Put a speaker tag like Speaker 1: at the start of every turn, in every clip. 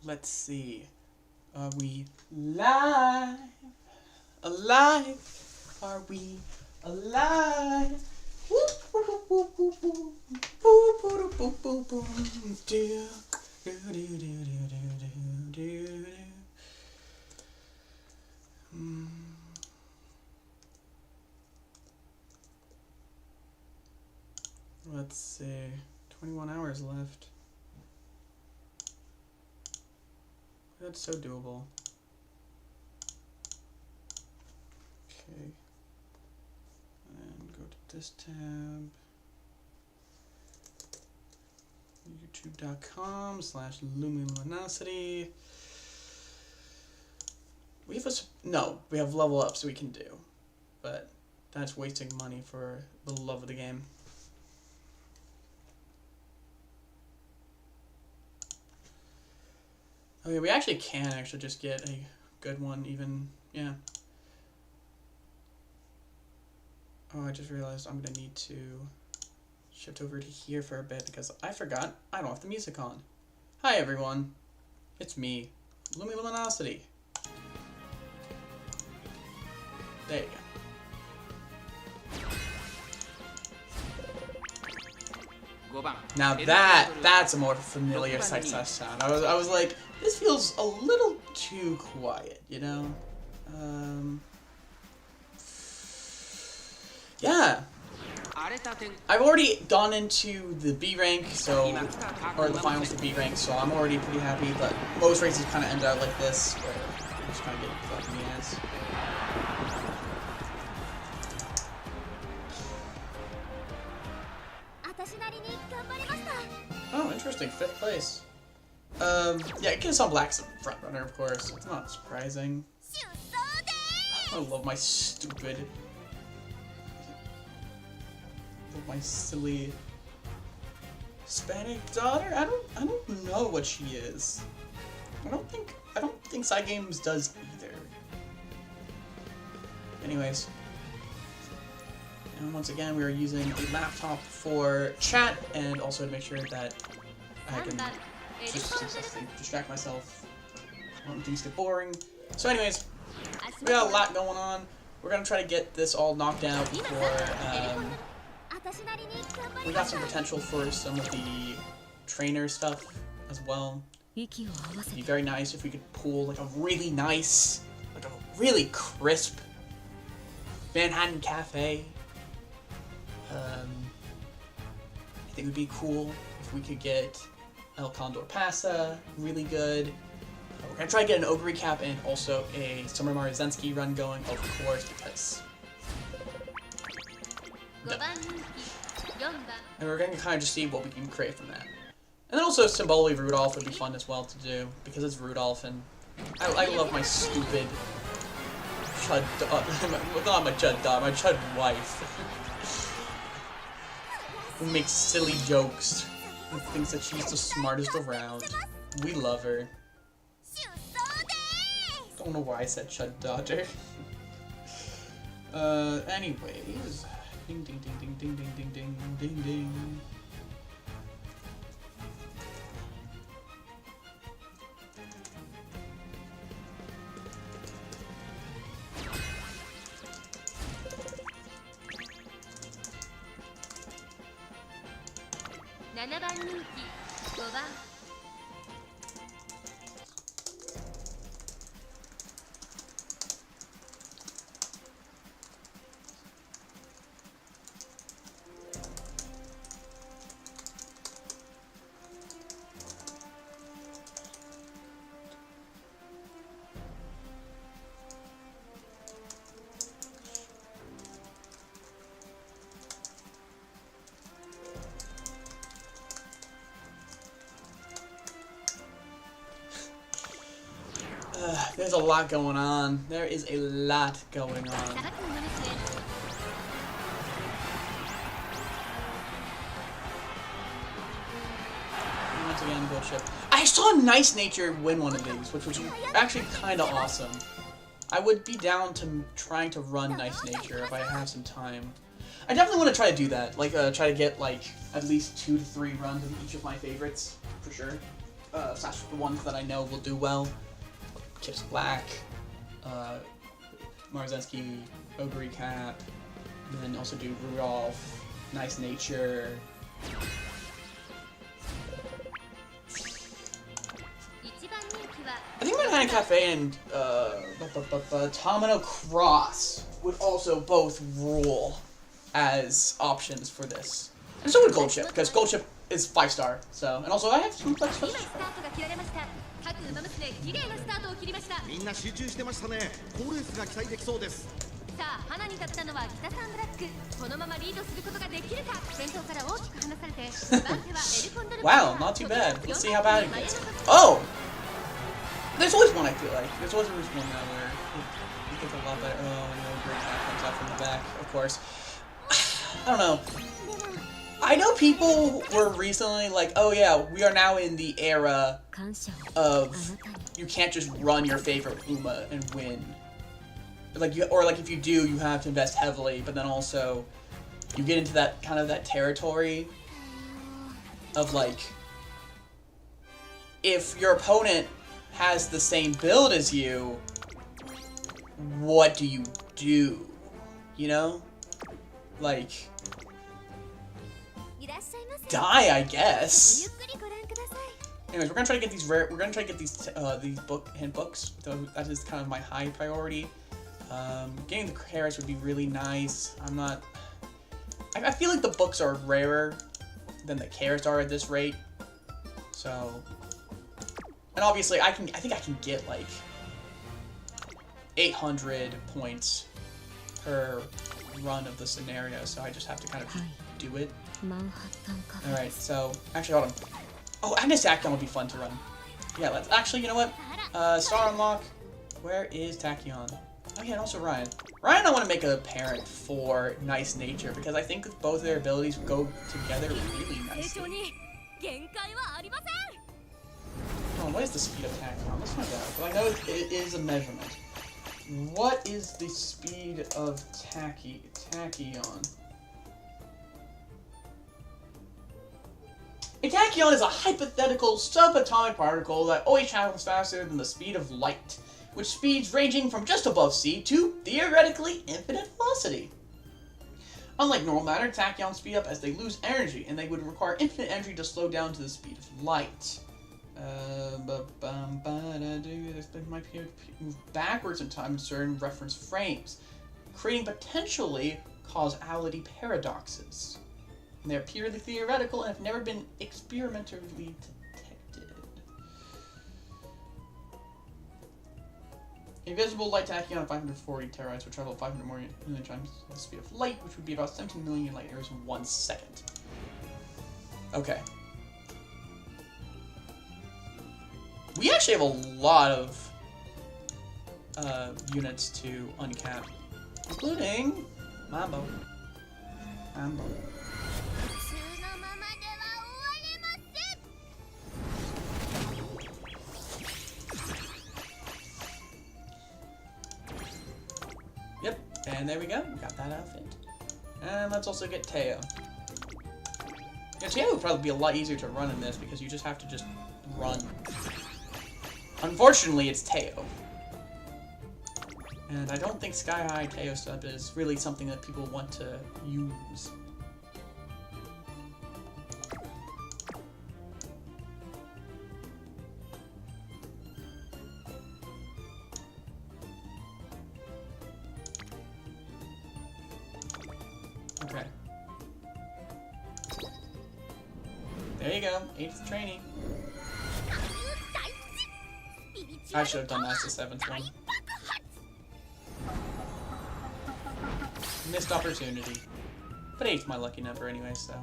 Speaker 1: Let's see. Are we live? Alive? Are we alive? Whoop, whoop, whoop, whoop, whoop. Boop, boop, boop, boop, boop. Do, do, do, do, do, do, do, do. Let's see. 21 hours left. That's so doable. Okay. And go to this tab. youtube.com/luminosity. We have we have level ups we can do, but that's wasting money for the love of the game. Okay, we actually can just get a good one even, yeah. Oh, I just realized I'm gonna need to shift over to here for a bit because I forgot I don't have the music on. Hi everyone, it's me, Luminosity. There you go. Now that's a more familiar success sound. I was like, this feels a little too quiet, you know? Yeah. I've already gone into the B rank, or the finals for B rank, so I'm already pretty happy, but most races kind of end out like this, where I'm just kind of getting fucked in the ass. Oh, interesting. 5th place. Yeah, it gives some Black's front runner, of course. It's not surprising. I love my silly Hispanic daughter. I don't know what she is. I don't think Cygames does either. Anyways. And once again, we are using a laptop for chat and also to make sure that I can just distract myself when things get boring. So anyways, we got a lot going on. We're going to try to get this all knocked out before we got some potential for some of the trainer stuff as well. It'd be very nice if we could pull like a really nice, like a really crisp Manhattan Cafe. I think it would be cool if we could get El Condor Pasa, really good. We're gonna try to get an Ogre recap and also a Summer Marzensky run going, of course, because... No. And we're gonna kind of just see what we can create from that. And then also Symboli Rudolph would be fun as well to do, because it's Rudolph and I love my stupid chud dog. Not my chud dog, my chud wife. Who makes silly jokes and thinks that she's the smartest around. We love her. Don't know why I said chud daughter. Anyways. Ding ding ding ding ding ding ding ding ding ding. There's a lot going on. There is a lot going on. Once again, bullshit. I saw Nice Nature win one of these, which was actually kind of awesome. I would be down to trying to run Nice Nature if I have some time. I definitely want to try to do that. Like, try to get, like, at least 2 to 3 runs of each of my favorites, for sure. slash the ones that I know will do well. Kip's Black, Marzensky, Ogre Cap, and then also do Rudolph, Nice Nature. I think Manhattan Cafe and Tomino Cross would also both rule as options for this. And so would Gold Chip, because Gold Chip is 5-star, so, and also I have some flex. Wow, not too bad. Let's see how bad it gets. Oh! There's always one, I feel like. There's always one now where you get a lot better. Oh, no, great cat comes out from the back, of course. I don't know. I know people were recently like, oh yeah, we are now in the era of you can't just run your favorite Uma and win. Like if you do, you have to invest heavily, but then also you get into that kind of that territory of like, if your opponent has the same build as you, what do you do? You know? Like, die, I guess. Anyways, we're gonna try to get these rare. We're gonna try to get these hint books. That is kind of my high priority. Getting the carrots would be really nice. I feel like the books are rarer than the carrots are at this rate. So, and obviously, I think I can get like 800 points per run of the scenario. So I just have to kind of do it. All right. So actually, hold on. Oh, Agnes Tachyon would be fun to run. Yeah, let's actually. You know what? Star unlock. Where is Tachyon? Oh yeah, and also Ryan. Ryan, I want to make a parent for Nice Nature because I think both their abilities go together really nicely. Oh, what is the speed of Tachyon? Let's find out. But I know it is a measurement. What is the speed of Tachyon? A tachyon is a hypothetical subatomic particle that always travels faster than the speed of light, with speeds ranging from just above c to, theoretically, infinite velocity. Unlike normal matter, tachyons speed up as they lose energy, and they would require infinite energy to slow down to the speed of light. They might move backwards in time in certain reference frames, creating potentially causality paradoxes. And they're purely theoretical and have never been experimentally detected. A visible light tachyon of 540 terabytes would travel 500 million times the speed of light, which would be about 17 million light years in 1 second. Okay. We actually have a lot of units to uncap, including Mambo. Yep, and there we go. We got that outfit. And let's also get Teo. Yeah, Teo would probably be a lot easier to run in this because you just have to just run. Unfortunately, it's Teo. And I don't think Sky High Teo Stub is really something that people want to use. Okay. There you go, 8th training. I should have done that as the 7th one. Missed opportunity. But 8's my lucky number anyway, so.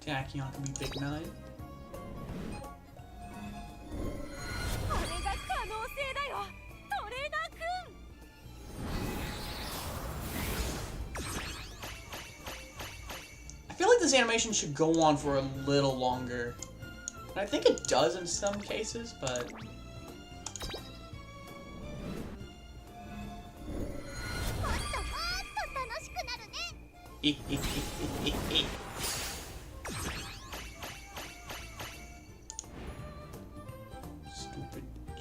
Speaker 1: Tachyon can be big 9. I feel like this animation should go on for a little longer. And I think it does in some cases, but...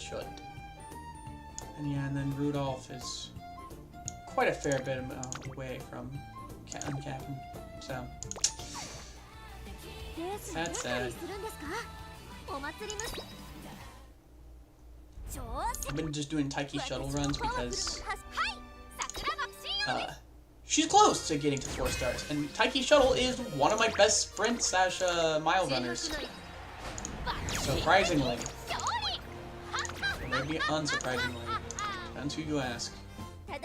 Speaker 1: should. And yeah, and then Rudolph is quite a fair bit away from uncapping, so that's sad. I've been just doing Taiki shuttle runs because she's close to getting to 4 stars, and Taiki shuttle is one of my best sprint slash mile runners. Surprisingly, or maybe unsurprisingly, depends who you ask. Okay.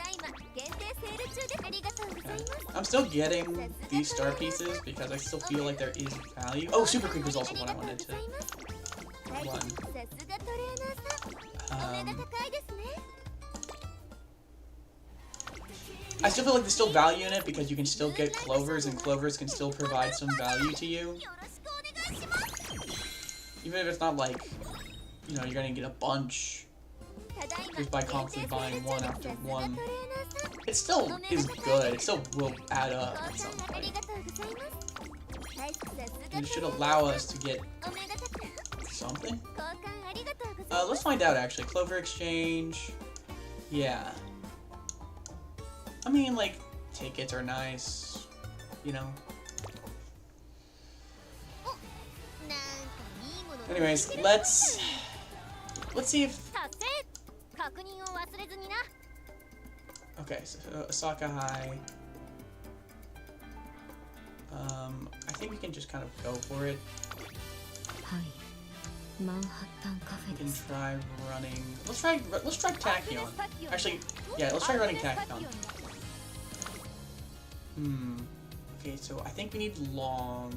Speaker 1: I'm still getting these star pieces because I still feel like there is value. Oh, Super Creek was also one I wanted to run. I still feel like there's still value in it because you can still get clovers, and clovers can still provide some value to you. Even if it's not like, you know, you're gonna get a bunch just by constantly buying one after one. It still is good. It still will add up at some point. And it should allow us to get something. Let's find out actually. Clover exchange. Yeah. I mean, like, tickets are nice, you know. Anyways, let's see if. Okay, so Osaka High. I think we can just kind of go for it. We can try running. Let's try Tachyon. Actually, yeah, let's try running Tachyon. Okay, so I think we need long.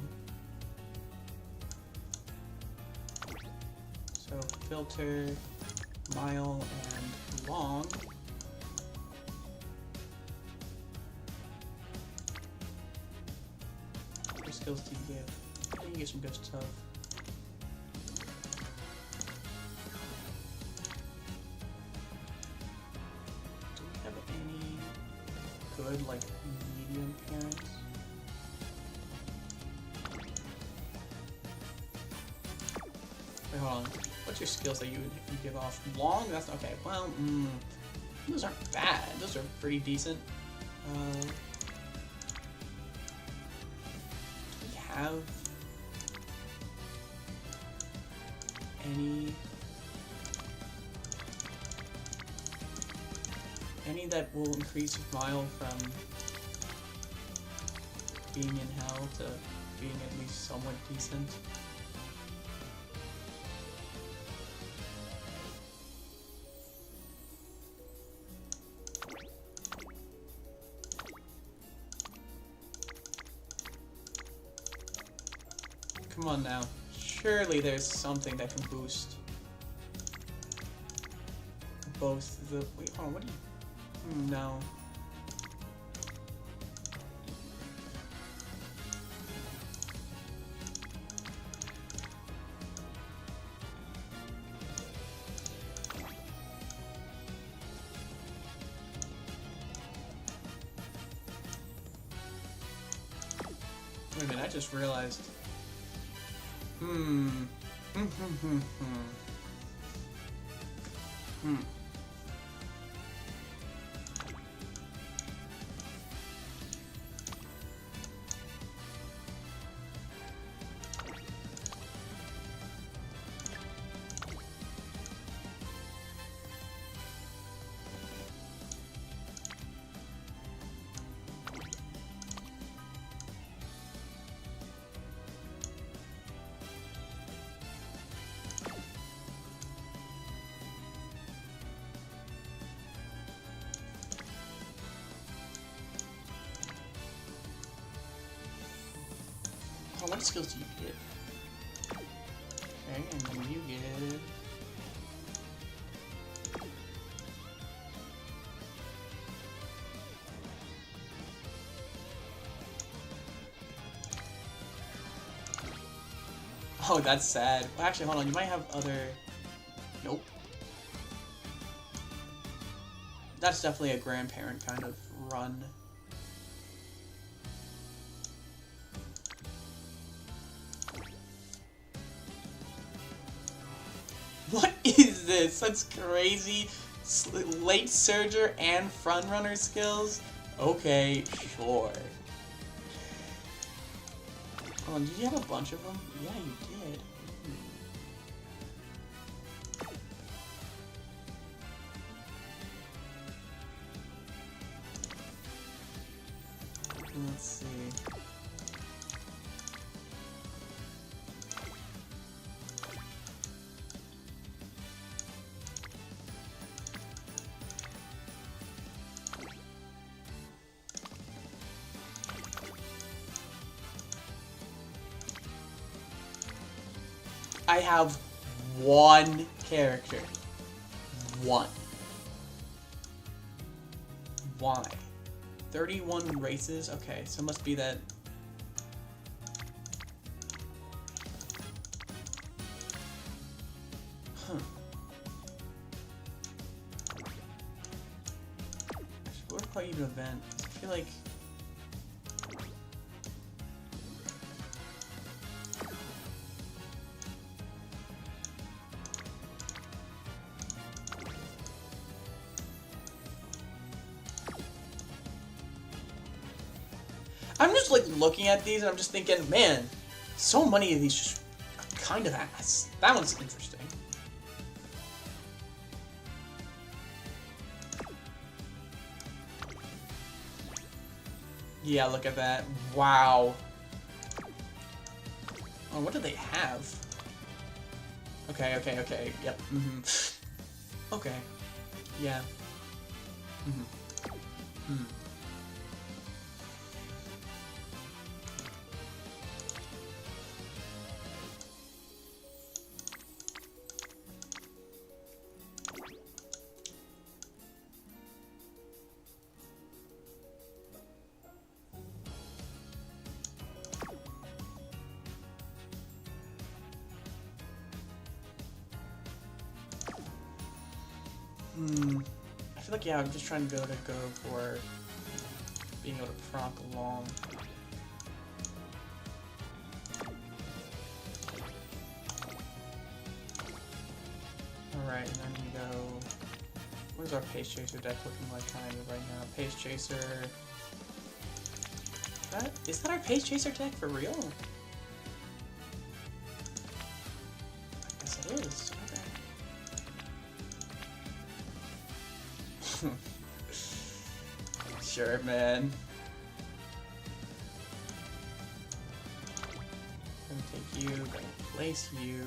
Speaker 1: So filter, mile, and long. What skills do you give? You get some good stuff. Do we have any good, like, medium parents? Wait, hold on. What's your skills that you give off? Long? That's okay. Well, those aren't bad. Those are pretty decent. Do we have any that will increase mile from being in hell to being at least somewhat decent? Come on now. Surely there's something that can boost both the... Wait, hold on, what do you... No. Wait a minute, I just realized... Oh, what skills do you get? Okay, and then you get... Oh, that's sad. Well, actually, hold on. You might have other... Nope. That's definitely a grandparent kind of run. What is this? That's crazy. Late surger and front runner skills? Okay, sure. Oh, did you have a bunch of them? Yeah, you did. Let's see. I have one character. One. Why? 31 races? Okay, so it must be that... Huh. What if I even event? I feel like... I'm just like looking at these and I'm just thinking, man, so many of these just are kind of ass. That one's interesting. Yeah, look at that. Wow. Oh, what do they have? Okay, okay, okay. Yep. Mm-hmm. Okay. Yeah. Mm-hmm. Hmm. I feel like, yeah, I'm just trying to go for being able to proc along. Alright, and then we go... What is our Pace Chaser deck looking like kind of right now? Pace Chaser... Is that our Pace Chaser deck for real? I guess it is. Okay. Sure, man. Gonna take you, gonna place you.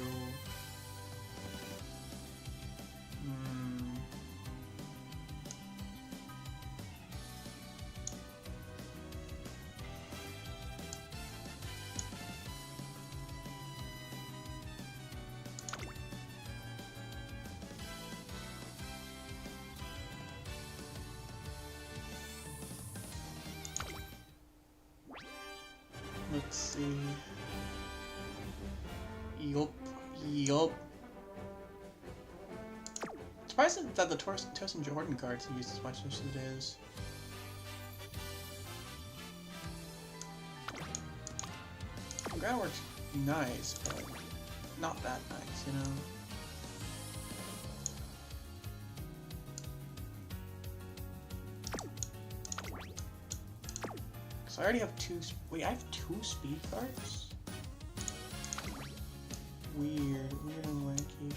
Speaker 1: Let's see. Yup. Yup. Surprised that the Tosin Jordan cards are used as much as it is. Groundwork's nice, but not that nice, you know? So I already have two... Wait, I have two speed cards? Weird and wacky.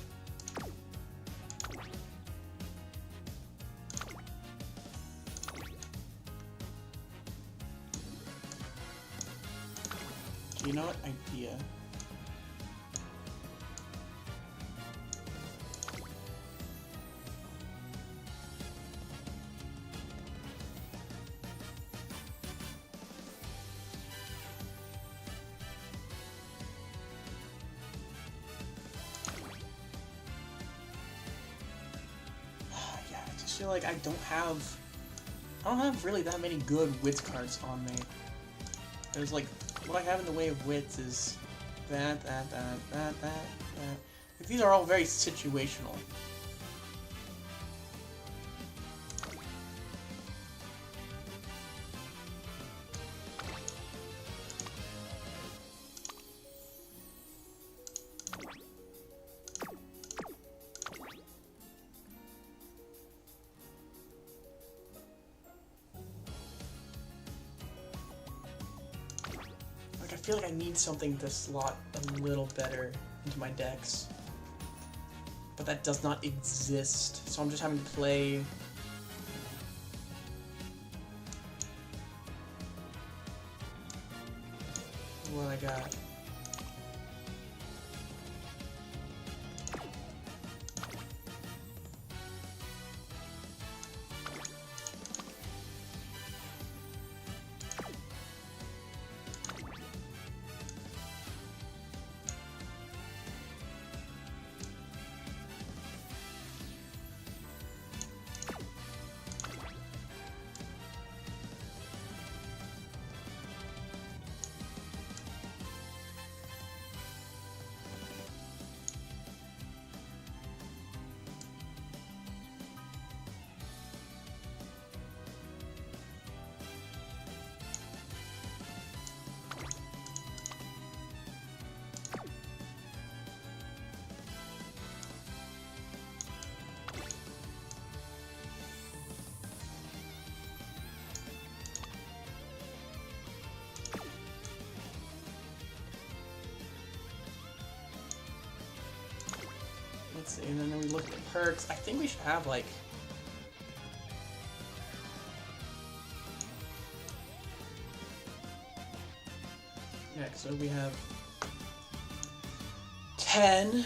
Speaker 1: Do you know what? Idea. I feel like I don't have really that many good wits cards on me. There's like, what I have in the way of wits is that. Like, these are all very situational. feel like I need something to slot a little better into my decks. But that does not exist, so I'm just having to play... what I got. Let's see, and then we look at the perks. I think we should have, like... yeah, so we have 10,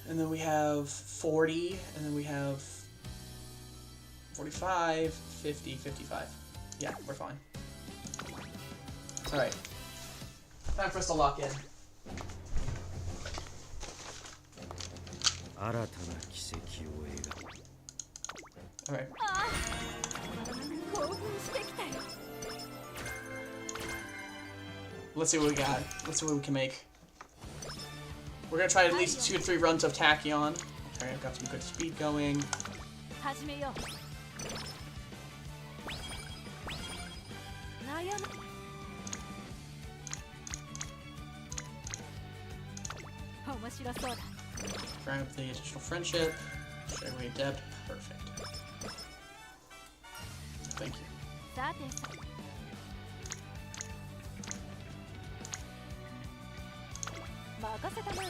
Speaker 1: and then we have 40, and then we have 45, 50, 55. Yeah, we're fine. Alright. Time for us to lock in. Alright. Let's see what we got. Let's see what we can make. We're gonna try at least 2 to 3 runs of Tachyon. Okay, I've got some good speed going. Grab the additional friendship. Show away adept. Perfect. Thank you.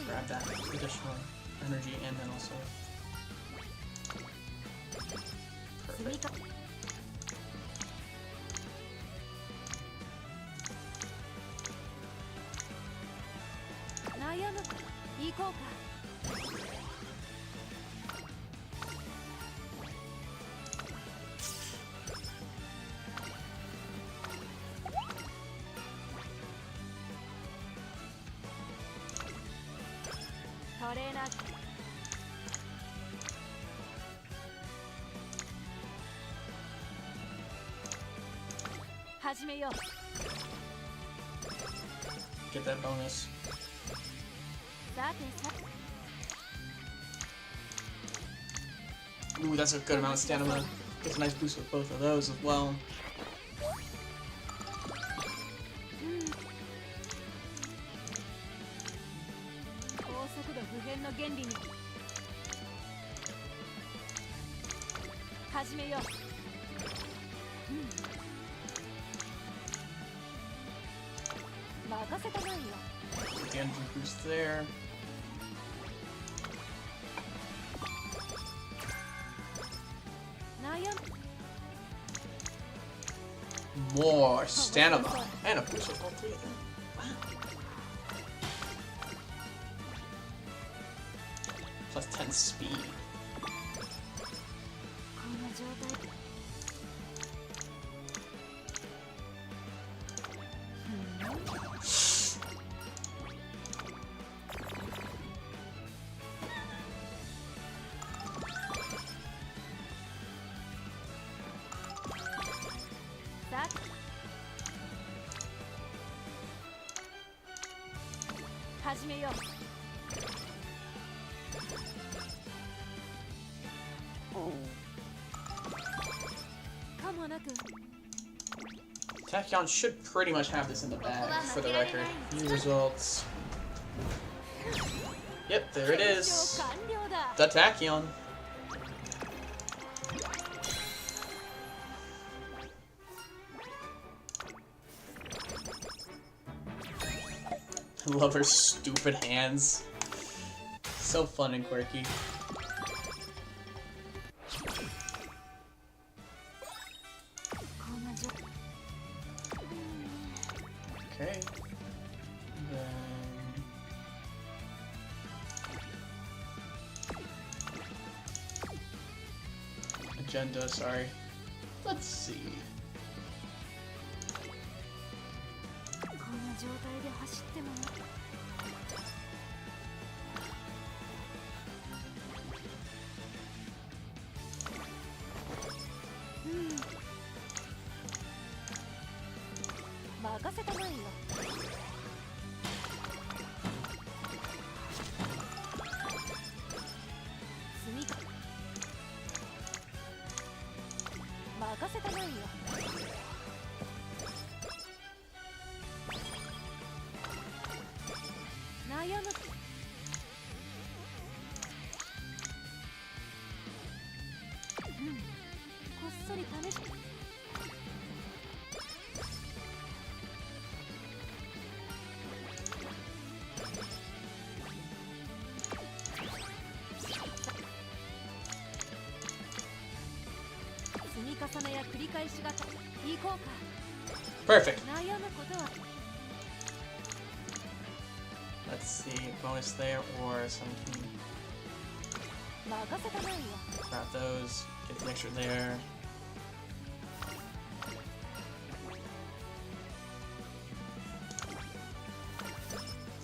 Speaker 1: Grab that additional energy and then also. Perfect. Get that bonus. Ooh, that's a good amount of stamina. Gets a nice boost with both of those as well. The engine boost there. More stamina and a boost with all 3 of them. Wow. Plus 10 speed. Tachyon should pretty much have this in the bag, for the record. View results. Yep, there it is. The Tachyon. I love her stupid hands. So fun and quirky. Okay. Then... agenda, sorry. Let's see. Perfect. Let's see, bonus there or something. Grab those, get the extra there.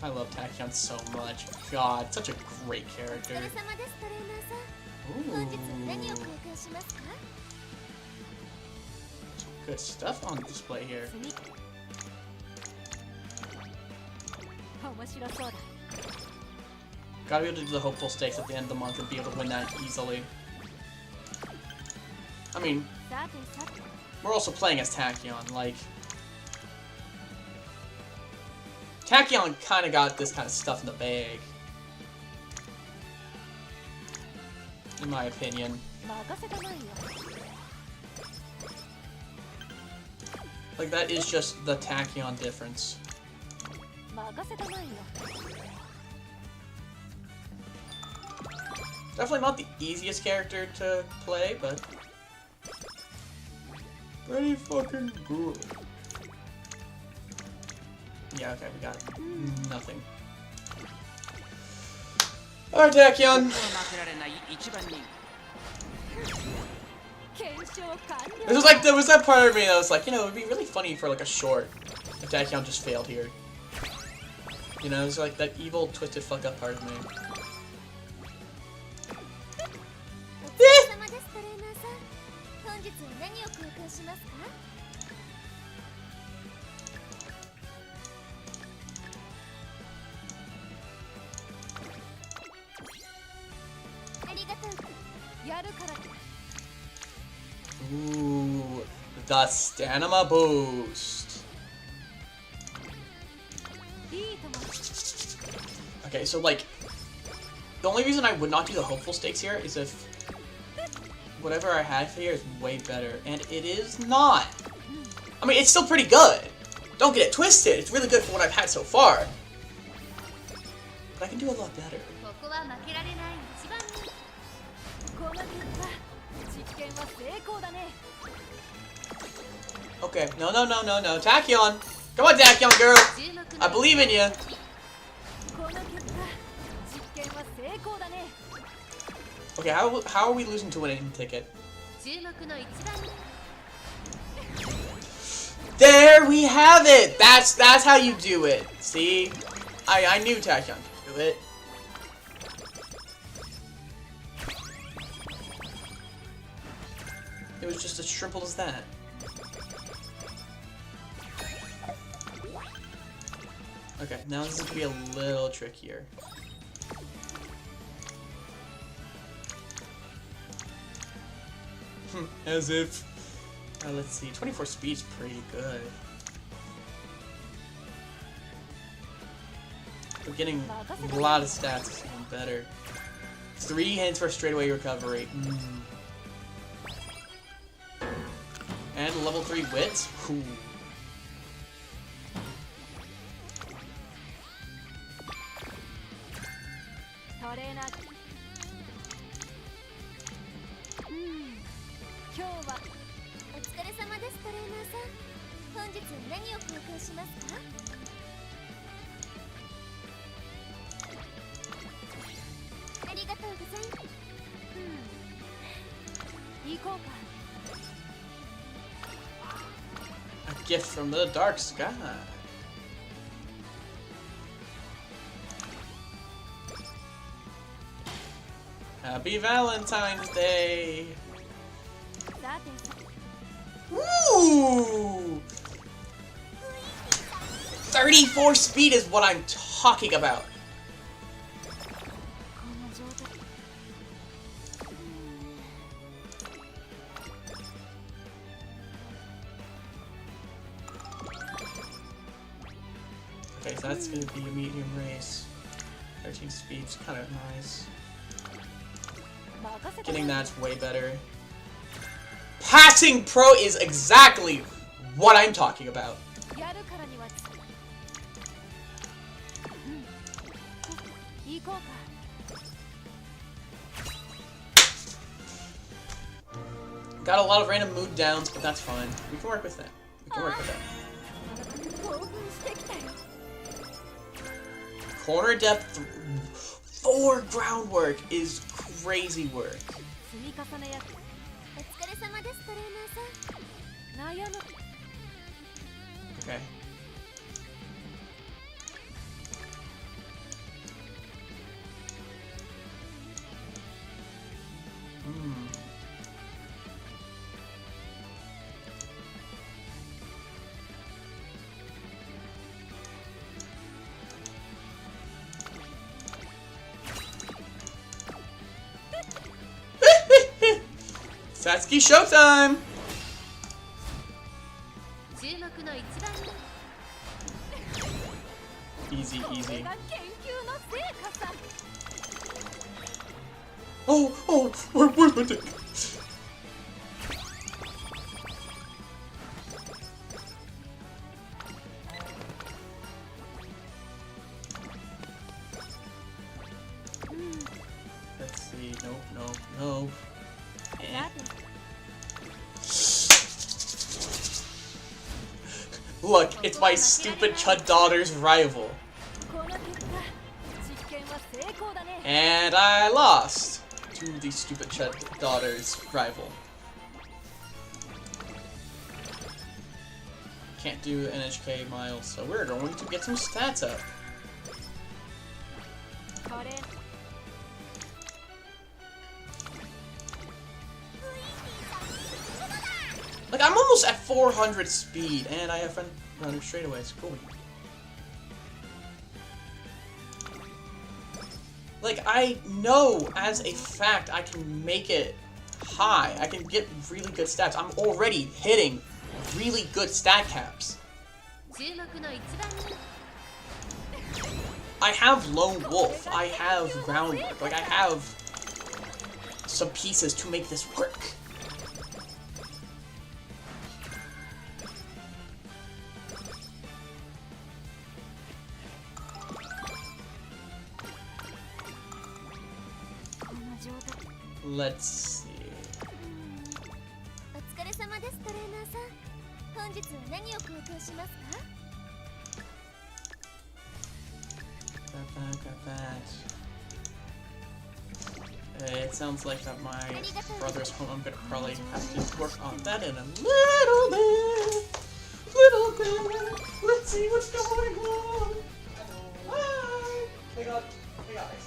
Speaker 1: I love Tachyon so much. God, such a great character. Ooh. Good stuff on display here. Gotta be able to do the hopeful stakes at the end of the month and be able to win that easily. I mean, we're also playing as Tachyon, like... Tachyon kinda got this kind of stuff in the bag. In my opinion. Like, that is just the Tachyon difference. Definitely not the easiest character to play, but pretty fucking good. Yeah, okay, we got nothing. Alright, Tachyon. There was that part of me that was like, you know, it would be really funny for like a short if Tachyon just failed here. You know, it's like that evil, twisted, fuck up part of me. Ooh, the stamina boost. Okay, so like, the only reason I would not do the hopeful stakes here is if whatever I had here is way better, and it is not. I mean, it's still pretty good. Don't get it twisted. It's really good for what I've had so far. But I can do a lot better. Okay, no. Tachyon! Come on, Tachyon girl! I believe in you! Okay, how are we losing to winning ticket? There we have it! That's how you do it. See? I knew Tachyon could do it. It was just as simple as that. Okay, now this is gonna be a little trickier. As if. Let's see, 24 speed's pretty good. We're getting a lot of stats, it's even better. 3 hints for straightaway recovery. And level 3 wits? Ooh. A gift from the dark sky. Happy Valentine's Day! Woo! 34 speed is what I'm talking about. Okay, so that's gonna be a medium race. 13 speed's kind of nice. Getting that's way better. Passing Pro is exactly what I'm talking about. Got a lot of random mood downs, but that's fine. We can work with that. We can work with that. Corner depth 4 groundwork is crazy work. Okay. Satsuki showtime! Easy, easy. Oh, where's my dick? Let's see, no. Look, it's my stupid Chud daughter's rival. And I lost to the stupid Chud daughter's rival. Can't do NHK miles, so we're going to get some stats up. Like, I'm almost at 400 speed, and I have 100 straightaways. Cool. Like, I know as a fact I can make it high. I can get really good stats. I'm already hitting really good stat caps. I have Lone Wolf. I have Groundwork. Like, I have some pieces to make this work. Let's see. Got that. It sounds like that my brother's home. I'm gonna probably have to work on that in a little bit. Let's see what's going on. Hi. They got ice.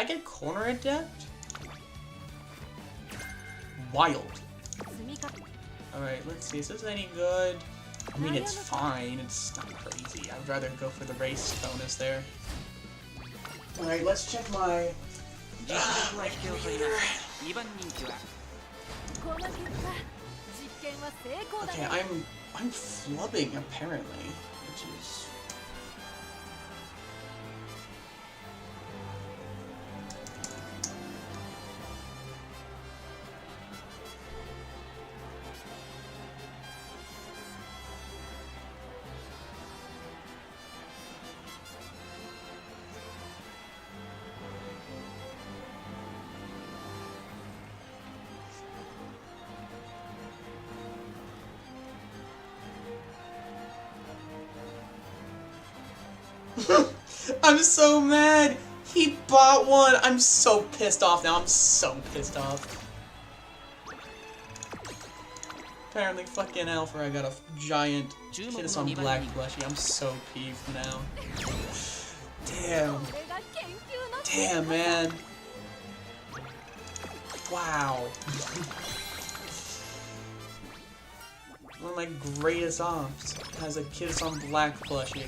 Speaker 1: I get corner adept? Wild. Alright, let's see. Is this any good? I mean, it's fine. It's not crazy. I'd rather go for the race bonus there. Alright, let's check my... Okay, I'm flubbing apparently, which is... I'm so mad! He bought one! I'm so pissed off now. I'm so pissed off. Apparently fucking Alpha, I got a giant kiss on black plushie. I'm so peeved now. Damn. Damn, man. Wow. One of my greatest ops has a kiss on black plushie.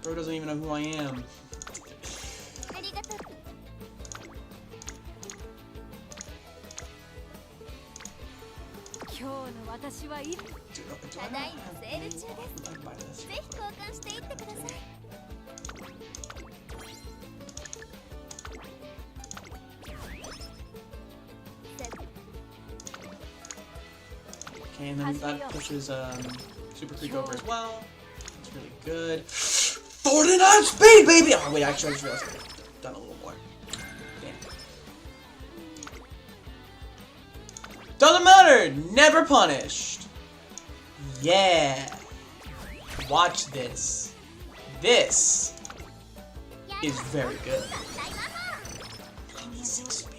Speaker 1: Bro doesn't even know who I am. Okay, and then that pushes Super Creek over as well. That's really good. 49 speed, baby! Oh, wait, actually, I just realized I could have done a little more. Damn. Doesn't matter! Never punished! Yeah! Watch this. This is very good. 26 speed.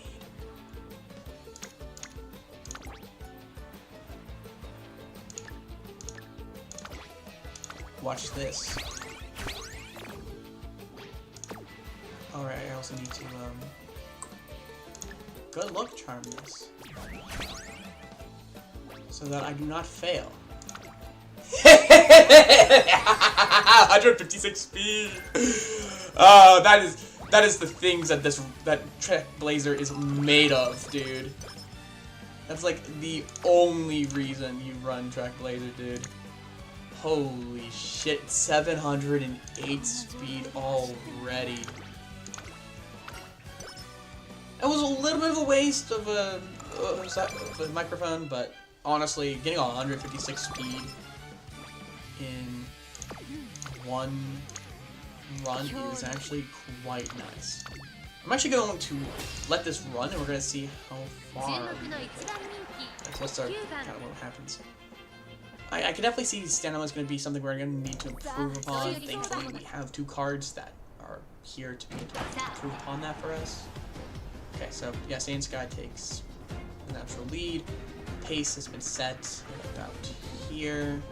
Speaker 1: Watch this. Alright, I also need to, good luck charm this. So that I do not fail. 156 speed! Oh, that is the things that that Trackblazer is made of, dude. That's like the only reason you run Trackblazer, dude. Holy shit, 708 speed already. It was a little bit of a waste of a microphone, but honestly, getting 156 speed in one run is actually quite nice. I'm actually going to let this run, and we're going to see how far. Like, what's our kind of what happens. I can definitely see stamina is going to be something we're going to need to improve upon. Thankfully, we have two cards that are here to be able to improve upon that for us. Okay, so yeah, Saiyan Sky takes the natural lead. Pace has been set about here.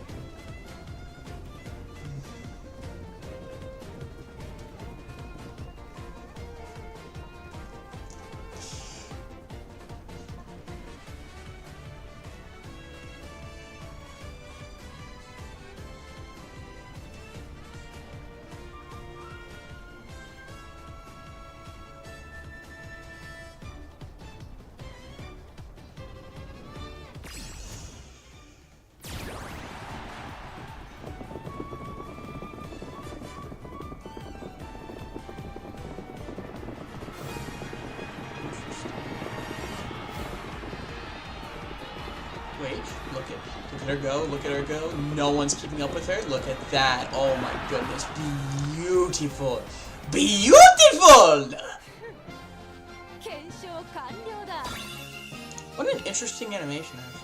Speaker 1: Wait, look at her go, look at her go. No one's keeping up with her. Look at that. Oh my goodness. Beautiful. Beautiful! What an interesting animation, actually.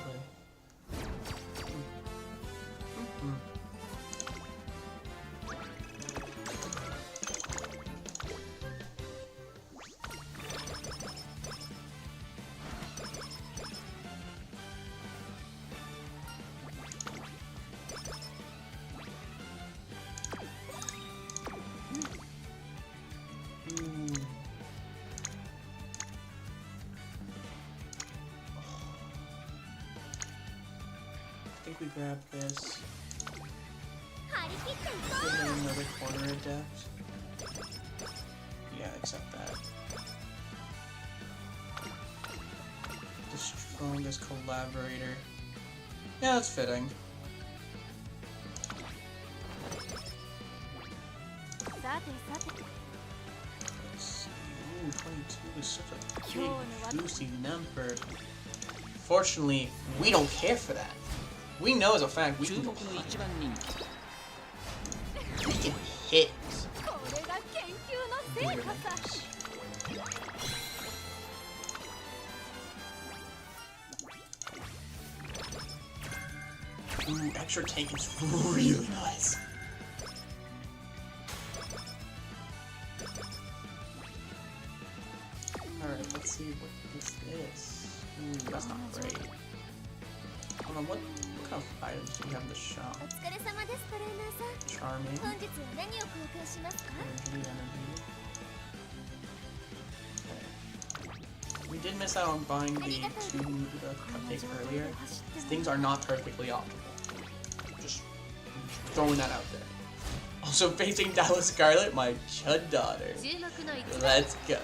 Speaker 1: we grab this. Give them another corner adept. Yeah, accept that. The strongest collaborator. Yeah, that's fitting. Let's see. Ooh, 22 is such a big, juicy number. Fortunately, we don't care for that. We know as a fact we can go high. We can hit. Very nice. Ooh, extra tank is really nice. Alright, let's see what is this. Ooh, that's not great. Hold on, what kind of items do we have in the shop? Charming. Energy. Okay. We did miss out on buying the 2 cupcakes earlier. Things are not perfectly optimal. Just throwing that out there. Also facing Dallas Scarlet, my chud daughter. Let's go.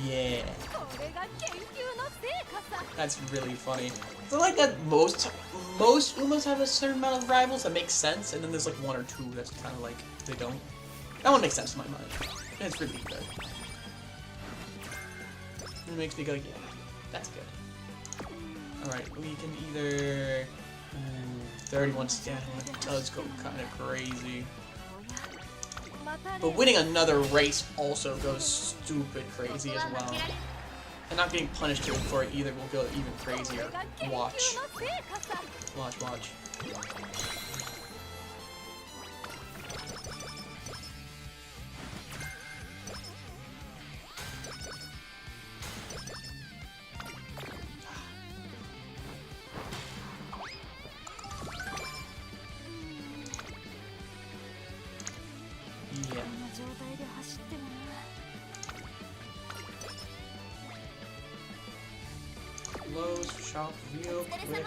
Speaker 1: Yeah. That's really funny. I feel like that most Umas have a certain amount of rivals that makes sense, and then there's like 1 or 2 that's kind of like they don't. That one makes sense in my mind. It's really good. It makes me go, yeah, that's good. Alright, we can either 31 stamina does go kind of crazy. But winning another race also goes stupid crazy as well. And not getting punished here for it either will go even crazier. Watch. Watch, watch. Yeah. Close shop real quickly.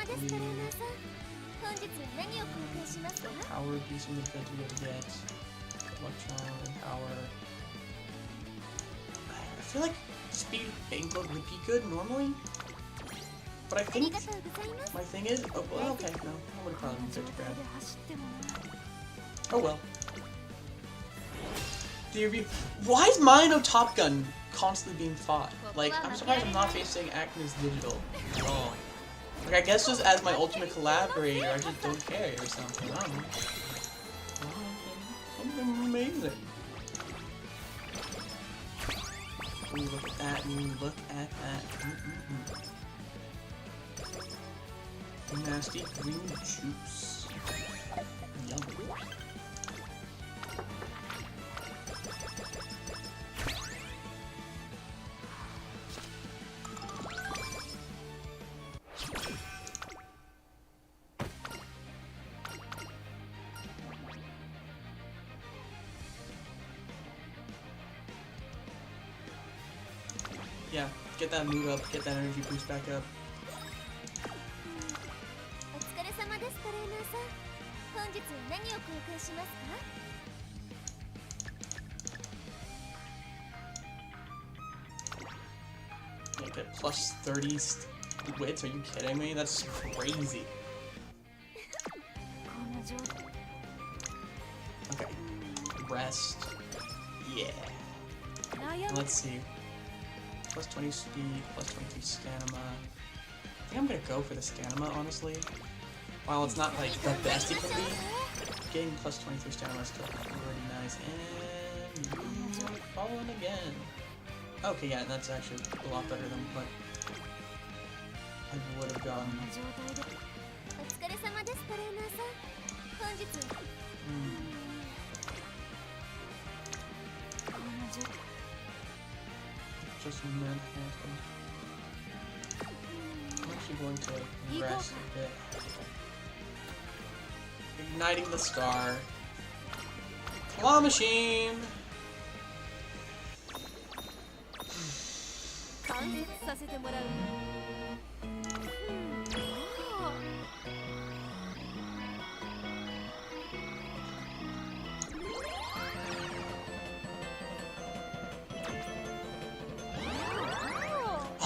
Speaker 1: Power would be something good to be able to get. Electron and power. I feel like speed bank would be good normally. But I think my thing is, oh well, okay, no, I would have probably been good to grab. Oh well. Why is Mino Top Gun constantly being fought? Like, I'm surprised I'm not facing Acme's Digital at all. Like, I guess just as my ultimate collaborator, I just don't care or something. I don't know. Something amazing. Ooh, look at that. Ooh, look at that. Nasty green juice. Yum. Yeah, get that mood up, get that energy boost back up. Yeah, get plus 30 wits, are you kidding me? That's crazy. Okay, rest. Yeah. Let's see. Plus 20 speed, plus 23 stamina. I think I'm gonna go for the stamina, honestly. While it's not like the best it can be, getting plus 23 stamina is still pretty nice. And falling again. Okay, yeah, that's actually a lot better than what I would have gotten. Just manifesting. I'm actually going to rest a bit. Igniting the star. Claw machine!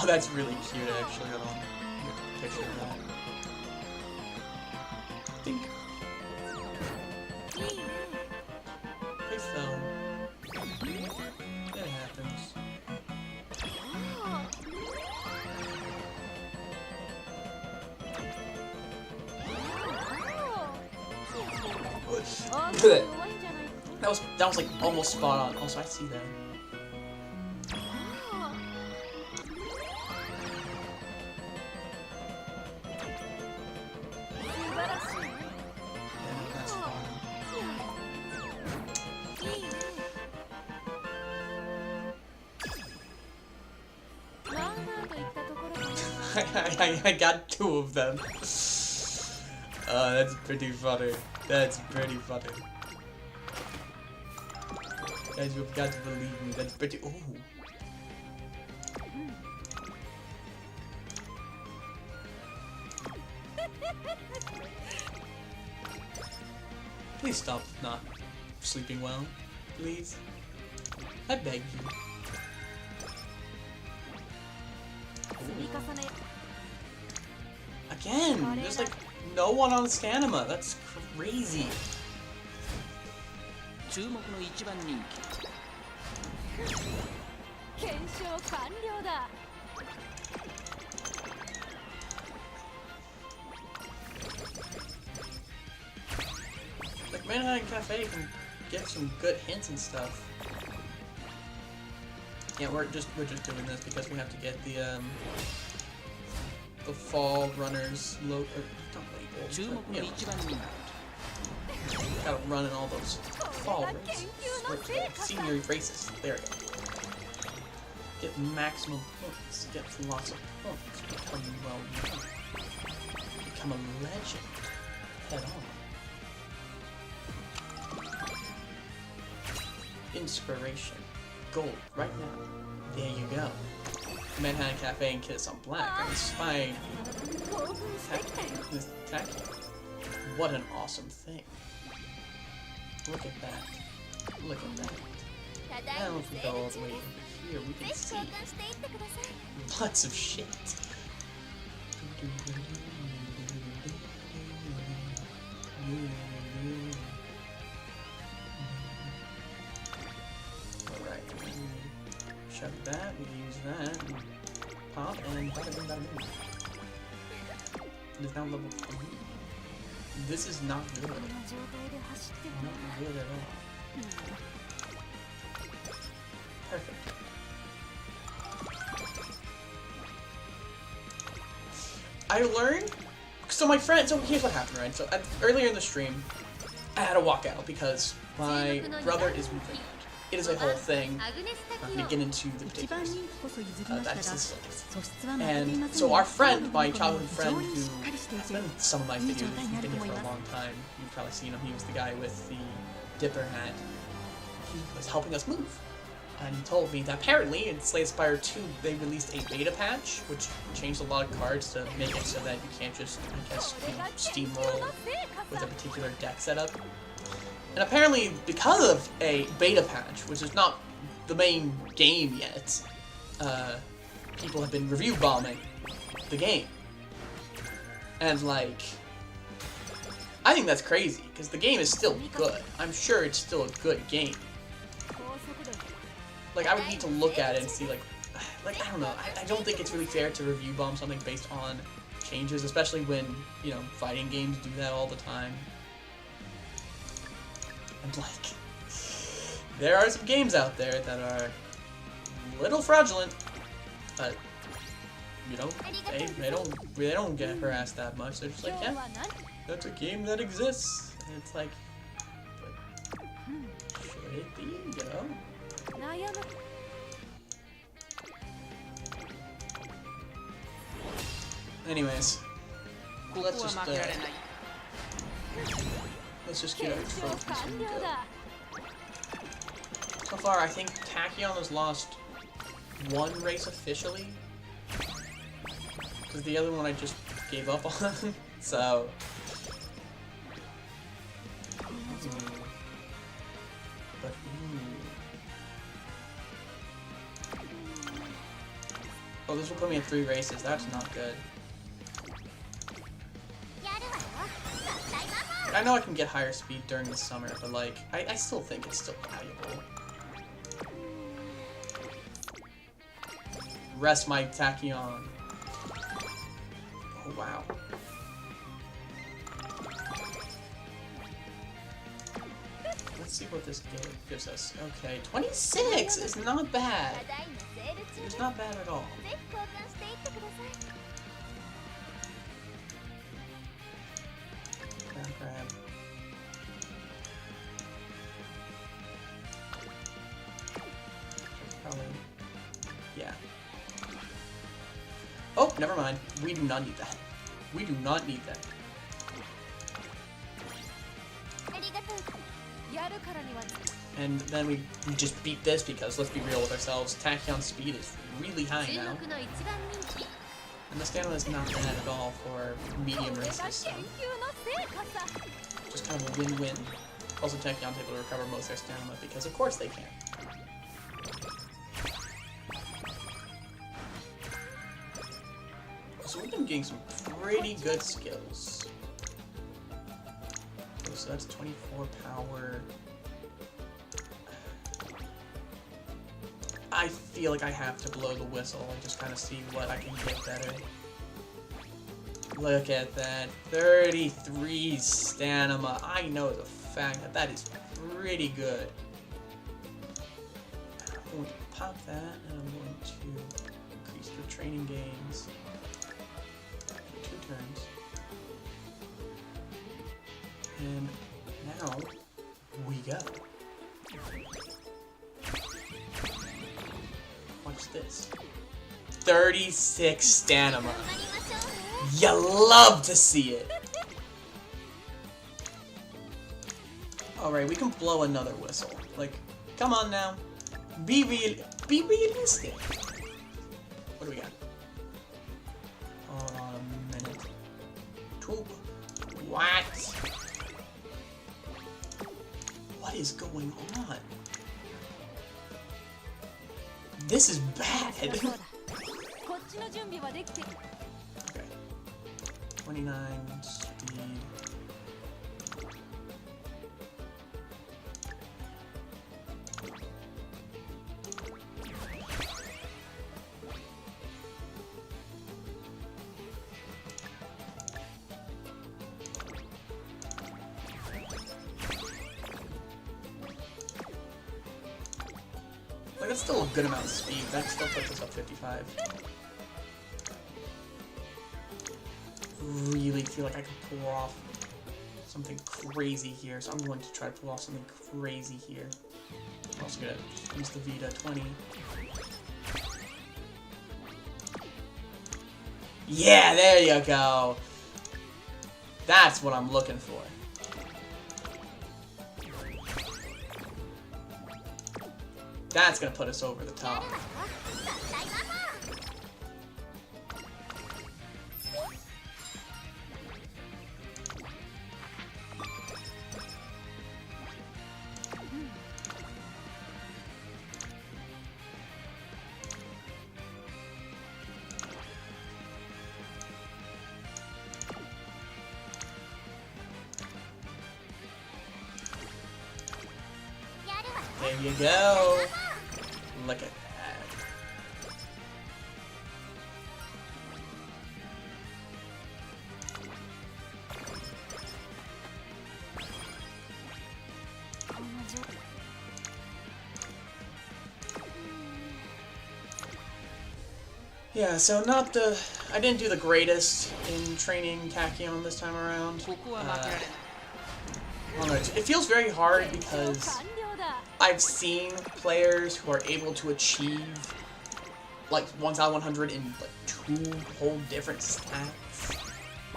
Speaker 1: that's really cute, actually. Hold on. Get a picture of that. Dink. They fell. It happens. That was like almost spot on. Also, I see that. I got 2 of them. That's pretty funny. That's pretty funny. Guys, you've got to believe me. That's pretty. Ooh. Please stop not sleeping well, please. I beg you. Again, there's like no one on Scanima. That's crazy. Like Manhattan Cafe can get some good hints and stuff. Yeah, we're just doing this because we have to get the fall runners don't label, but, you know, gotta run in all those fall races, senior races. There we go. Get maximum points. Get lots of points. Become a legend. Head on. Inspiration. Gold. Right now. There you go. Manhattan Cafe and Kiss on Black. I'm spying. This tactic. What an awesome thing. Look at that. Look at that. Now if we go all the way over here, we can see lots of shit. Alright. Shove that, we use that. Pop and bada bing bada bing. It is now level 3. This is not good. Not good at all. Perfect. I learned. So my friend. So here's what happened, right? So earlier in the stream, I had to walk out because my brother is moving. It is a whole thing. I'm not going to get into the particulars. That's his life. And so our friend, my childhood friend, who has been in some of my videos, he's been here for a long time. You've probably seen him. He was the guy with the dipper hat. He was helping us move. And he told me that apparently in Slay the Spire 2, they released a beta patch, which changed a lot of cards to make it so that you can't just, I guess, steamroll with a particular deck setup. And apparently, because of a beta patch, which is not the main game yet, people have been review bombing the game. And, like, I think that's crazy, because the game is still good. I'm sure it's still a good game. Like, I would need to look at it and see, like I don't know. I don't think it's really fair to review bomb something based on changes, especially when, you know, fighting games do that all the time. And, like, there are some games out there that are a little fraudulent, but, you know, they don't get harassed that much. They're just like, yeah, that's a game that exists. And it's like, but should it be, you know? Anyways, let's just get our trophies and go. So far, I think Tachyon has lost 1 race officially, because the other one I just gave up on. So, but Oh, this will put me in 3 races. That's not good. I know I can get higher speed during the summer, but like, I still think it's still valuable. Rest my tachyon. Oh, wow. Let's see what this game gives us. Okay, 26 is not bad. It's not bad at all. Grab. Probably. Yeah. Oh, never mind. We do not need that. We do not need that. And then we just beat this because, let's be real with ourselves, Tachyon speed is really high now. And the stamina is not bad at all for medium races, so just kind of a win-win. Also, Tachyon's able to recover most of their stamina because, of course, they can. So we've been getting some pretty good skills. Okay, so that's 24 power. I feel like I have to blow the whistle and just kind of see what I can get better. Look at that. 33 stamina. I know the fact that that is pretty good. I'm going to pop that and I'm going to increase the training gains. 2 turns. And now we go. Watch this. 36 stamina. You love to see it. Alright, we can blow another whistle. Like, come on now. Be realistic. What do we got? Hold on a minute. 2. What? What is going on? This is bad. Okay. 29 speed. Like, that's still a good amount of speed. That still puts us up 55. Really feel like I could pull off something crazy here, so I'm going to try to pull off something crazy here. I'm also gonna use the Vita 20. Yeah, there you go! That's what I'm looking for. That's gonna put us over the top. There you go. Look at that. Yeah, so I didn't do the greatest in training Tachyon this time around. It feels very hard because I've seen players who are able to achieve like 1,100 in like 2 whole different stats.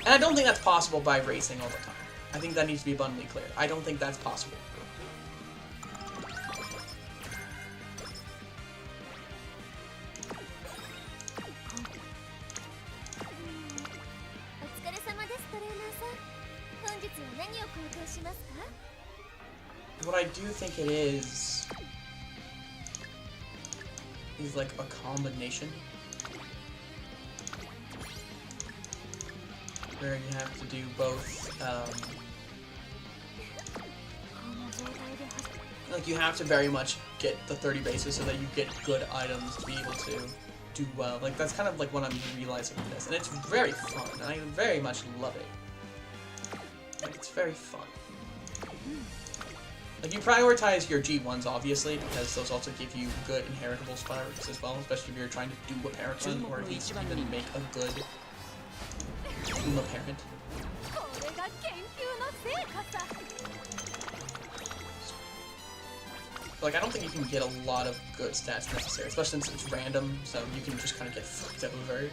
Speaker 1: And I don't think that's possible by racing all the time. I think that needs to be abundantly clear. I don't think that's possible. What I do think it is like a combination where you have to do both, like you have to very much get the 30 bases so that you get good items to be able to do well. Like that's kind of like what I'm realizing with this, and it's very fun, and I very much love it. Like it's very fun. Like you prioritize your G1s obviously because those also give you good inheritable sparks as well, especially if you're trying to do a parent run or at least even make a good Uma parent. Like, I don't think you can get a lot of good stats necessary, especially since it's random, so you can just kind of get fucked over.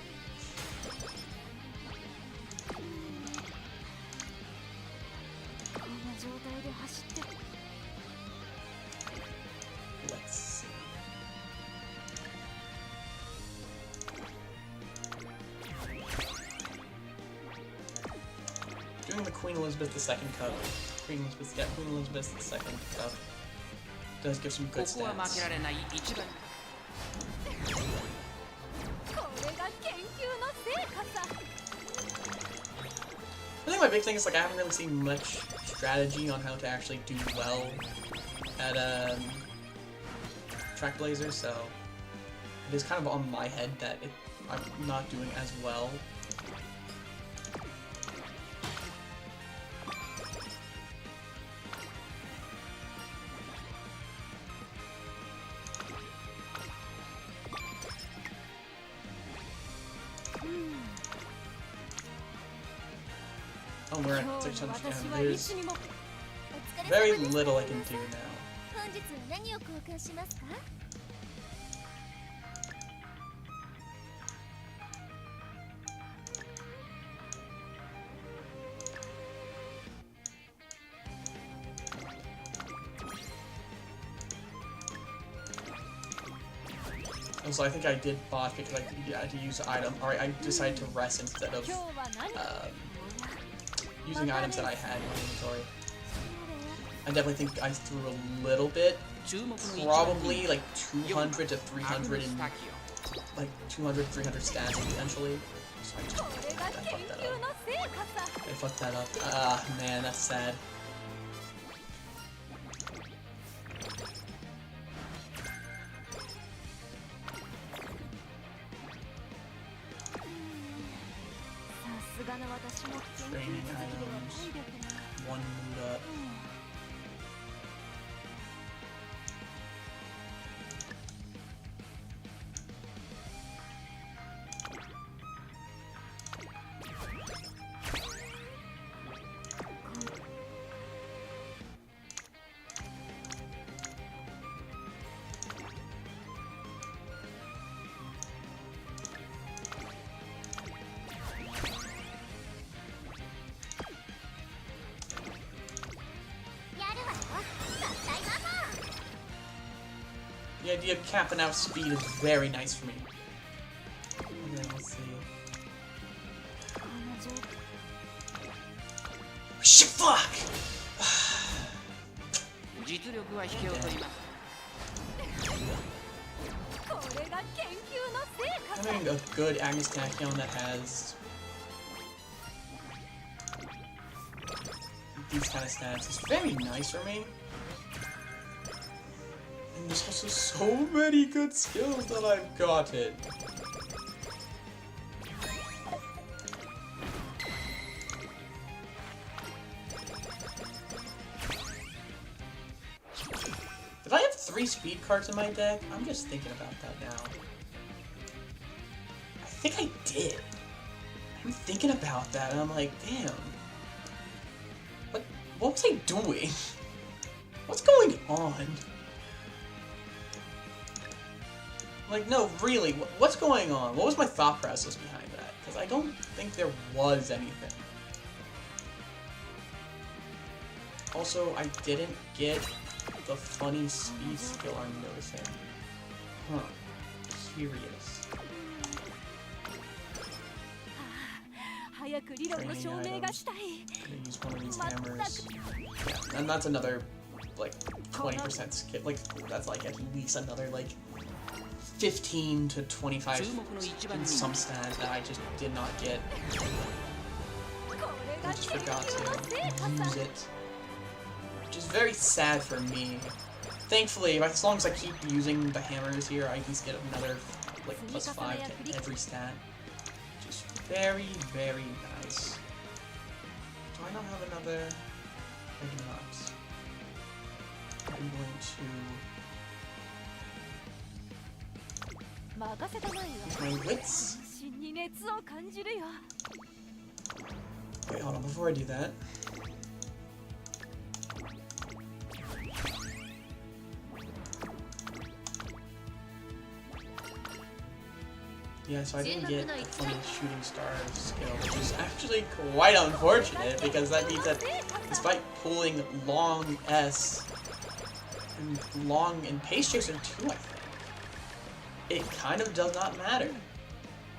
Speaker 1: Let's see. Doing the Queen Elizabeth II Cup. Queen Elizabeth II Cup. Does give some good stats. I think my big thing is like I haven't really seen much strategy on how to actually do well at Trackblazer, so it is kind of on my head that I'm not doing as well. Oh, we're at 600 down. There's very little I can do now. Also, I think I did bot because I had to use item. Alright, I decided to rest instead of using items that I had in my inventory. I definitely think I threw a little bit. Probably like 200 to 300 and like 200 to 300 stats potentially. So I fucked that up. Ah, man, that's sad. Training items. One mood up. The idea of capping out speed is very nice for me. Okay, let's see. Shit, fuck! Having a good Agnes Tachyon that has these kind of stats is very nice for me. And there's also so many good skills that I've gotten. Did I have 3 speed cards in my deck? I'm just thinking about that now. I think I did. I'm thinking about that and I'm like, damn. What was I doing? What's going on? Like, no, really, what's going on? What was my thought process behind that? Because I don't think there was anything. Also, I didn't get the funny speed skill I'm noticing. Huh. Curious. Training items. I'm gonna use one of these hammers. Yeah, and that's another, like, 20% skill. Like, that's like at least another, like, 15 to 25 in some stats that I just did not get. I just forgot to use it. Which is very sad for me. Thankfully, as long as I keep using the hammers here, I can get another like +5 to every stat. Which is very, very nice. Do I not have another? I do not. I'm going to use my wits. Wait, hold on, before I do that. Yeah, so I didn't get the funny shooting star skill, which is actually quite unfortunate, because that means that despite pulling long S and long and Pace Chaser too, I think, it kind of does not matter.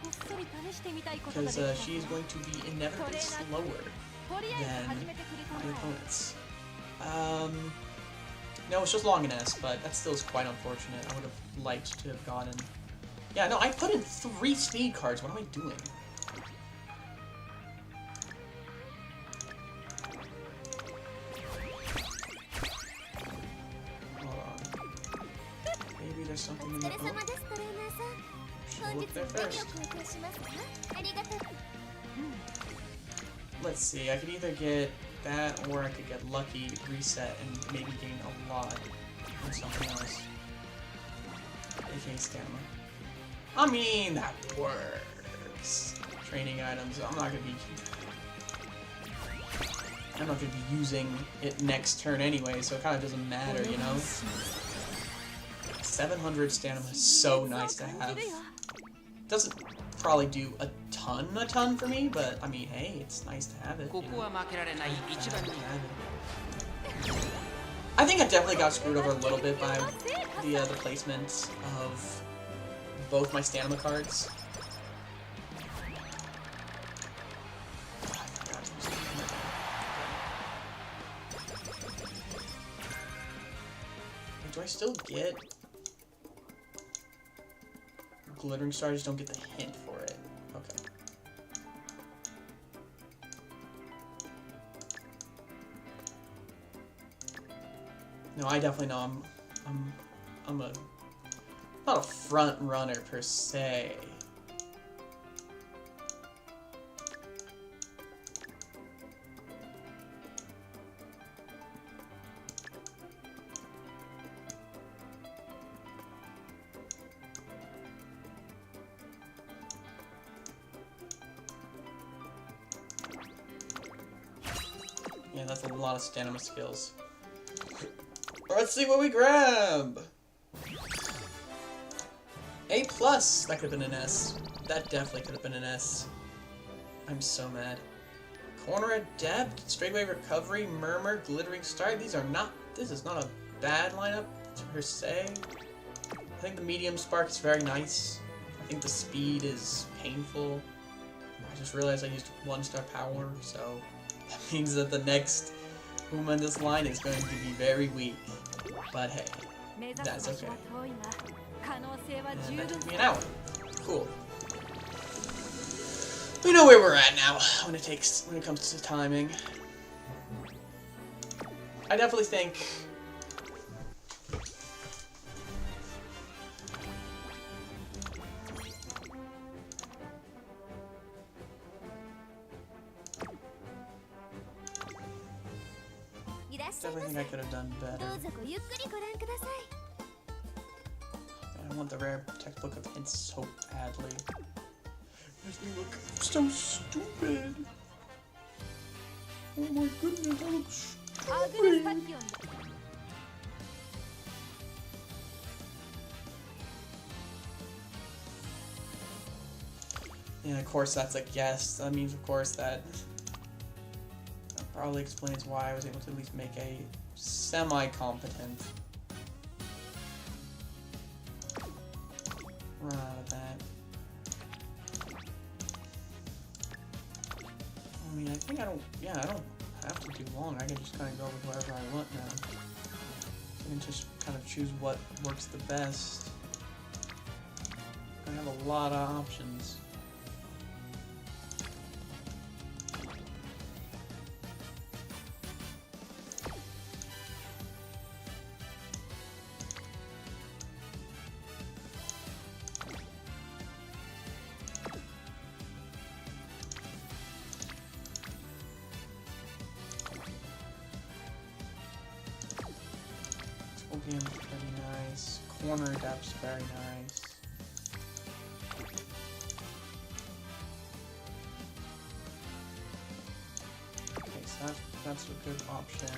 Speaker 1: Because she is going to be inevitably slower than my opponents. No, it's just long and S, but that still is quite unfortunate. I would have liked to have gotten... Yeah, no, I put in 3 speed cards. What am I doing? Hold on. Maybe there's something in the... Should look there first. Let's see, I could either get that, or I could get lucky, reset, and maybe gain a lot from something else. AKA stamina. I mean, that works. Training items, I'm not gonna be using it next turn anyway, so it kind of doesn't matter, you know? 700 stamina is so nice to have. Doesn't probably do a ton for me, but I mean, hey, it's nice to have it. You know? I think I definitely got screwed over a little bit by the placement of both my stamina cards. Do I still get Glittering Star? I just don't get the hint for it. Okay. No, I definitely know I'm not a front runner per se. Yeah, that's a lot of stamina skills. Let's see what we grab! A+, that could have been an S. That definitely could have been an S. I'm so mad. Corner Adept, Straightaway Recovery, Murmur, Glittering Star. This is not a bad lineup per se. I think the Medium Spark is very nice. I think the speed is painful. I just realized I used 1-star power, so that means that the next Uma in this line is going to be very weak. But hey, that's okay. And that took me an hour. Cool. We know where we're at now when it comes to timing. I definitely think I could have done better. I want the rare textbook of hints so badly. Makes me look so stupid. Oh my goodness, I look stupid. Yeah, of course that's a guess. That means, of course, that probably explains why I was able to at least make a semi-competent run out of that. I mean, I think I don't have to do long. I can just kind of go with whatever I want now. I can just kind of choose what works the best. I have a lot of options. Damage pretty nice. Corner depth's very nice. Okay, so that's a good option.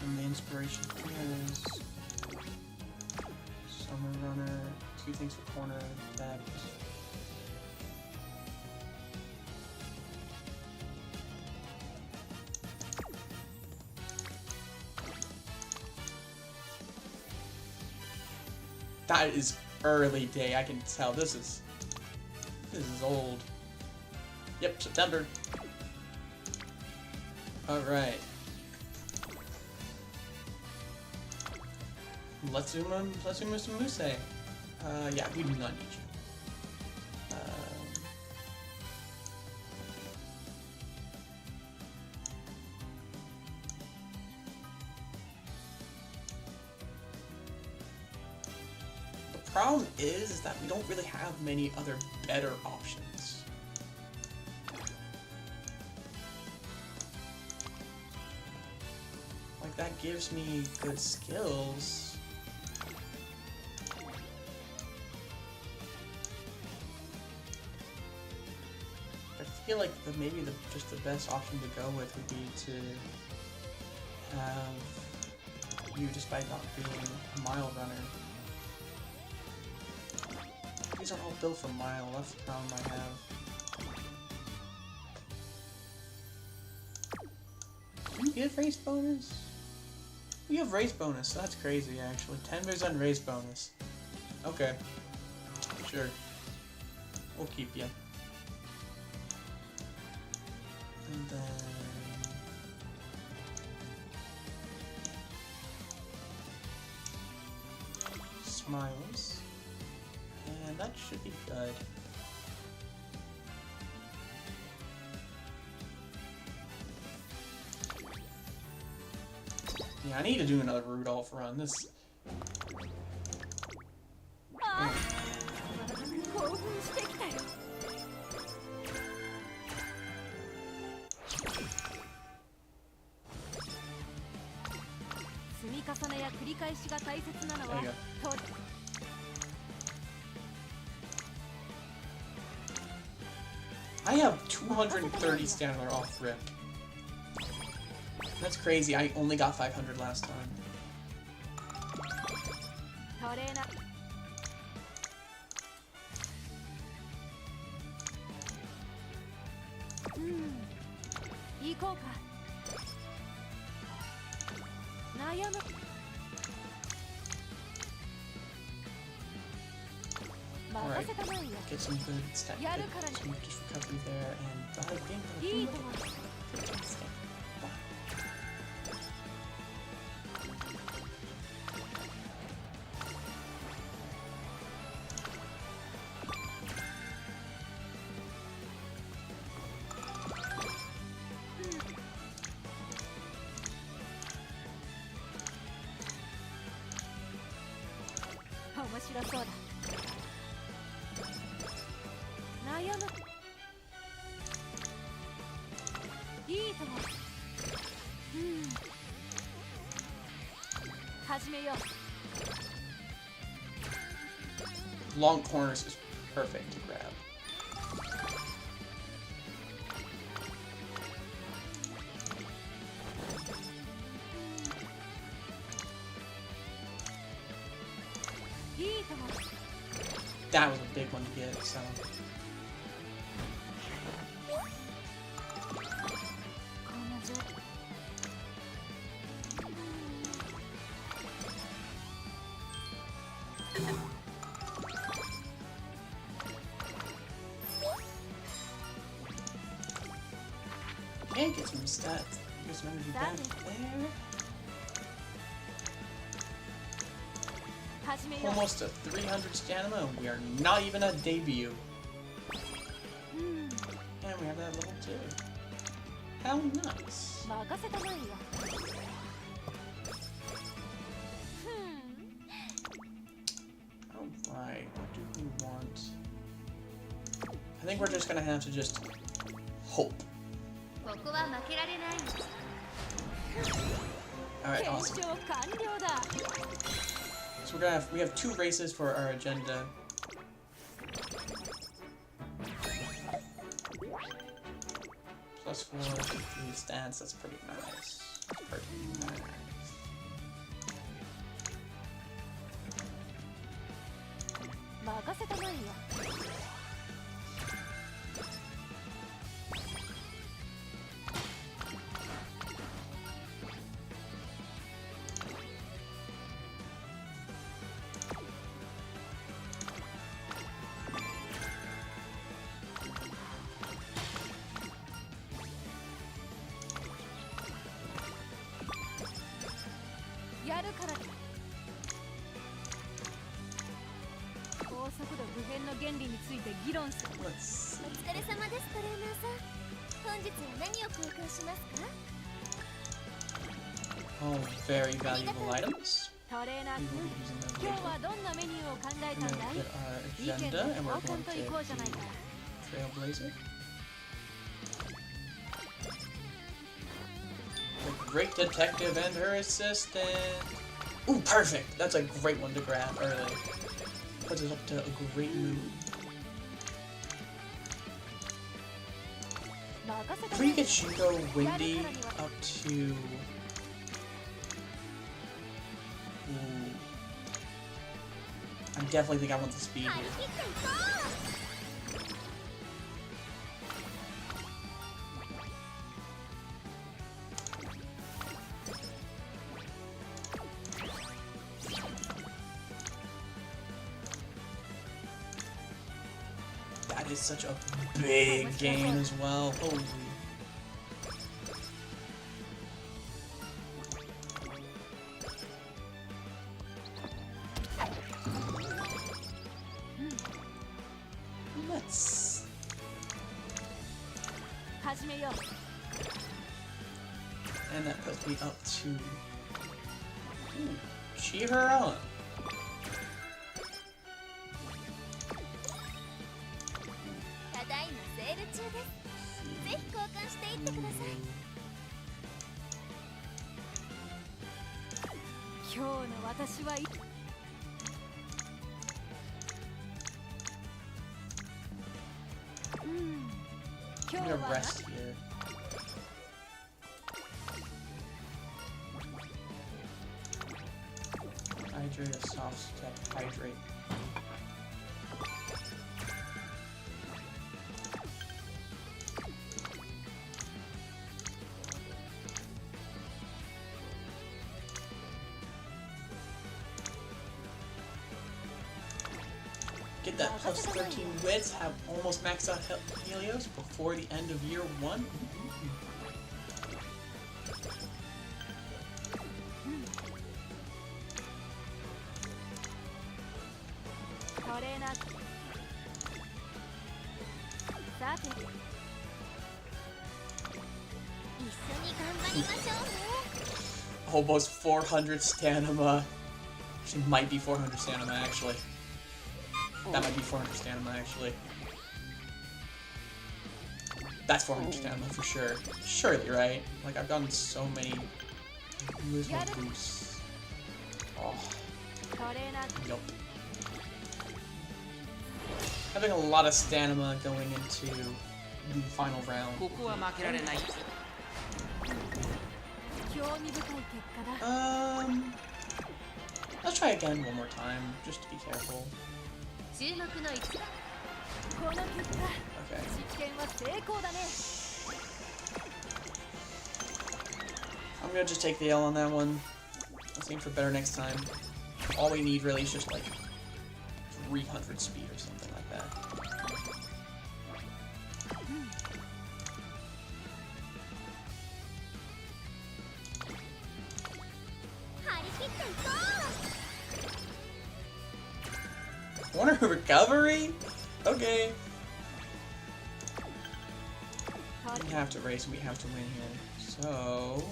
Speaker 1: And the inspiration here is Summer Runner, 2 things for corner depth. That is early day, I can tell. This is old. Yep, September. Alright. Let's Umamusume. Yeah, we do not need you. The problem is that we don't really have many other better options. Like, that gives me good skills. I feel like maybe just the best option to go with would be to have you, despite not being a mile runner. These aren't all built for mile, that's the problem I have. Do you get race bonus? You have race bonus, that's crazy actually. 10% race bonus. Okay. Sure. We'll keep you. And then smiles, and that should be good. Yeah, I need to do another Rudolph run. This. There you go. I have 230 stamina off rip. That's crazy. I only got 500 last time. Alright, get some good stat, some just recovery there, and bada bing, bada boom. Long corners is perfect to grab. That was a big one to get, so. And get some stats. Get some energy back there. Almost a 300 stamina, and we are not even at debut. And we have that level 2. How nice. Alright, what do we want? I think we're just gonna have to just hope. Alright, awesome. So we have 2 races for our agenda. Plus 4, 3 stats, that's pretty nice. That's pretty nice. Let's see. Oh, very valuable items. We will be using them later. We're going to get our agenda, and we're going to take the trailblazer. The great detective and her assistant. Ooh, perfect! That's a great one to grab early. Puts us up to a great mood. If we get Shingo Windy up to... Ooh. I definitely think I want the speed here. That is such a big game as well. Holy. Let's... And that puts me up to... Ooh, cheer her on. I'm gonna rest here. Hydrate, a soft step, hydrate. Get that plus 13 wits, have almost maxed out Helios before the end of year 1. Almost 400 stamina. Actually, might be 400 stamina, actually. That might be 400 stamina, actually. That's 400 stamina for sure. Surely, right? Like, I've gotten so many movement boosts. Oh. Yup. Having a lot of stamina going into the final round. Let's try again one more time, just to be careful. Okay. I'm gonna just take the L on that one. Let's aim for better next time. All we need really is just like 300 speed or something like that. Warner recovery? Okay. We have to race and we have to win here. So...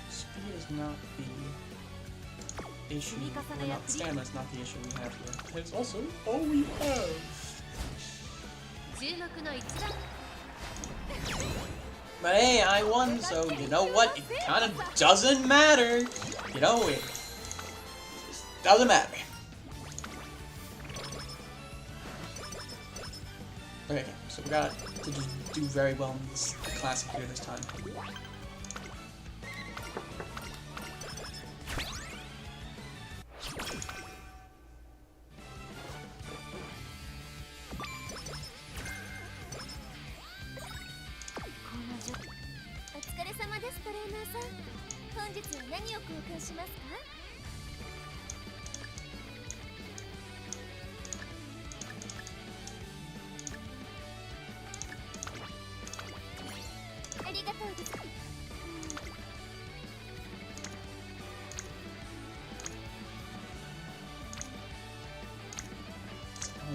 Speaker 1: speed is not the issue. Well, not stamina is not the issue we have here. It's also all we have. But hey, I won, so you know what? It kind of doesn't matter. You know, it just doesn't matter. Okay, so we got to just do very well in this classic here this time.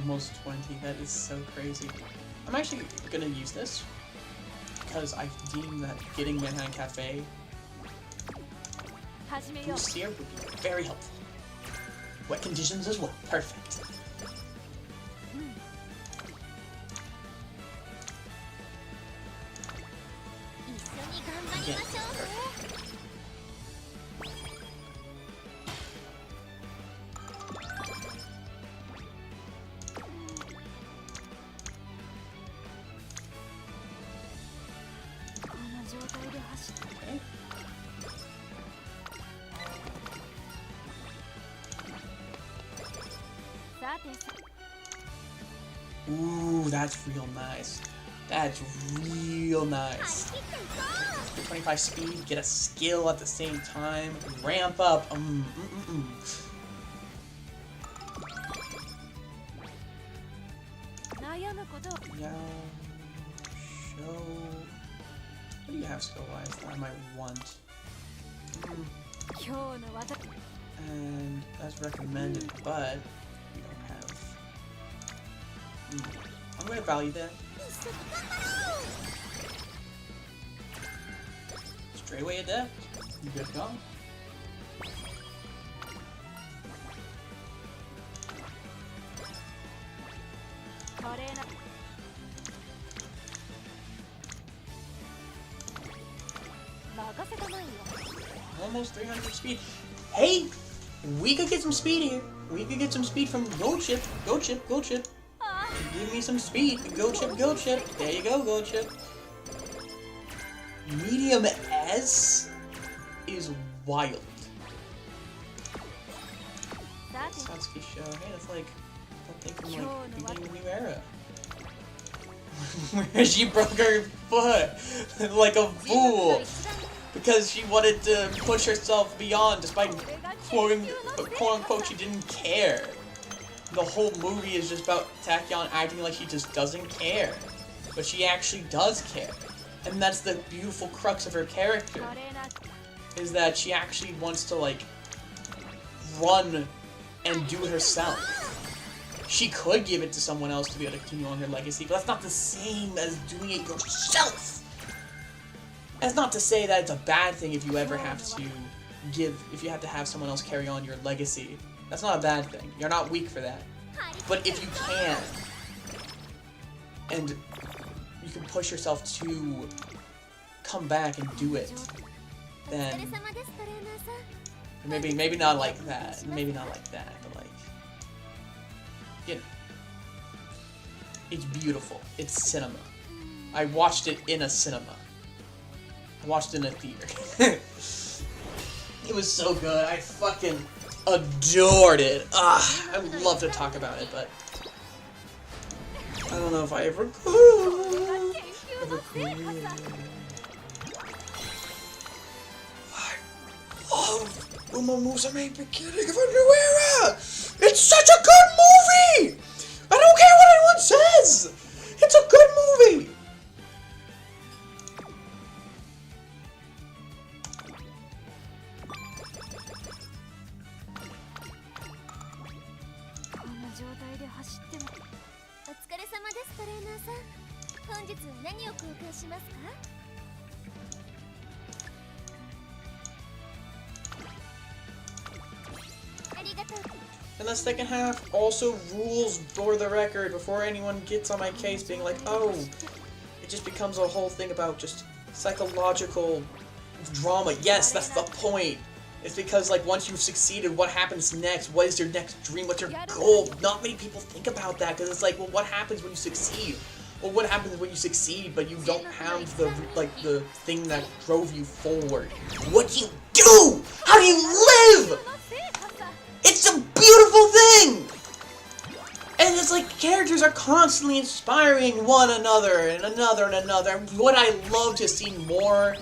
Speaker 1: Almost 20, that is so crazy. I'm actually gonna use this because I deem that getting Manhattan Cafe boost here would be very helpful. Wet conditions as well, perfect. Again, perfect. Ooh, that's real nice. That's real nice. 25 speed, get a skill at the same time, ramp up. Yeah, show. What do you have skill-wise that I might want? And that's recommended, but we don't have. I'm going to value that. Straightway adept. You good to go? Almost 300 speed. Hey! We could get some speed here. We could get some speed from Gold Chip. Gold Chip, Gold Chip. Give me some speed. Gold Chip, Gold Chip. There you go, Gold Chip. Medium S is wild. Satsuki show. Hey, that's like that thing from like the beginning of the new era. Where she broke her foot like a fool because she wanted to push herself beyond despite quote unquote she didn't care. The whole movie is just about Tachyon acting like she just doesn't care. But she actually does care. And that's the beautiful crux of her character. Is that she actually wants to like run and do it herself. She could give it to someone else to be able to continue on her legacy, but that's not the same as doing it yourself. That's not to say that it's a bad thing if you ever have to if you have to have someone else carry on your legacy. That's not a bad thing. You're not weak for that. But if you can, and you can push yourself to come back and do it, then maybe not like that. Maybe not like that, but like, you know, it's beautiful. It's cinema. I watched it in a cinema. I watched it in a theater. It was so good. I fucking adored it. I would love to talk about it, but I don't know if I ever could. I love Umamusume beginning of a new era. It's such a good movie. I don't care what anyone says. It's a good movie. And the second half also rules for the record before anyone gets on my case being like, oh, it just becomes a whole thing about just psychological drama. Yes, that's the point. It's because, like, once you've succeeded, what happens next? What is your next dream? What's your goal? Not many people think about that, because it's like, well, what happens when you succeed? Well, what happens when you succeed, but you don't have the, like, the thing that drove you forward? What do you do? How do you live? It's a beautiful thing! And it's like, characters are constantly inspiring one another, and another, and another. Would I love to see more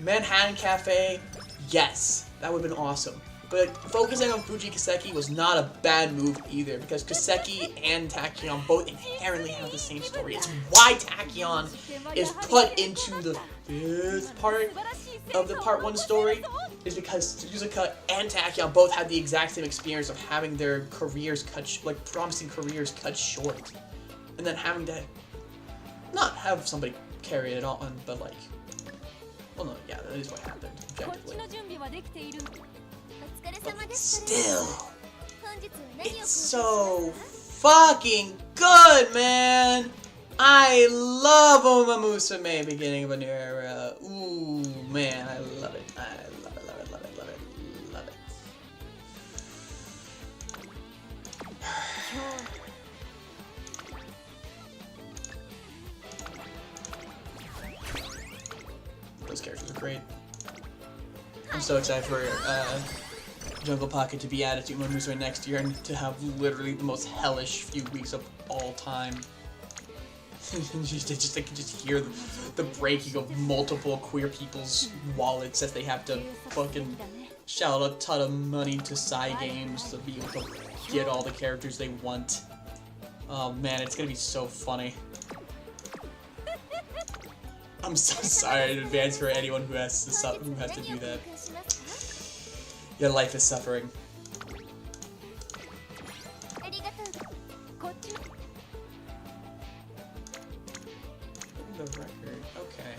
Speaker 1: Manhattan Cafe? Yes, that would have been awesome. But focusing on Fuji Kaseki was not a bad move either, because Kaseki and Tachyon both inherently have the same story. It's why Tachyon is put into the 5th part of the Part 1 story, is because Suzuka and Tachyon both had the exact same experience of having their careers cut, like promising careers cut short, and then having to not have somebody carry it on, but like, well, no, yeah, that is what happened objectively. But still, it's so fucking good, man. I love Umamusume, beginning of a new era. Ooh, man, I love it. I love it, love it, love it, love it, love it. Those characters are great. I'm so excited for Jungle Pocket to be added to Umamusume next year and to have literally the most hellish few weeks of all time. just hear the breaking of multiple queer people's wallets as they have to fucking shell out a ton of money to Cygames to be able to get all the characters they want. Oh man, it's gonna be so funny. I'm so sorry in advance for anyone who has to do that. Your life is suffering. The record, okay.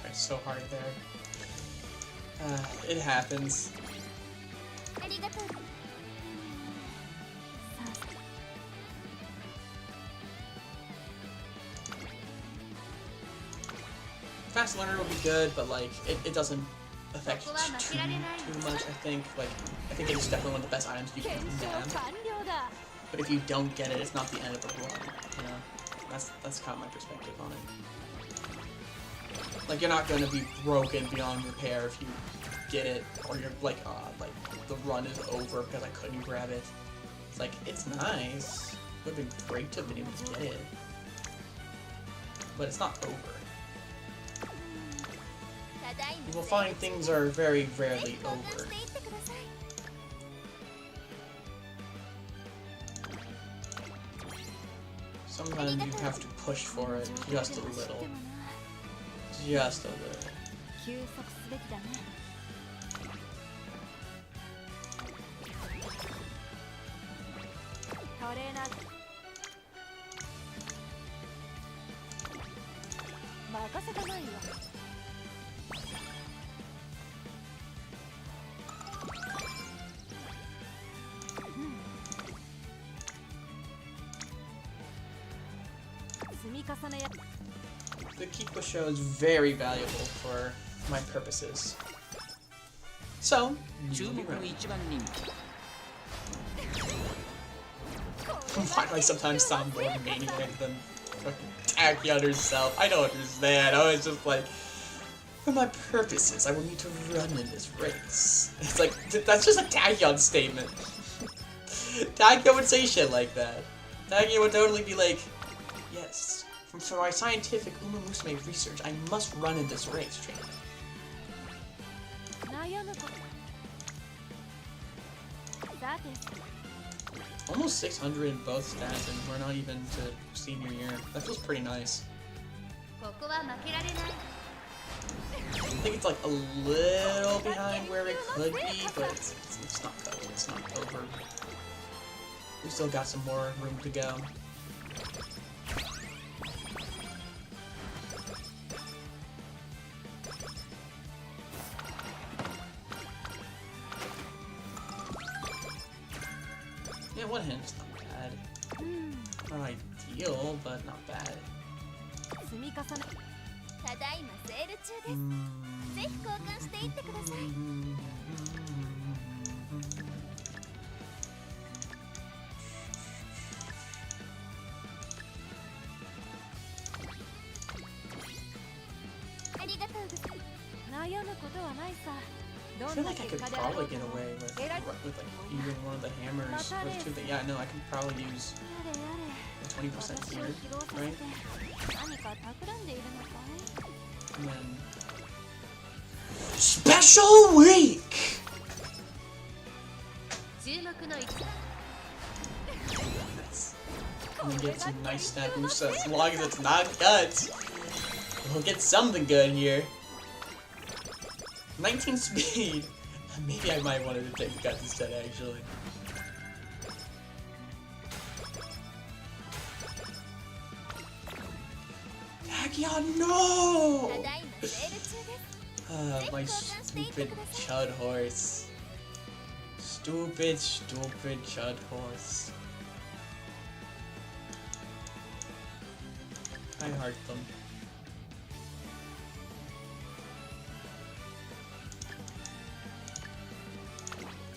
Speaker 1: Tried so hard there. It happens. Fast learner will be good, but like it doesn't affect too much. I think it's definitely one of the best items you can have. But if you don't get it, it's not the end of the run. You know, that's kind of my perspective on it. Like, you're not going to be broken beyond repair if you get it, or you're like, like the run is over because I couldn't grab it. It's like, it's nice. It would have been great to have been able to get it, but it's not over. You will find things are very rarely over. Sometimes you have to push for it just a little. Just a little. The Kiko show is very valuable for my purposes. So, why do I sometimes sound more maniac than fucking Tachyon herself? I don't understand. I was just like, for my purposes, I will need to run in this race. It's like, that's just a Tachyon statement. Tachyon would say shit like that. Tachyon would totally be like, yes, for my scientific Umamusume research, I must run in this race, trainer. Almost 600 in both stats, and we're not even to senior year. That feels pretty nice. I think it's like a little behind where it could be, but it's not over. It's not over. We still got some more room to go. Yeah, one hand's not bad. Not ideal, but not bad. I feel like I could probably get away with like even one of the hammers. Yeah, no, I could probably use a 20% here, right? And then special week. I'm gonna get some nice stat boosts as long as it's not guts. We'll get something good here. 19 speed. Maybe I might want to take guts instead, actually. Tachyon, no! My stupid chud horse. Stupid chud horse. I heart them.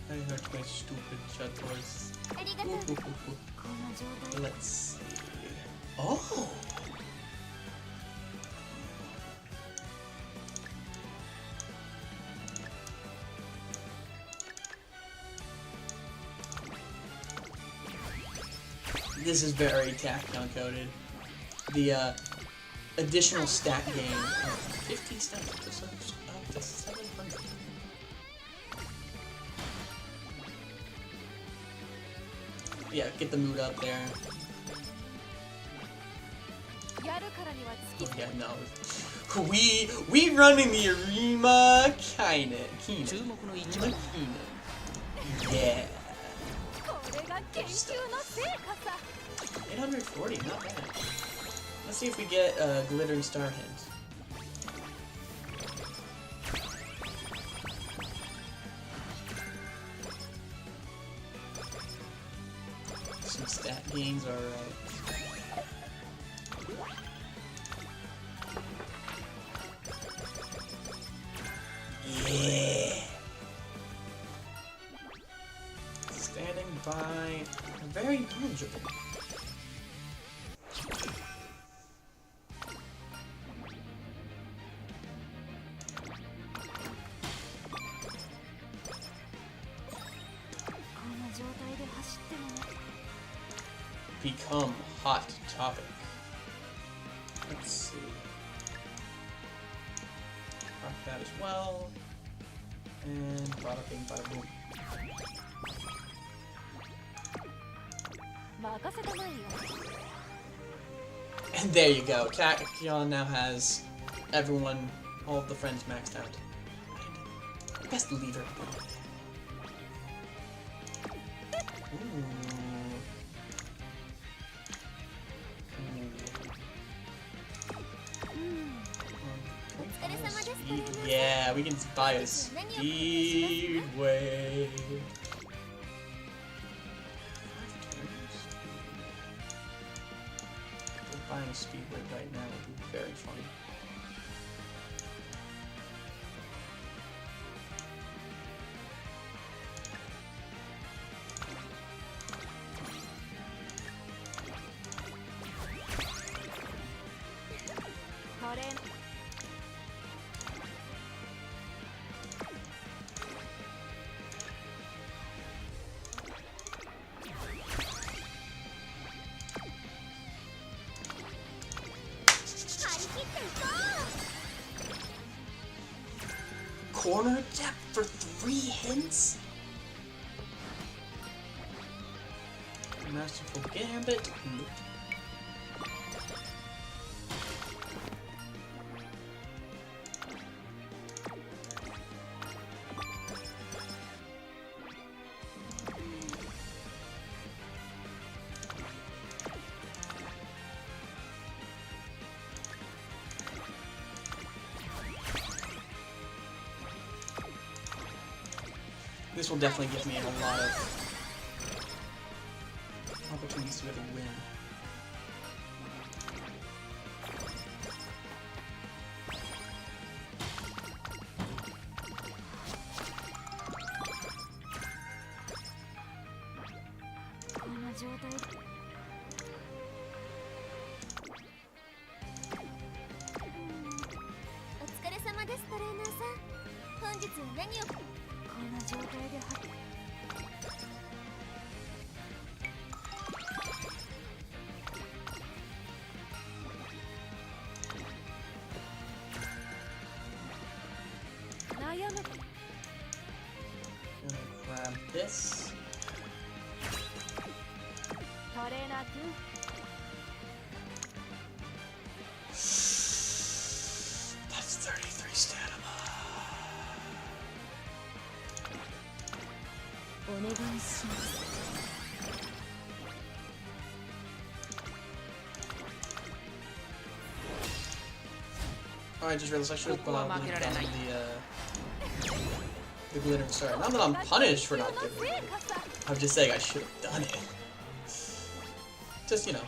Speaker 1: I heard my stupid chud horse. Let's see. Oh! This is very Tachyon coded. The additional stat gain of 15 stats up to 700. Yeah, get the mood up there. Oh, yeah, no. We running the arena, kinda. Yeah. 840, not bad. Let's see if we get a glittering star hint. Some stat gains, alright. Yeah! Standing by, very knowledgeable. Become hot topic. Let's see. Rock that as well. And bada bing, bada boom. And there you go. Tachyon now has everyone, all of the friends maxed out. Best leader. Ooh. Yeah, we can buy a speedway. Buying a speedway right now would be very funny. Corner depth for 3 hints? Masterful Gambit? Nope. This will definitely give me a lot of opportunities to be able to win. Gonna grab this. That's 33 stamina. Oh, I just realized I should have put out the glitter. Sorry, not that I'm punished for not doing it. I'm just saying I should have done it. Just, you know,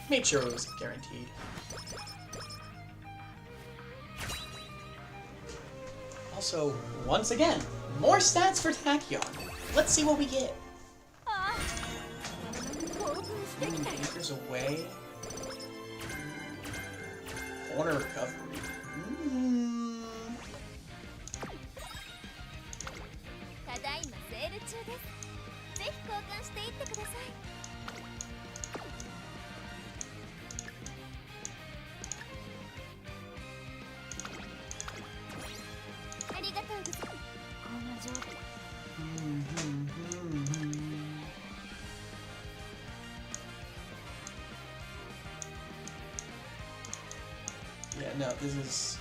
Speaker 1: made sure it was guaranteed. Also, once again, more stats for Tachyon. Let's see what we get. Anchors away. Corner recovery. Yeah, no, this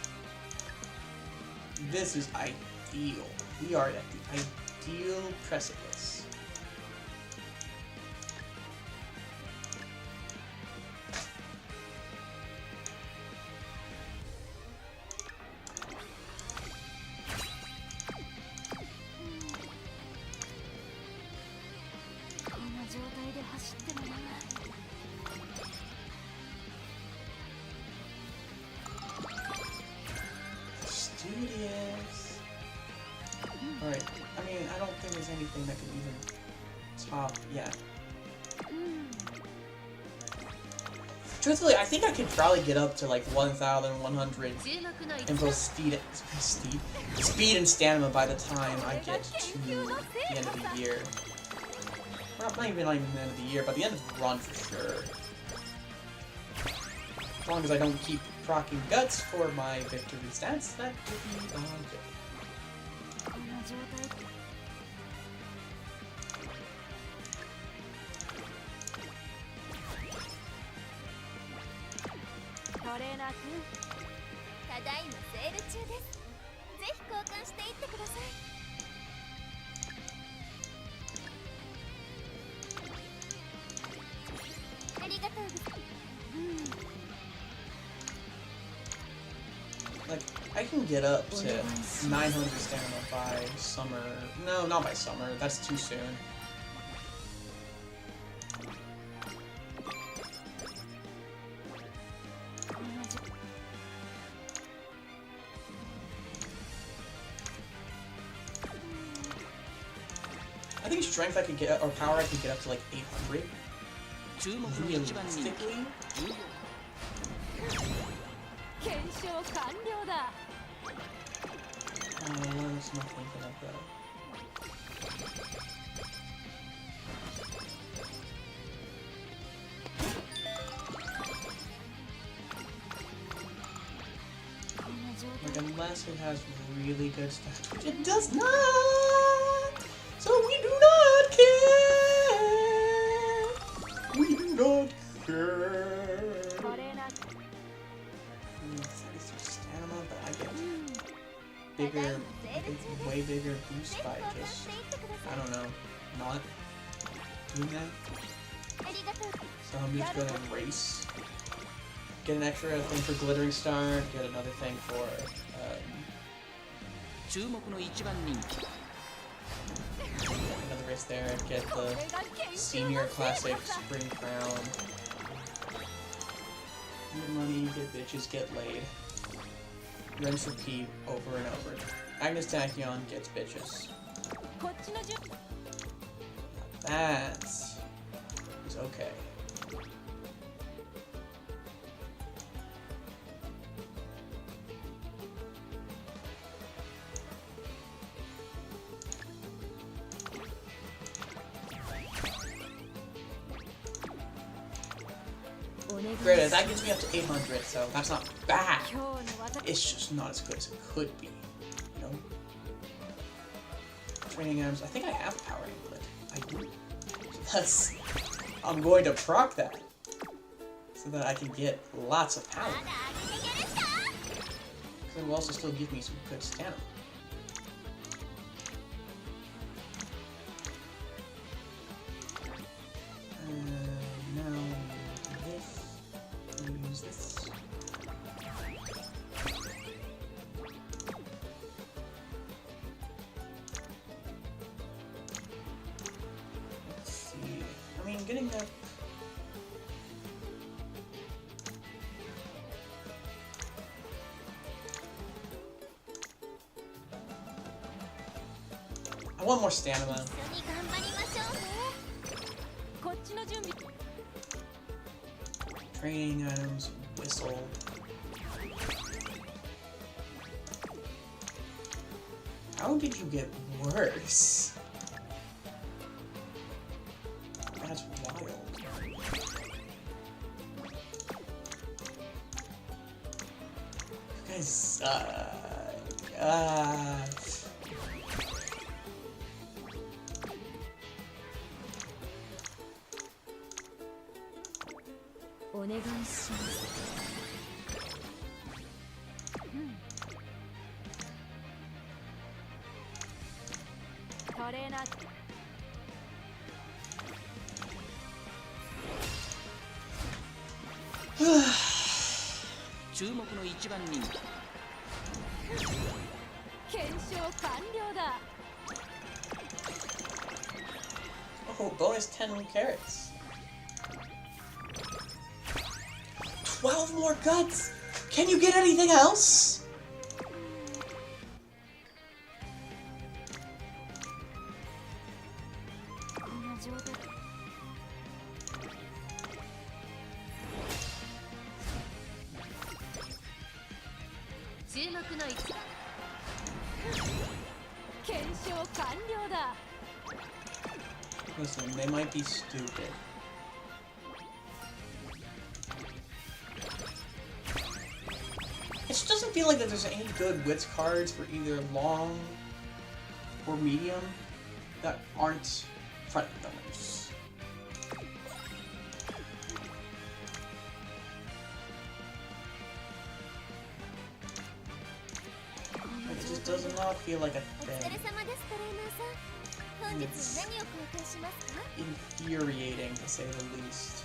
Speaker 1: is ideal. We are at the ideal precipice. Studious. Alright, I mean, I don't think there's anything that can even top yet. Truthfully, I think I could probably get up to like 1,100 in both speed and stamina by the time I get to the end of the year. Well, not even the end of the year, but the end of the run for sure. As long as I don't keep procking guts for my victory stats, that would be good. Like, I can get up to 900 stamina by summer. No, not by summer. That's too soon. I think strength I could get, or power I could get up to like 800. Realistically. Let's not think about that. Like, unless it has really good stats, which it does not! So we do not care! We do not care! 33 stamina, but I get bigger, way bigger boost by just, I don't know, not doing that. So I'm just gonna race. Get an extra thing for Glittering Star, get another thing for, another race there, get the Senior Classic Spring Crown. Get money, get bitches, get laid. Rinse, repeat, over and over. Agnes Tachyon gets bitches. That is okay. Granted, that gets me up to 800, so that's not bad. It's just not as good as it could be, you know? Training items. I think I have power anklet. I do. So I'm going to proc that so that I can get lots of power. Because it will also still give me some good stamina. Getting that. I want more stamina. Training items, whistle. How did you get worse? That's wild. You guys suck. Oh, bonus 10 carrots. 12 more guts! Can you get anything else? Listen, they might be stupid. It just doesn't feel like that there's any good wits cards for either long or medium that aren't front runners. It just does not feel like a thing. It's infuriating, to say the least.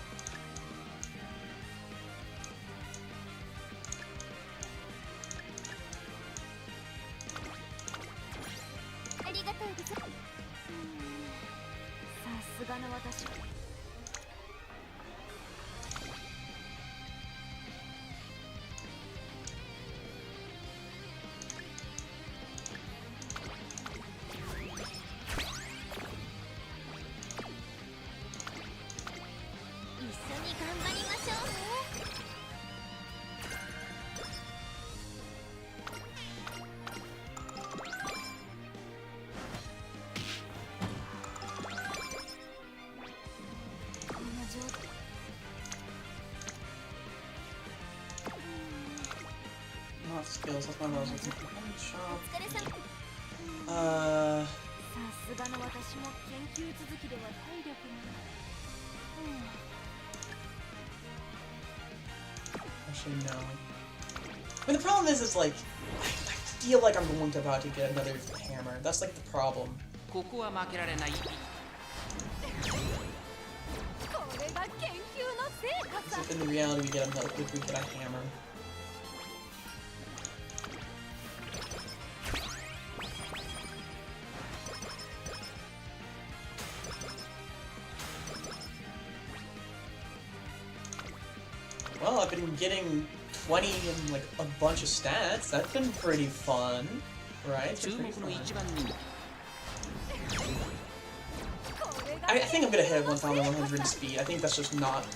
Speaker 1: Not skills, that's not what I was looking for. Actually, no. I mean, the problem is like, I feel like I'm about to get another hammer. That's like the problem. If in reality we get a hammer. Well, I've been getting 20 and like a bunch of stats. That's been pretty fun, right? It's been pretty fun. I think I'm gonna hit 1,100 in speed. I think that's just not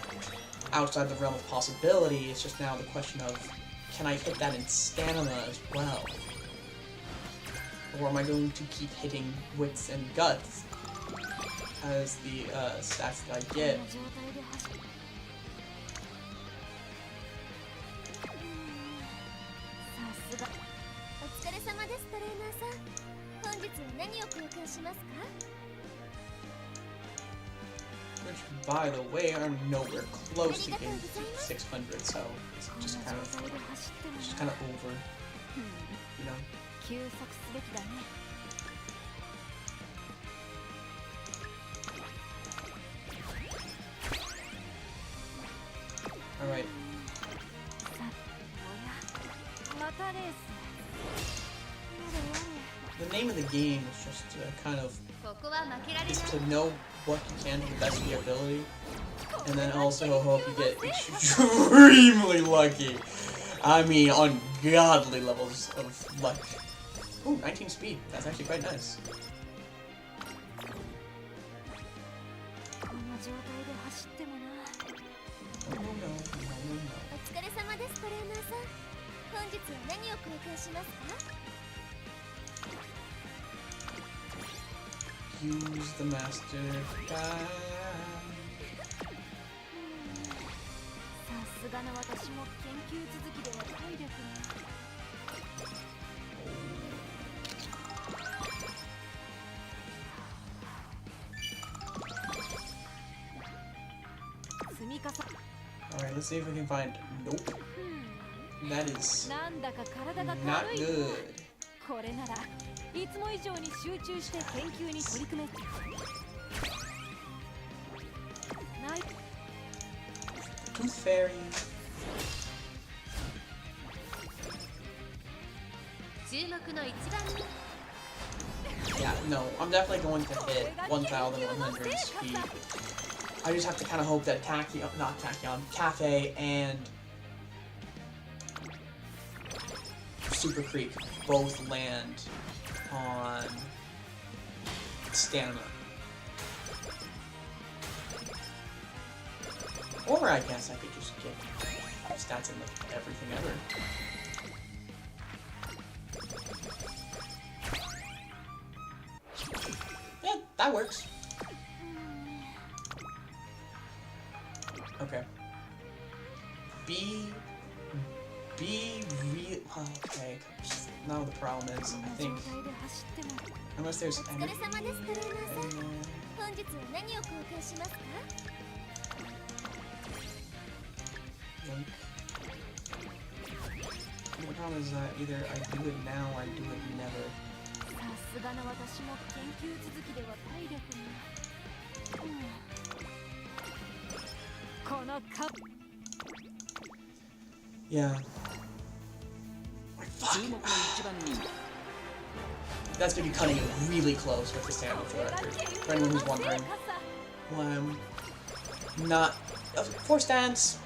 Speaker 1: outside the realm of possibility. It's just now the question of, can I hit that in stamina as well? Or am I going to keep hitting wits and guts as the stats that I get? Which, by the way, are nowhere close to getting 600, so it's just kind of over, you know. All right. The name of the game is just is to know what you can to the best of your ability, and then also hope you get extremely lucky. I mean, ungodly levels of luck. Ooh, 19 speed. That's actually quite nice. Use the master guide. Alright, let's see if we can find... Nope. That is not good. Tooth Fairy. Yeah, no, I'm definitely going to hit 1,100 speed. I just have to kind of hope that Cafe and Super Creek both land on stamina. Or I guess I could just get stats in like everything ever. Yeah, that works. Okay. Okay. Now the problem is, I think, unless there's anything... The problem is that either I do it now or I do it never. Yeah. Fuck. That's gonna be cutting it really close with the stamina for the record. For anyone who's wondering why I'm not... For stance,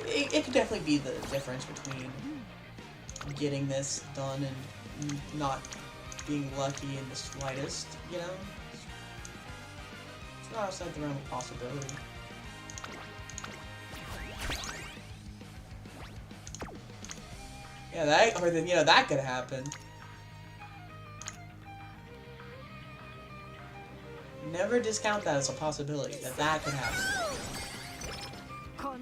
Speaker 1: it could definitely be the difference between getting this done and not being lucky in the slightest, you know? It's not outside the realm of possibility. Yeah, that, or then, you know, that could happen. Never discount that as a possibility, that could happen. And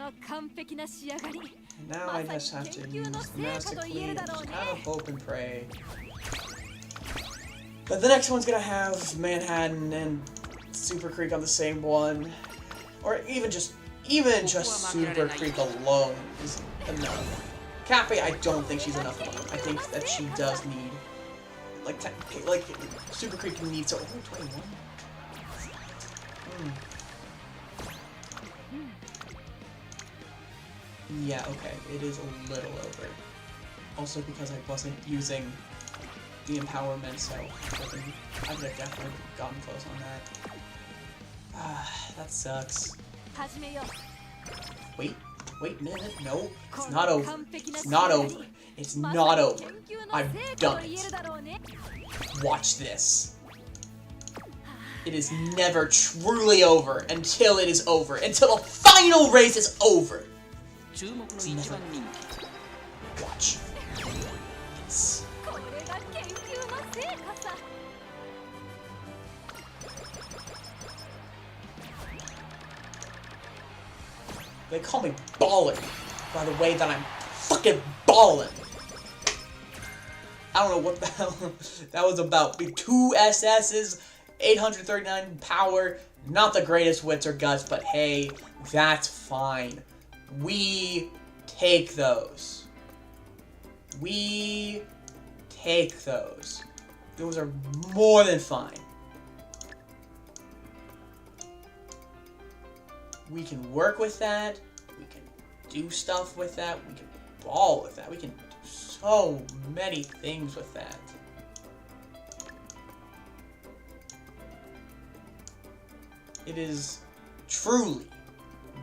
Speaker 1: now I just have to use Master Clean, just kind of hope and pray. But the next one's gonna have Manhattan and Super Creek on the same one. Or even just Super Creek alone is enough. Cappy, I don't think she's enough alone. I think that she does need, like Super Creek needs so. Oh, 21. Yeah, okay, it is a little over. Also because I wasn't using the empowerment, so I could have definitely gotten close on that. That sucks. Wait a minute, no, it's not over. It's not over. It's not over. I've done it. Watch this. It is never truly over until it is over. Until the final race is over. It's never. Watch. Yes. They call me baller by the way that I'm fucking ballin'. I don't know what the hell that was about. 2 SS's, 839 power, not the greatest wits or guts, but hey, that's fine. We take those. We take those. Those are more than fine. We can work with that. We can do stuff with that. We can ball with that. We can do so many things with that. It is truly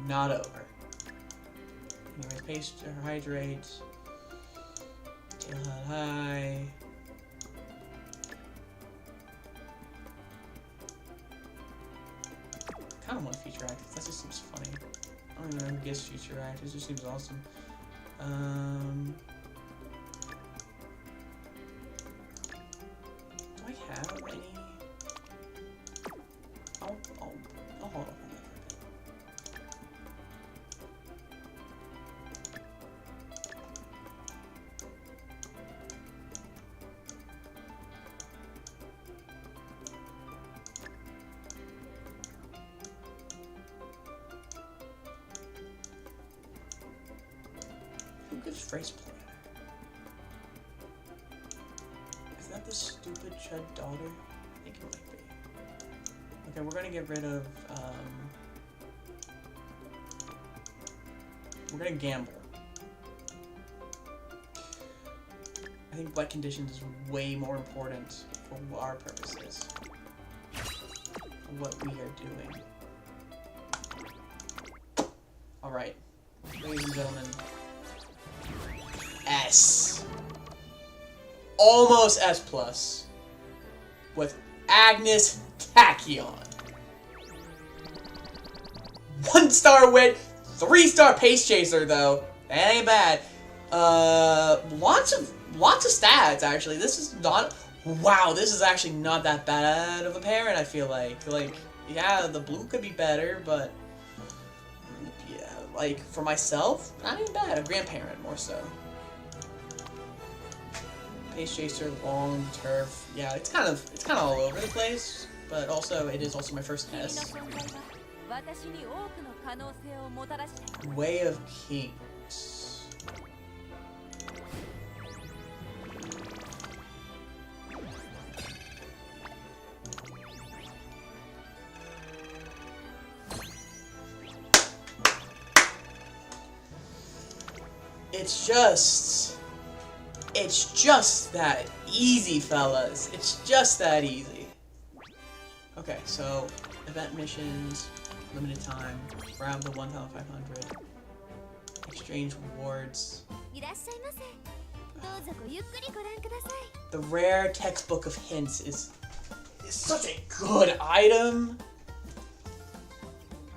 Speaker 1: not over. Anyways, paste or hydrate. Tail high. I kind of want future active. That just seems funny. I don't even know who gets future active. It just seems awesome. Do I have any? I'll hold on. Who gives race planner? Is that the stupid Chud daughter? I think it might be. Okay, we're gonna get rid of, we're gonna gamble. I think wet conditions is way more important for our purposes. For what we are doing. Alright. Ladies and gentlemen. S. Almost S plus. With Agnes Tachyon. 1-star wit, 3-star pace chaser though. That ain't bad. Lots of stats actually. This is not. Wow, this is actually not that bad of a parent. I feel like yeah, the blue could be better, but yeah, like for myself, not even bad. A grandparent more so. Pace chaser, long turf. Yeah, it's kind of all over the place, but also it is also my first S. Way of Kings. It's just that easy, fellas. It's just that easy. Okay, so event missions, limited time, grab the 1,500, exchange rewards. The rare textbook of hints is such a good item.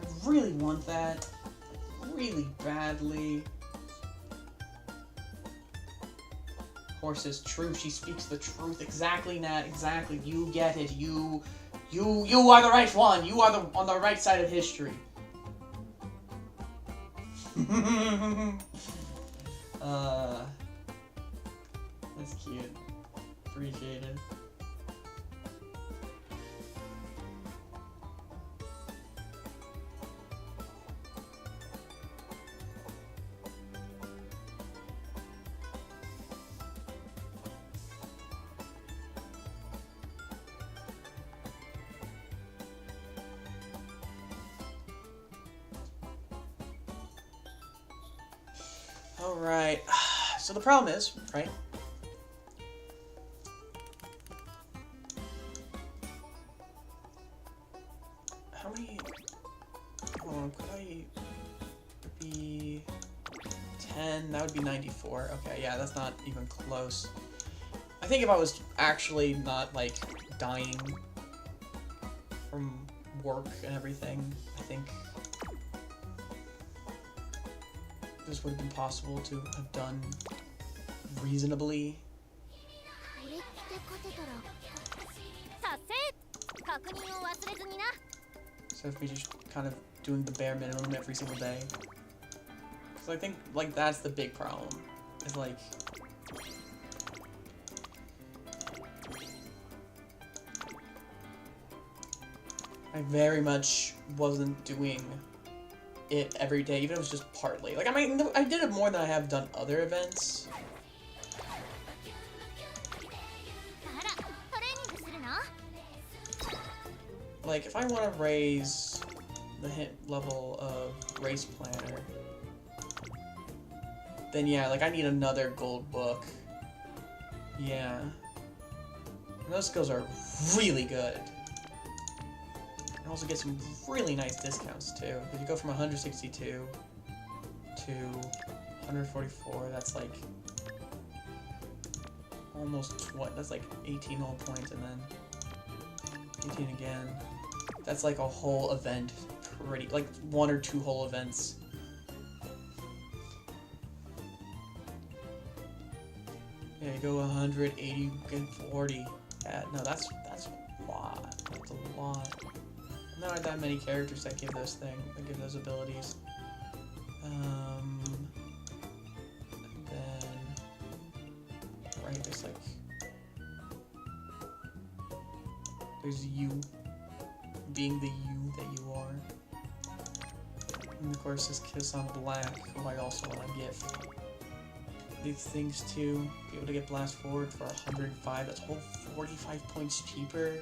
Speaker 1: I really want that, really badly. Horse is true. She speaks the truth. Exactly, Nat. Exactly. You get it. You are the right one. You are on the right side of history. That's cute. Appreciate it. Alright, so the problem is, right? How many... Hold on, could I be 10? That would be 94. Okay, yeah, that's not even close. I think if I was actually not, like, dying from work and everything, I think this would have been possible to have done reasonably. So if we just kind of doing the bare minimum every single day. So I think, like, that's the big problem. Is, like, I very much wasn't doing it every day, even if it was just partly. Like, I did it more than I have done other events. Like, if I want to raise the hit level of Race Planner, then yeah, like, I need another gold book. Yeah. And those skills are really good. And also get some really nice discounts too. If you go from 162 to 144, that's like almost that's like 18 whole points, and then 18 again. That's like a whole event, pretty like 1 or 2 whole events. Yeah, you go 180, get 40. Yeah, no, that's a lot. That's a lot. There aren't that many characters that give those abilities. And then, right, there's like, there's you, being the you that you are. And of course, this Kiss on Black, who I also want to gift. These things too, be able to get Blast Forward for 105, that's a whole 45 points cheaper.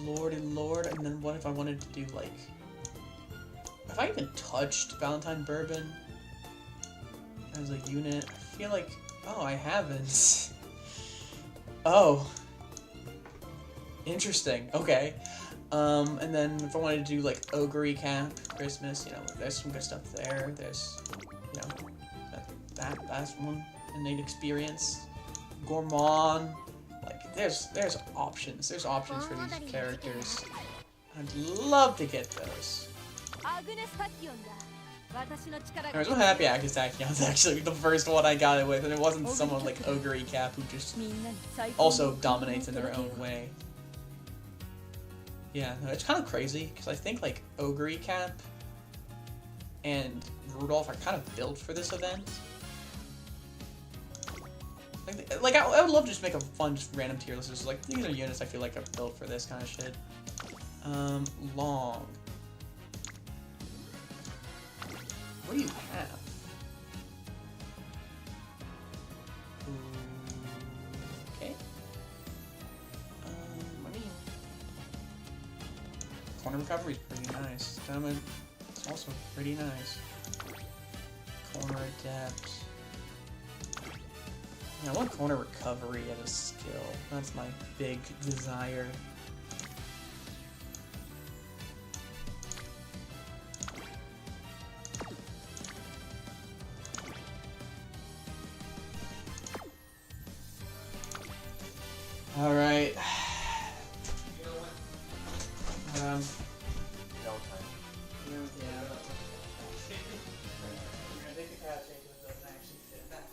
Speaker 1: Lord and Lord, and then what if I wanted to do, like, have I even touched Valentine Bourbon as a unit? I feel like, oh, I haven't. Oh. Interesting, okay. And then if I wanted to do, like, Ogre Camp, Christmas, you know, there's some good stuff there. There's, you know, that's one innate experience. Gourmand. Like, there's options. There's options for these characters. I'd love to get those. Anyways, I'm happy Agus Tachyon actually the first one I got it with, and it wasn't someone like Ogre Cap who just also dominates in their own way. Yeah, no, it's kind of crazy, because I think like Ogre Cap and Rudolph are kind of built for this event. Like I would love to just make a fun, just random tier list. Just like, these are units I feel like are built for this kind of shit. Long. What do you have? Okay. I mean, corner recovery is pretty nice. Diamond is also pretty nice. Corner adept. I want corner recovery as a skill. That's my big desire. All right. No time. Yeah. I think the cat changes doesn't actually fit that.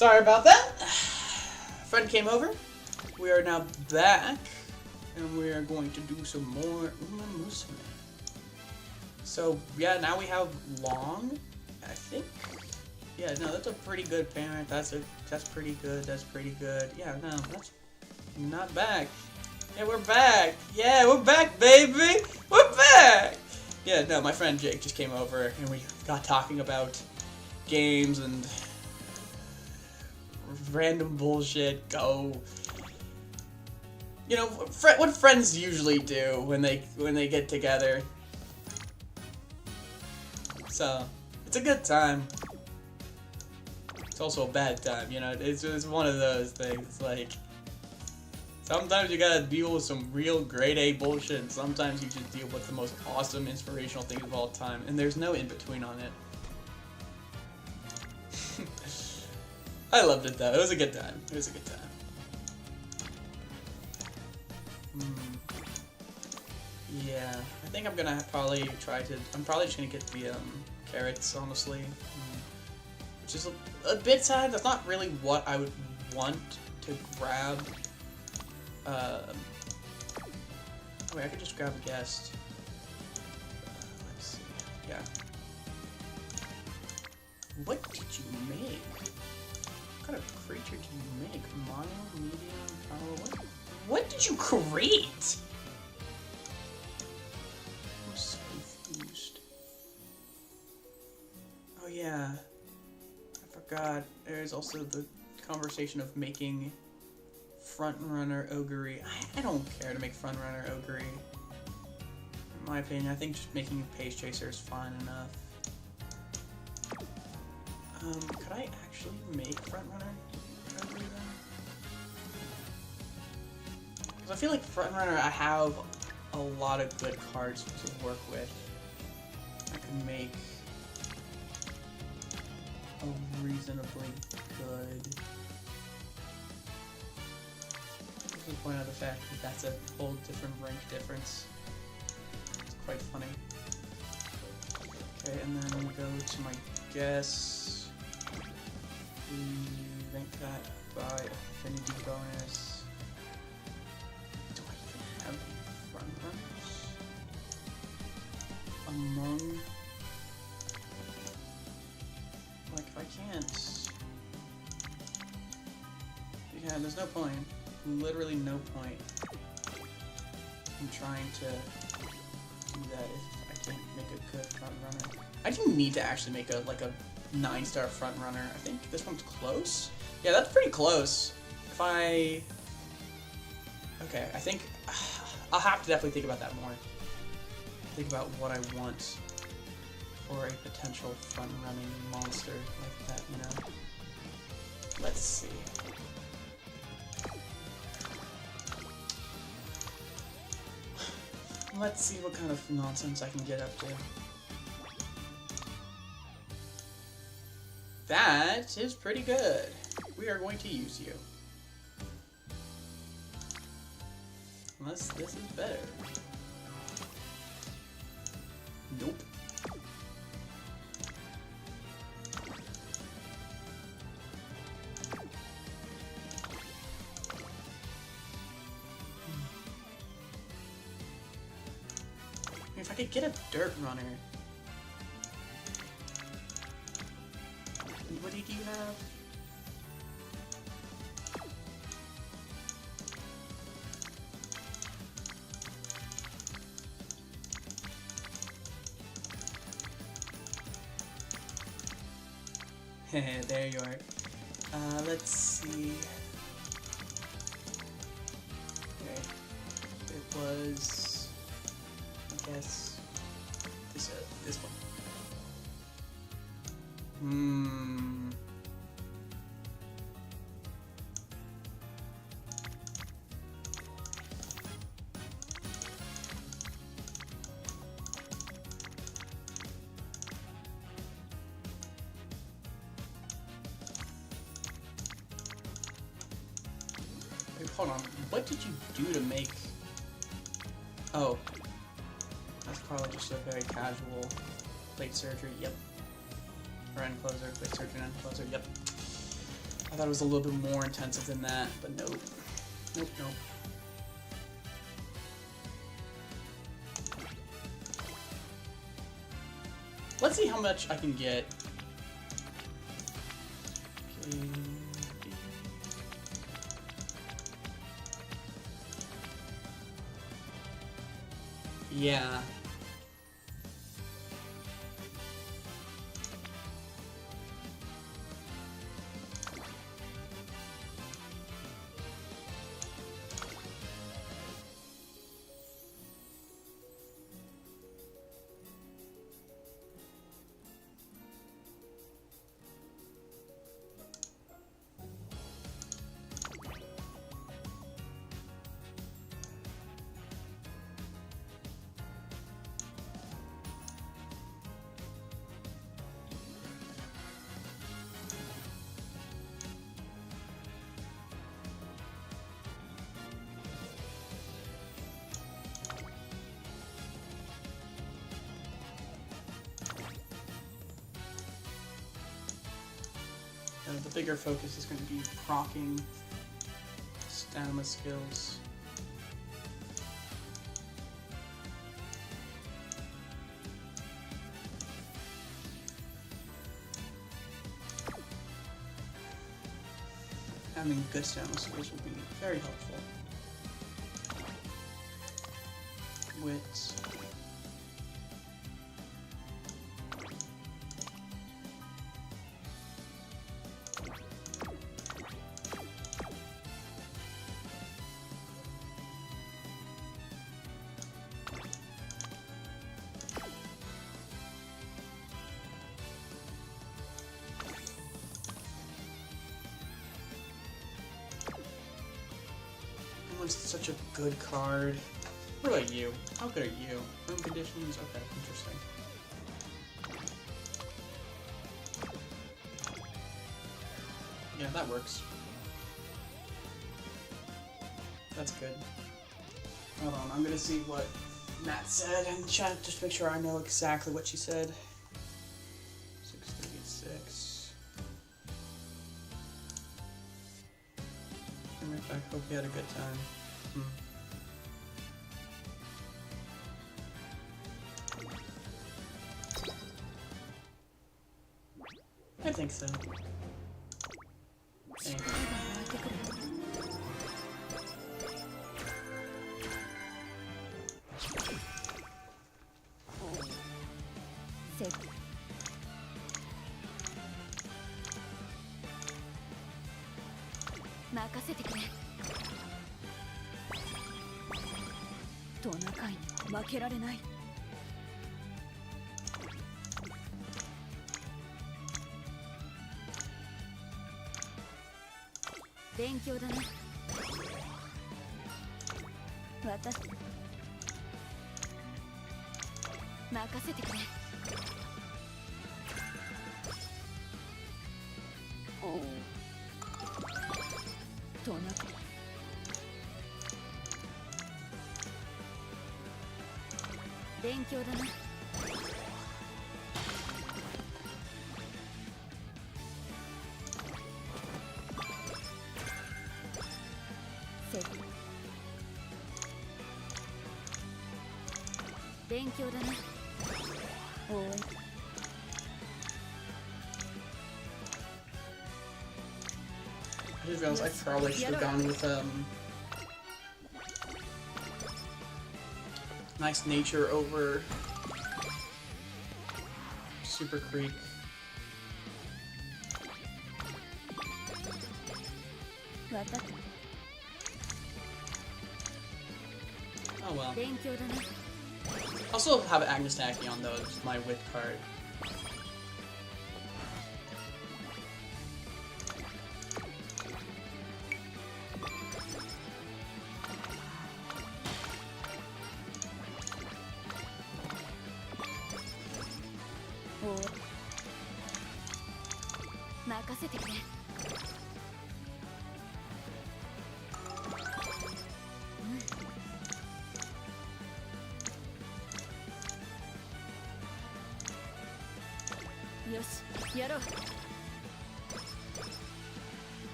Speaker 1: Sorry about that. Friend came over. We are now back, and we are going to do some more Umamusume. So yeah, now we have long, I think. Yeah, no, that's a pretty good parent. That's pretty good. That's pretty good. Yeah, no, that's not back. Yeah, we're back. Yeah, we're back, baby. We're back. Yeah, no, my friend Jake just came over, and we got talking about games and random bullshit. You know, what friends usually do when they get together. So, it's a good time. It's also a bad time, you know. It's one of those things, like, sometimes you gotta deal with some real grade A bullshit, and sometimes you just deal with the most awesome, inspirational things of all time, and there's no in-between on it. I loved it, though. It was a good time. It was a good time. Yeah, I think I'm gonna probably I'm probably just gonna get the carrots, honestly. Which is a bit sad. That's not really what I would want to grab. Wait, I could just grab a guest. Let's see. Yeah. What did you make? What kind of creature did you make? Mono, medium, power, what did you create? I'm so confused. Oh yeah. I forgot. There's also the conversation of making Frontrunner Ogre. I don't care to make Frontrunner Ogre. In my opinion, I think just making a Page Chaser is fine enough. Could I actually make Frontrunner Ogre then? Because I feel like Frontrunner, I have a lot of good cards to work with. I can make a reasonably good. To point out the fact that that's a whole different rank difference. It's quite funny. Okay, and then we go to my guess. We rank that by affinity bonus. Do I even have any front runners? Among... Like, if I can't... Yeah, there's no point. Literally no point in trying to do that if I can't make a good front runner. I do need to actually make a 9-star front runner. I think this one's close. Yeah, that's pretty close. If I... Okay, I think I'll have to definitely think about that more. Think about what I want for a potential front running monster like that, you know? Let's see. Let's see what kind of nonsense I can get up to. That is pretty good. We are going to use you. Unless this is better. Nope. If I could get a dirt runner. What did you have? There you are. Let's see. Okay. It was... I guess this one. Wait, hold on. What did you do to make... Oh. That's probably just a very casual plate surgery, yep. Or end closer, plate surgery and end closer, yep. I thought it was a little bit more intensive than that, but nope. Nope, nope. Let's see how much I can get. Okay. Yeah. The bigger focus is going to be proccing stamina skills. Having good stamina skills will be very helpful. Wits. Such a good card. What about you? How good are you? Room conditions? Okay, interesting. Yeah, that works. That's good. Hold on, I'm gonna see what Matt said in chat, just to make sure I know exactly what she said. 636. I hope you had a good time. I think so. Anyway. I just realized I probably should have gone with nice nature over Super Creek. Oh well. I also have Agnes Tachyon though, it's my wit card.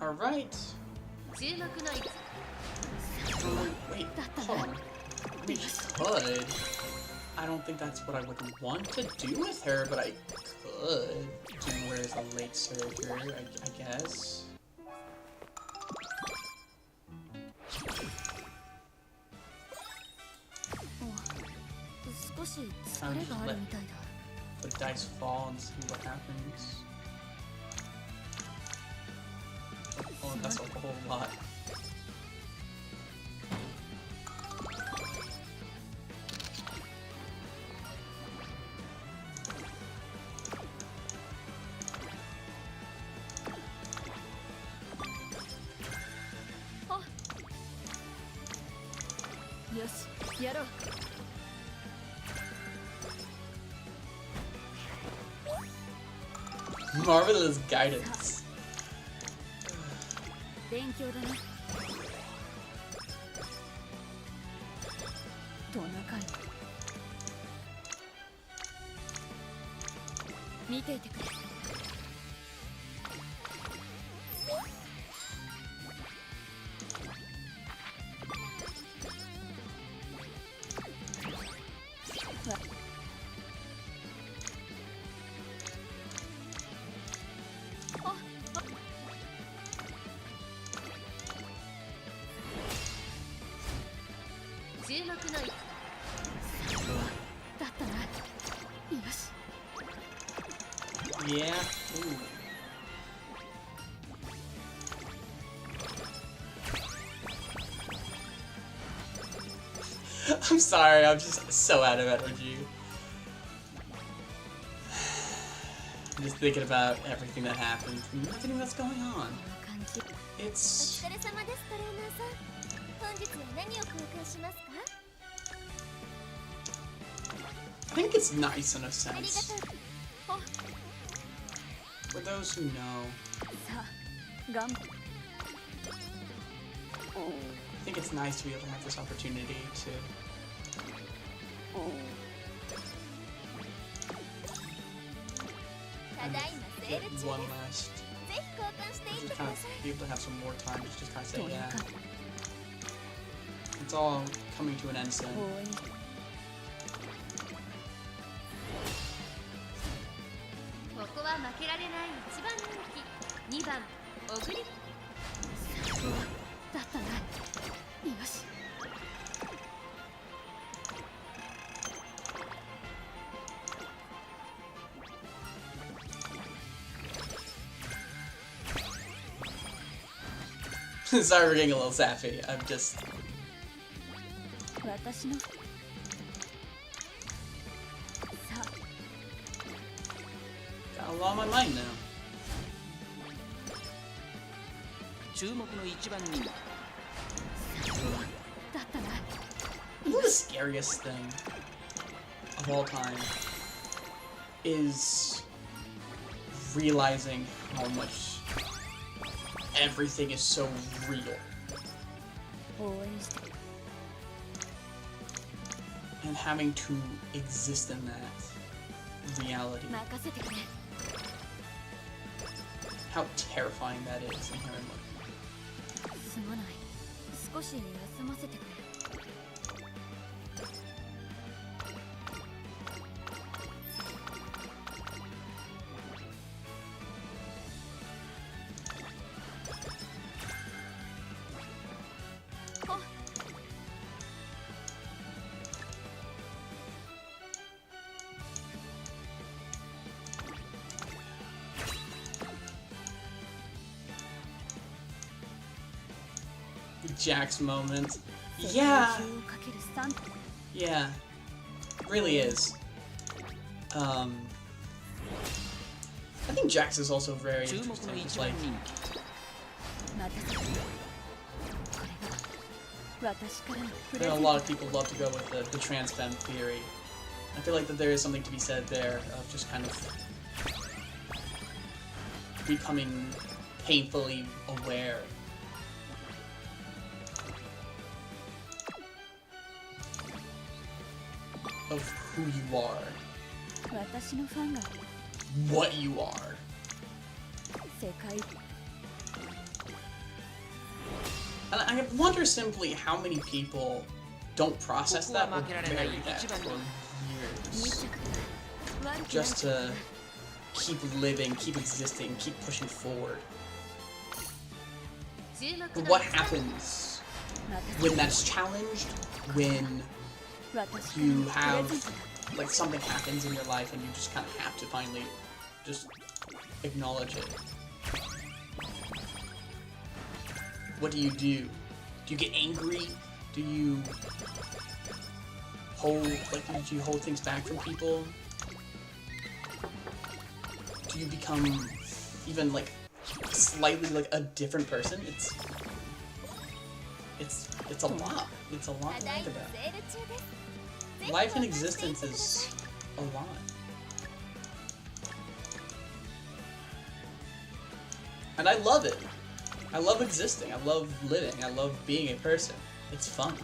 Speaker 1: Alright. Wait, hold on. We could. I don't think that's what I would want to do with her, but I could do her as a late surger, I guess. I'll just let the dice fall and see what happens. Oh, that's a whole lot. Marvelous guidance. Yeah. Ooh. I'm sorry, I'm just so out of energy. I'm just thinking about everything that happened and everything that's going on. It's... I think it's nice in a sense. For those who know, I think it's nice to be able to have this opportunity to get one last, just kind of be able to have some more time to just kind of say, yeah, it's all coming to an end soon. Sorry, we're getting a little sappy. I'm just... got a lot on my mind now. I think the scariest thing of all time is realizing how much everything is so real. And having to exist in that reality. How terrifying that is inherently. Jack's moment. Yeah! Yeah. Really is. I think Jax is also very interesting. It's like... I know a lot of people love to go with the trans femme theory. I feel like that there is something to be said there of just kind of becoming painfully aware of who you are. What you are. And I wonder simply how many people don't process that or bury that for years. Just to keep living, keep existing, keep pushing forward. But what happens when that's challenged? When you have, like, something happens in your life and you just kind of have to finally just acknowledge it. What do? Do you get angry? Do you hold, like, do you hold things back from people? Do you become even, like, slightly, like, a different person? It's a lot. It's a lot to think about. Life and existence is a lot. And I love it. I love existing. I love living. I love being a person. It's fun.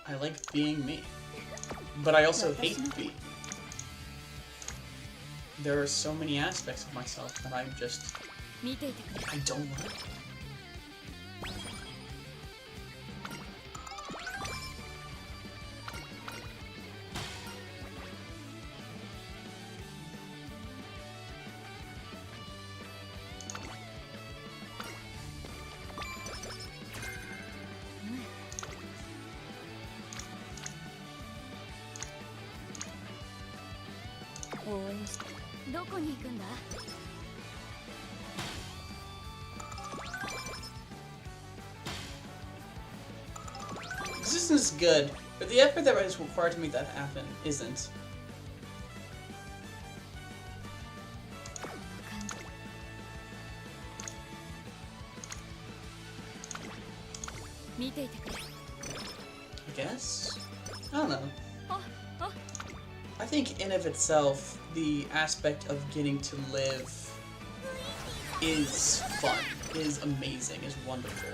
Speaker 1: I like being me. But I also hate being me. There are so many aspects of myself that I don't like. Existence is good, but the effort that is required to make that happen isn't. I guess? I don't know. I think in of itself, the aspect of getting to live is fun, is amazing, is wonderful.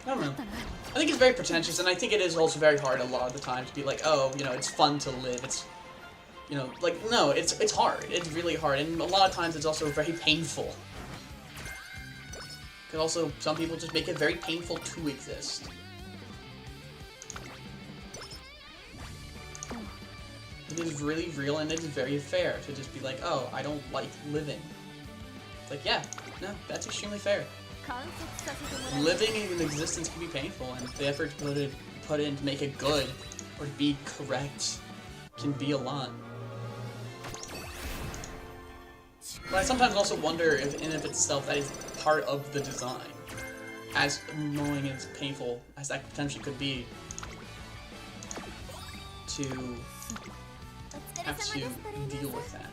Speaker 1: I don't know. I think it's very pretentious, and I think it is also very hard a lot of the time to be like, oh, you know, it's fun to live. It's, you know, like, no, it's hard. It's really hard, and a lot of times it's also very painful. Because also, some people just make it very painful to exist. It is really real, and it is very fair to just be like, oh, I don't like living. It's like, yeah, no, that's extremely fair. Living in existence can be painful, and the effort to put in to make it good or to be correct can be a lot. But I sometimes also wonder if in of itself that is part of the design. As annoying and as painful as that potentially could be, to have to deal with that,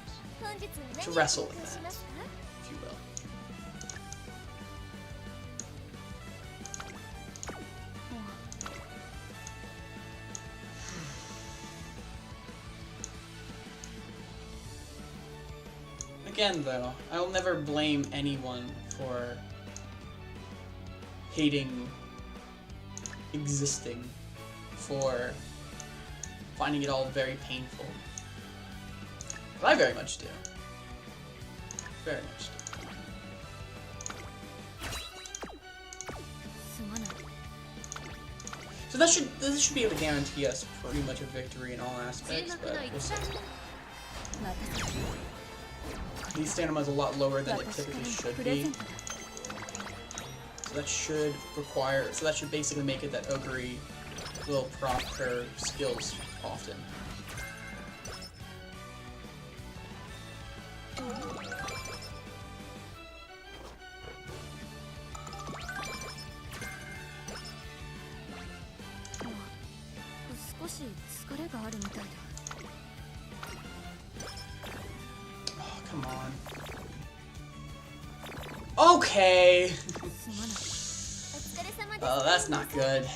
Speaker 1: to wrestle with that, if you will. Again, though, I'll never blame anyone for hating existing, for finding it all very painful. But I very much do. Very much do. So this should be able to guarantee us pretty much a victory in all aspects, but we'll see. The stamina is a lot lower than it typically should be. So that should basically make it that Ogre will prop her skills often. Oh, come on. Okay. Oh, that's not good.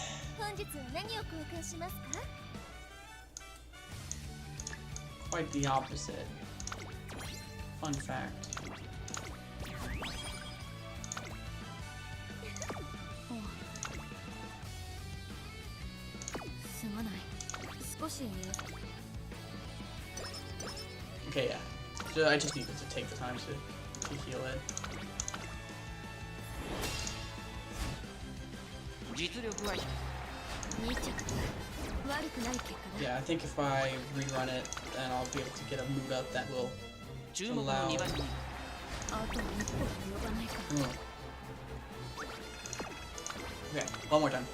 Speaker 1: Quite the opposite. Fun fact. Okay, yeah. So I just needed to take the time to heal it. Yeah, I think if I rerun it, then I'll be able to get a mood up that will allow... Okay, one more time.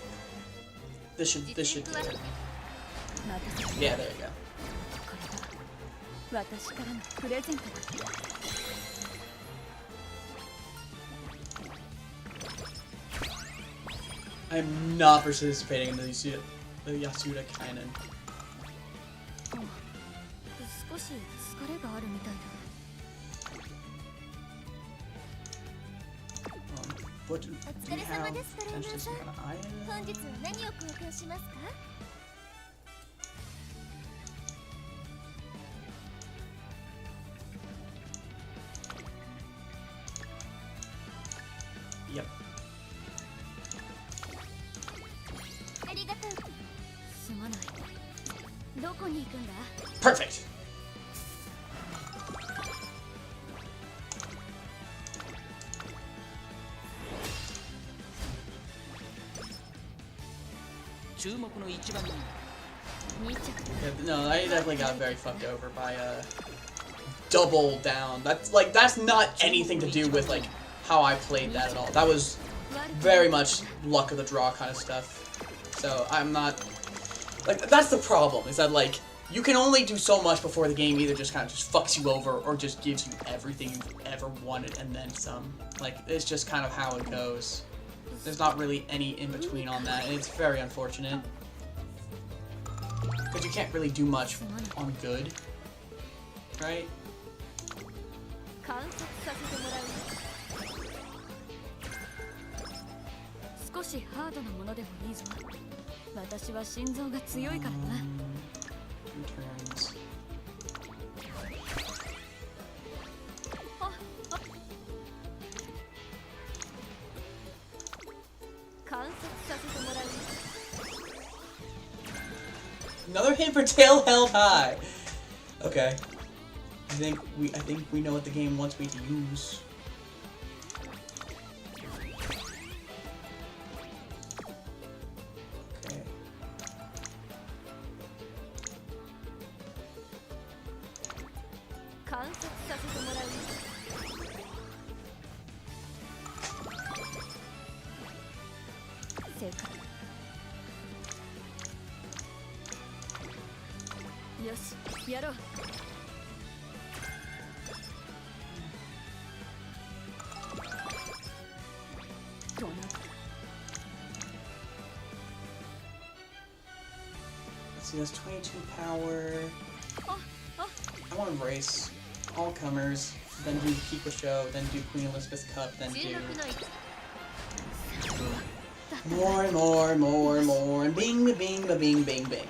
Speaker 1: This should do it. Yeah, there you go. I'm not participating in the Yasuda Kainen. What do you have? Potentially some kind of item? Yep. Perfect. Yeah, no, I definitely got very fucked over by double down. That's not anything to do with like how I played that at all. That was very much luck of the draw kind of stuff. So I'm not like, that's the problem, is that like you can only do so much before the game either just kind of just fucks you over or just gives you everything you've ever wanted and then some. Like, it's just kind of how it goes. There's not really any in-between on that, and it's very unfortunate. Because you can't really do much on good, right? Turns. Another hit for tail held high. Okay. I think we know what the game wants me to use. Okay. Let's see, that's 22 power. I want to embrace all comers, then do Kiko Show, then do Queen Elizabeth Cup, then do more and more and more and more, and bing, ba bing, ba bing, bing, bing.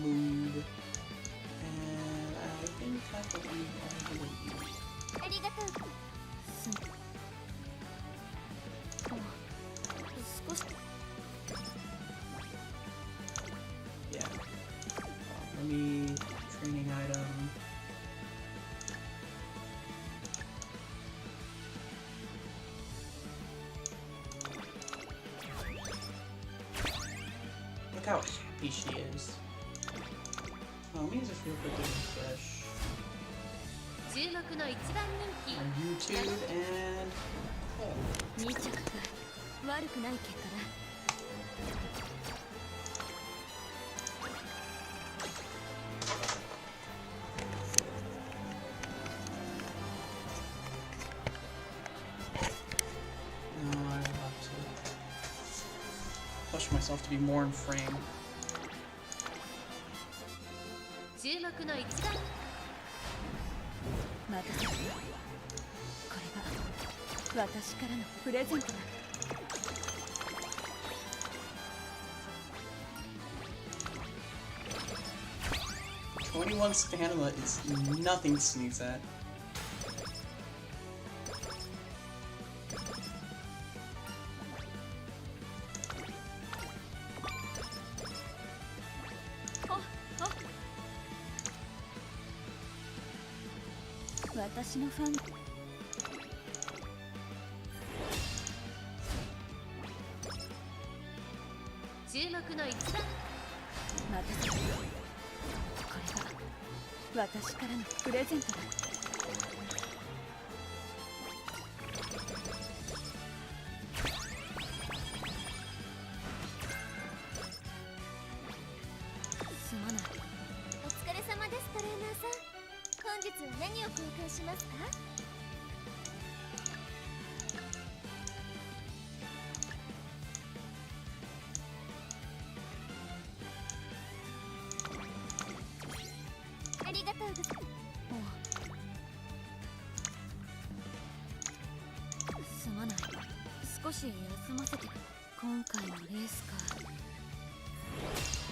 Speaker 1: Mood. And I think that's what we want to do. Yeah. Let me training item. Look how happy she is. Oh, let me just real quick and refresh. YouTube and no, I have to push myself to be more in frame. "21 stamina is nothing to sneeze at."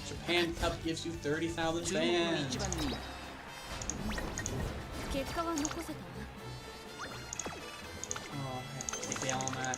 Speaker 1: Japan Cup gives you 30,000 fans. Oh, I have to take down on that.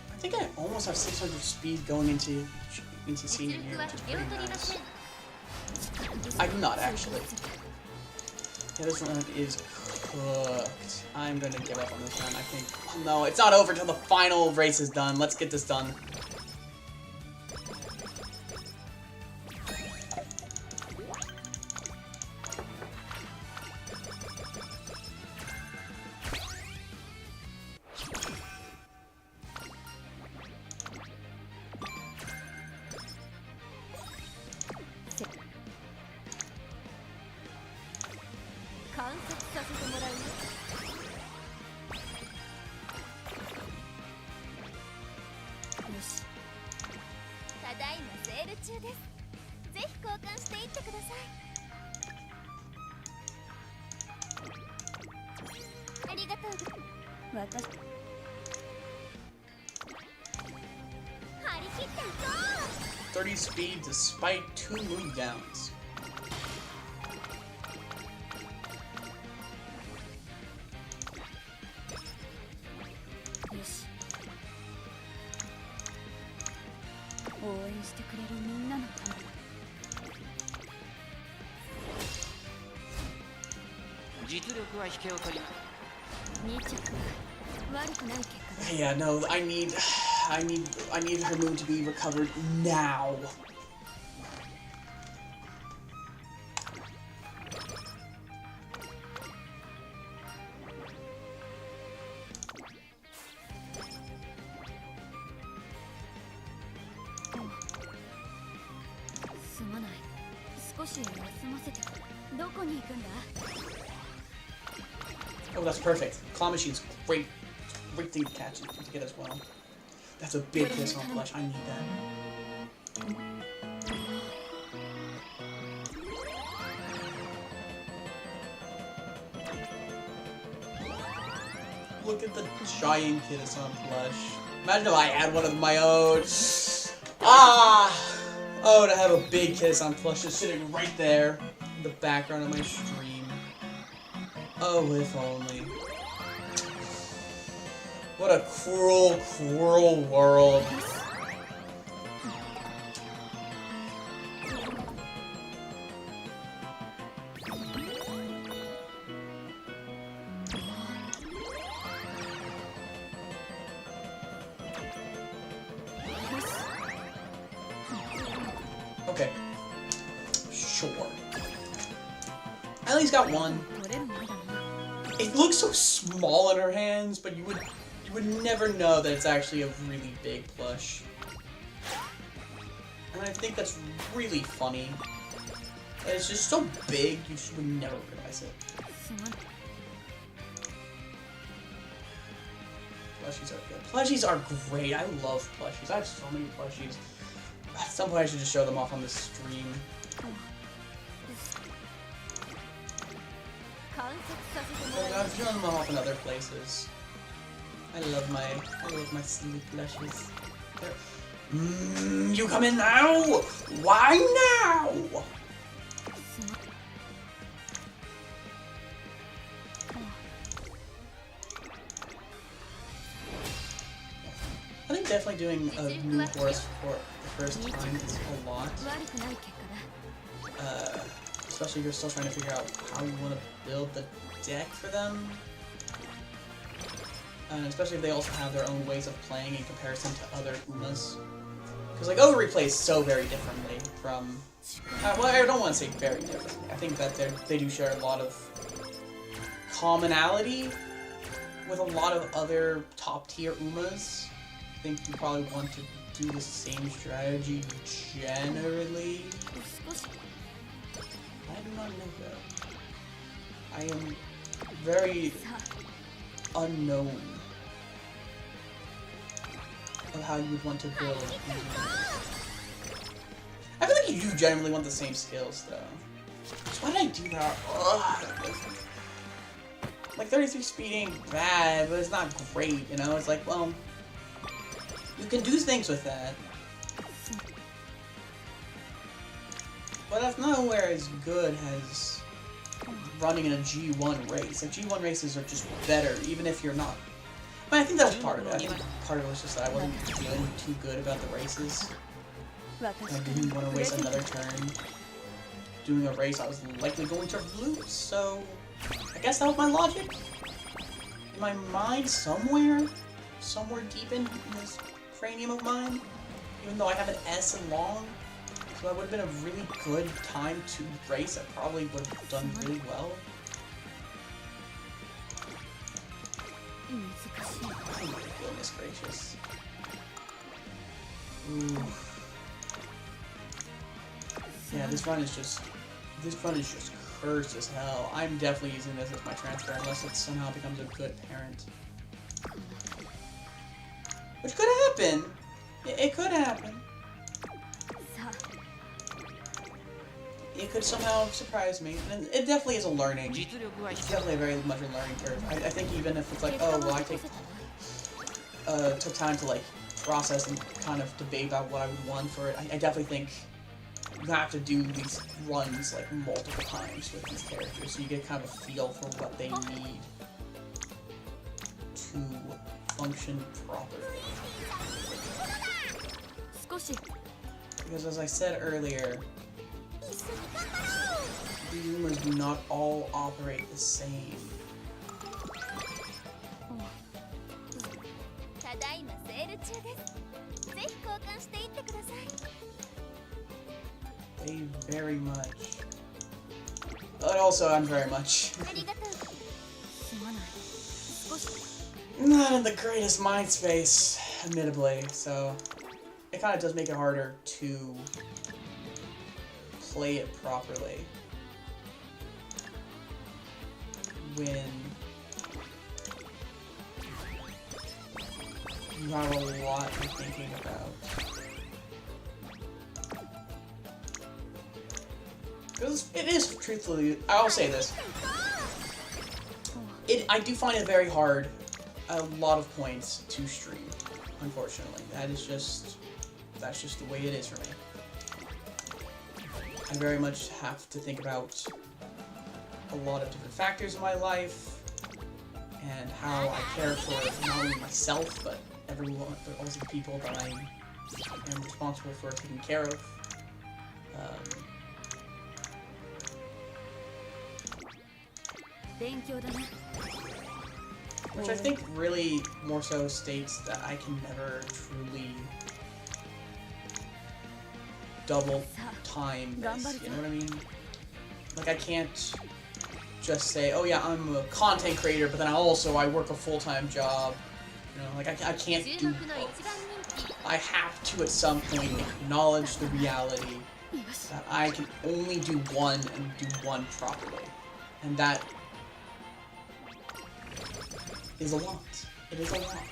Speaker 1: I think I almost have 600 speed going into senior year, which is pretty nice. I do not, actually. Yeah, this run is cooked. I'm gonna give up on this run, I think. Oh, no, it's not over until the final race is done. Let's get this done. Speed despite 2 move downs. Yeah, no, I need her move to be recovered now. Oh, that's perfect. Claw machine's great thing to catch and to get as well. That's a big kiss on flesh. I need that. Look at the giant kiss on flesh. Imagine if I had one of my own. Oh, to have a big kiss on flesh just sitting right there in the background of my stream. Oh, if only. What a cruel, cruel world. Okay. Sure. I at least got one. It looks so small in her hands, but you would never know that it's actually a really big plush. And I think that's really funny. That it's just so big, you would never realize it. Plushies are good. Plushies are great. I love plushies. I have so many plushies. At some point I should just show them off on the stream. But I've shown them off in other places. I love my silly plushies. You come in now? Why now? I think definitely doing a new horse for the first time is a lot. Especially if you're still trying to figure out how you want to build the deck for them. And especially if they also have their own ways of playing in comparison to other Umas. Because like Overreplay plays so very differently from... well, I don't want to say very differently. I think that they do share a lot of commonality with a lot of other top tier Umas. I think you probably want to do the same strategy generally. I do not know that. I am very unknown of how you would want to build. I feel like you do generally want the same skills though. So why did I do that? Ugh. Like 33 speed ain't bad, but it's not great, you know? It's like, well, you can do things with that. But that's nowhere as good as running in a G1 race. Like, G1 races are just better, even if you're not. I mean, I think that was part of it. I think part of it was just that I wasn't feeling too good about the races. I didn't want to waste another turn doing a race I was likely going to lose, so I guess that was my logic. In my mind, somewhere deep in this cranium of mine, even though I have an S in long, so that would have been a really good time to race. I probably would have done really well. Oh my goodness gracious. Ooh. Yeah, this run is just cursed as hell. I'm definitely using this as my transfer unless it somehow becomes a good parent. Which could happen. It could happen. It could somehow surprise me. And it definitely is a learning. It's definitely a very much a learning curve. I think even if it's like, oh, well, I took time to like process and kind of debate about what I would want for it. I definitely think you have to do these runs like multiple times with these characters so you get kind of a feel for what they need to function properly. Because as I said earlier, the Umas do not all operate the same. They very much. But also, I'm very much not in the greatest mind space, admittedly, so it kind of does make it harder to play it properly when you have a lot to be thinking about. Because it is, truthfully, I'll say this. I do find it very hard, a lot of points, to stream, unfortunately. That's just the way it is for me. I very much have to think about a a lot of different factors in my life, and how I care for not only myself, but everyone, but also the people that I am responsible for taking care of. Which I think really more so states that I can never truly double time this, you know what I mean? Like, I can't just say, oh yeah, I'm a content creator, but then I work a full-time job. You know, like, I can't do both. I have to, at some point, acknowledge the reality that I can only do one and do one properly. And that is a lot. It is a lot.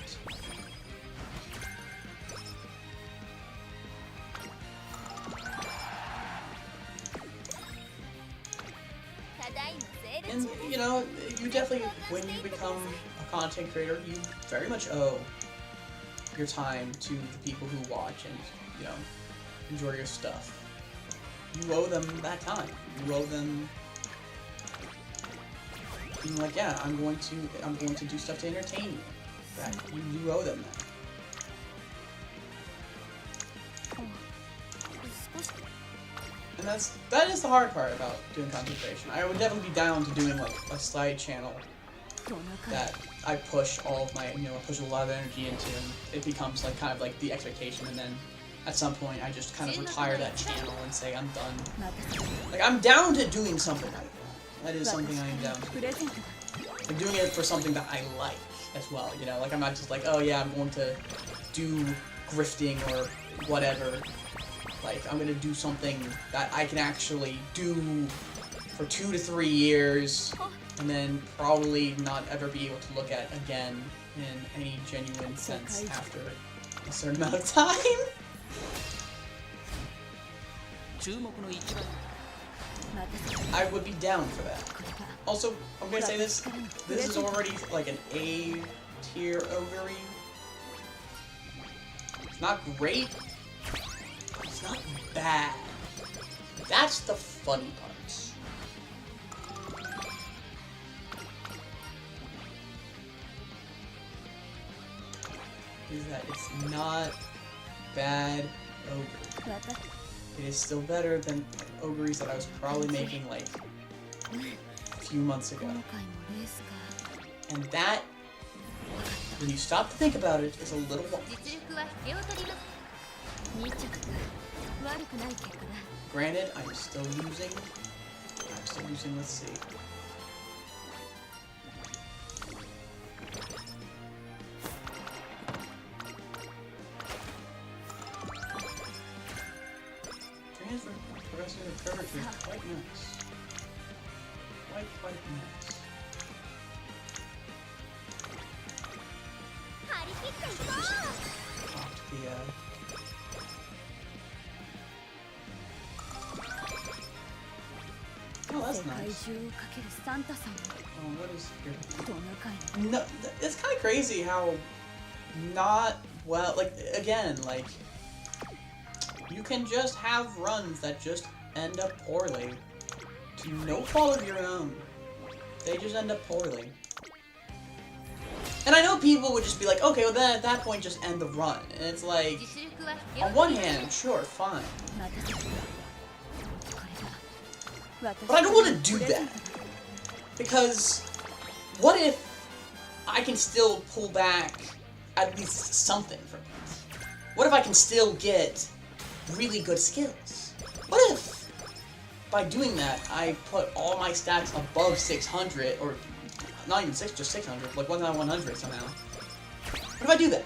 Speaker 1: And, you know, you definitely, when you become a content creator, you very much owe your time to the people who watch and, you know, enjoy your stuff. You owe them that time. You owe them being like, yeah, I'm going to do stuff to entertain you. That you owe them that. And that is the hard part about doing content creation. I would definitely be down to doing like a side channel that I push all of my, you know, push a lot of energy into, and it becomes like kind of like the expectation, and then at some point I just kind of retire that channel and say I'm done. Like, I'm down to doing something like that. That is something I am down to. I'm doing it for something that I like as well, you know? Like, I'm not just like, oh yeah, I'm going to do grifting or whatever. Like, I'm gonna do something that I can actually do for 2 to 3 years, and then probably not ever be able to look at again in any genuine sense after a certain amount of time. I would be down for that. Also, I'm gonna say this is already like an A tier ogre. It's not great. It's not bad. That's the funny part. Is that it's not bad ogre. It is still better than ogres that I was probably making like a few months ago. And that, when you stop to think about it, is a little wild. Granted, I'm still using, let's see. Transfer progressive curvature is quite nice. Quite nice. Off the, oh, that's nice. Oh, what is here? No, it's kind of crazy how not well, like, again, like, you can just have runs that just end up poorly. To no fault of your own. They just end up poorly. And I know people would just be like, okay, well then at that point just end the run. And it's like, on one hand, sure, fine. But I don't want to do that. Because what if I can still pull back at least something from it? What if I can still get really good skills? What if by doing that I put all my stats above 600, or not even 6, just 600, like 100 somehow? What if I do that?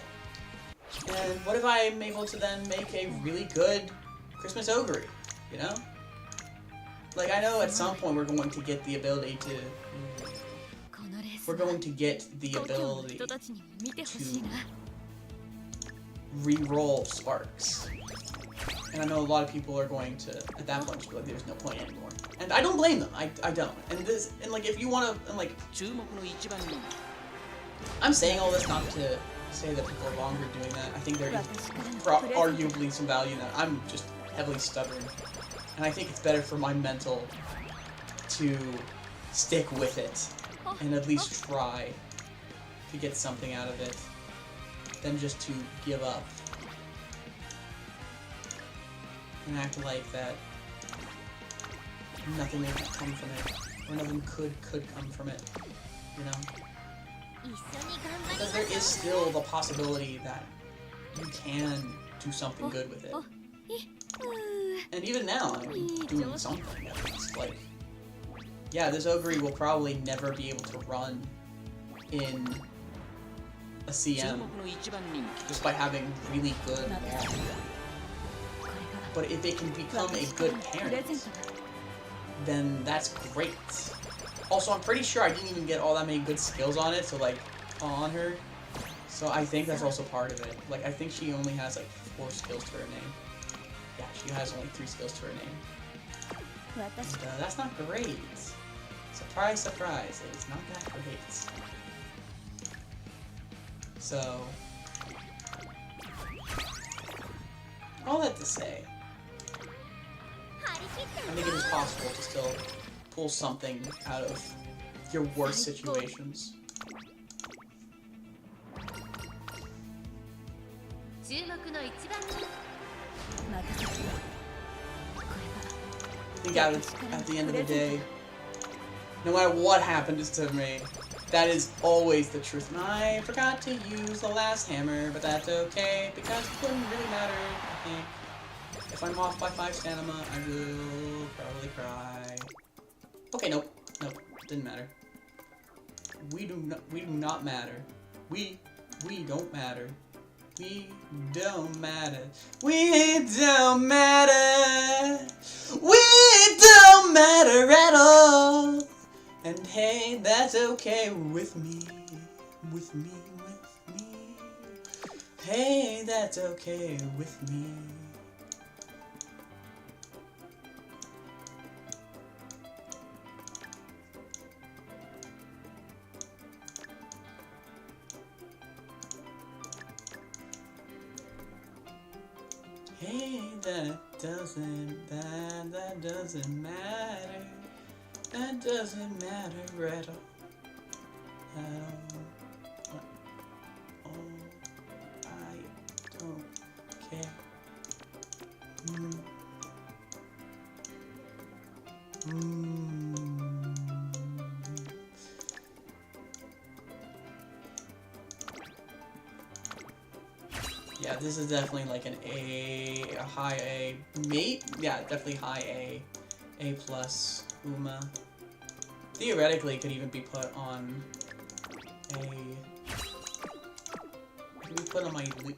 Speaker 1: And what if I'm able to then make a really good Christmas ogre, you know? Like, I know at some point we're going to get the ability to re-roll sparks. And I know a lot of people are going to, at that point, just be like, there's no point anymore. And I don't blame them. I don't. And like, if you want to, and like, I'm saying all this not to say that people are longer doing that. I think there is arguably some value in that. I'm just heavily stubborn. And I think it's better for my mental to stick with it and at least try to get something out of it than just to give up and act like that nothing may come from it, or nothing could come from it, you know? Because there is still the possibility that you can do something good with it. And even now, I'm doing something at least. Like, yeah, this Ogre will probably never be able to run in a CM just by having really good law. But if it can become a good parent, then that's great. Also, I'm pretty sure I didn't even get all that many good skills on it, so like, on her. So I think that's also part of it. Like, I think she only has like 4 skills to her name. Yeah, she has only 3 skills to her name. And, that's not great. Surprise, surprise, it's not that great. So, all that to say, I think it is possible to still pull something out of your worst situations. I think at the end of the day, no matter what happens to me, that is always the truth. And I forgot to use the last hammer, but that's okay, because it wouldn't really matter, I think. If I'm off by 5 stamina, I will probably cry. Okay, nope, didn't matter. We do not matter. We don't matter. We don't matter. We don't matter. We don't matter at all. And hey, that's okay with me. With me. Hey, that's okay with me. Hey, that doesn't matter. That doesn't matter at all. I don't care. Yeah, this is definitely like an A, a high A, mate? Yeah, definitely high A plus Uma. Theoretically, it could even be put on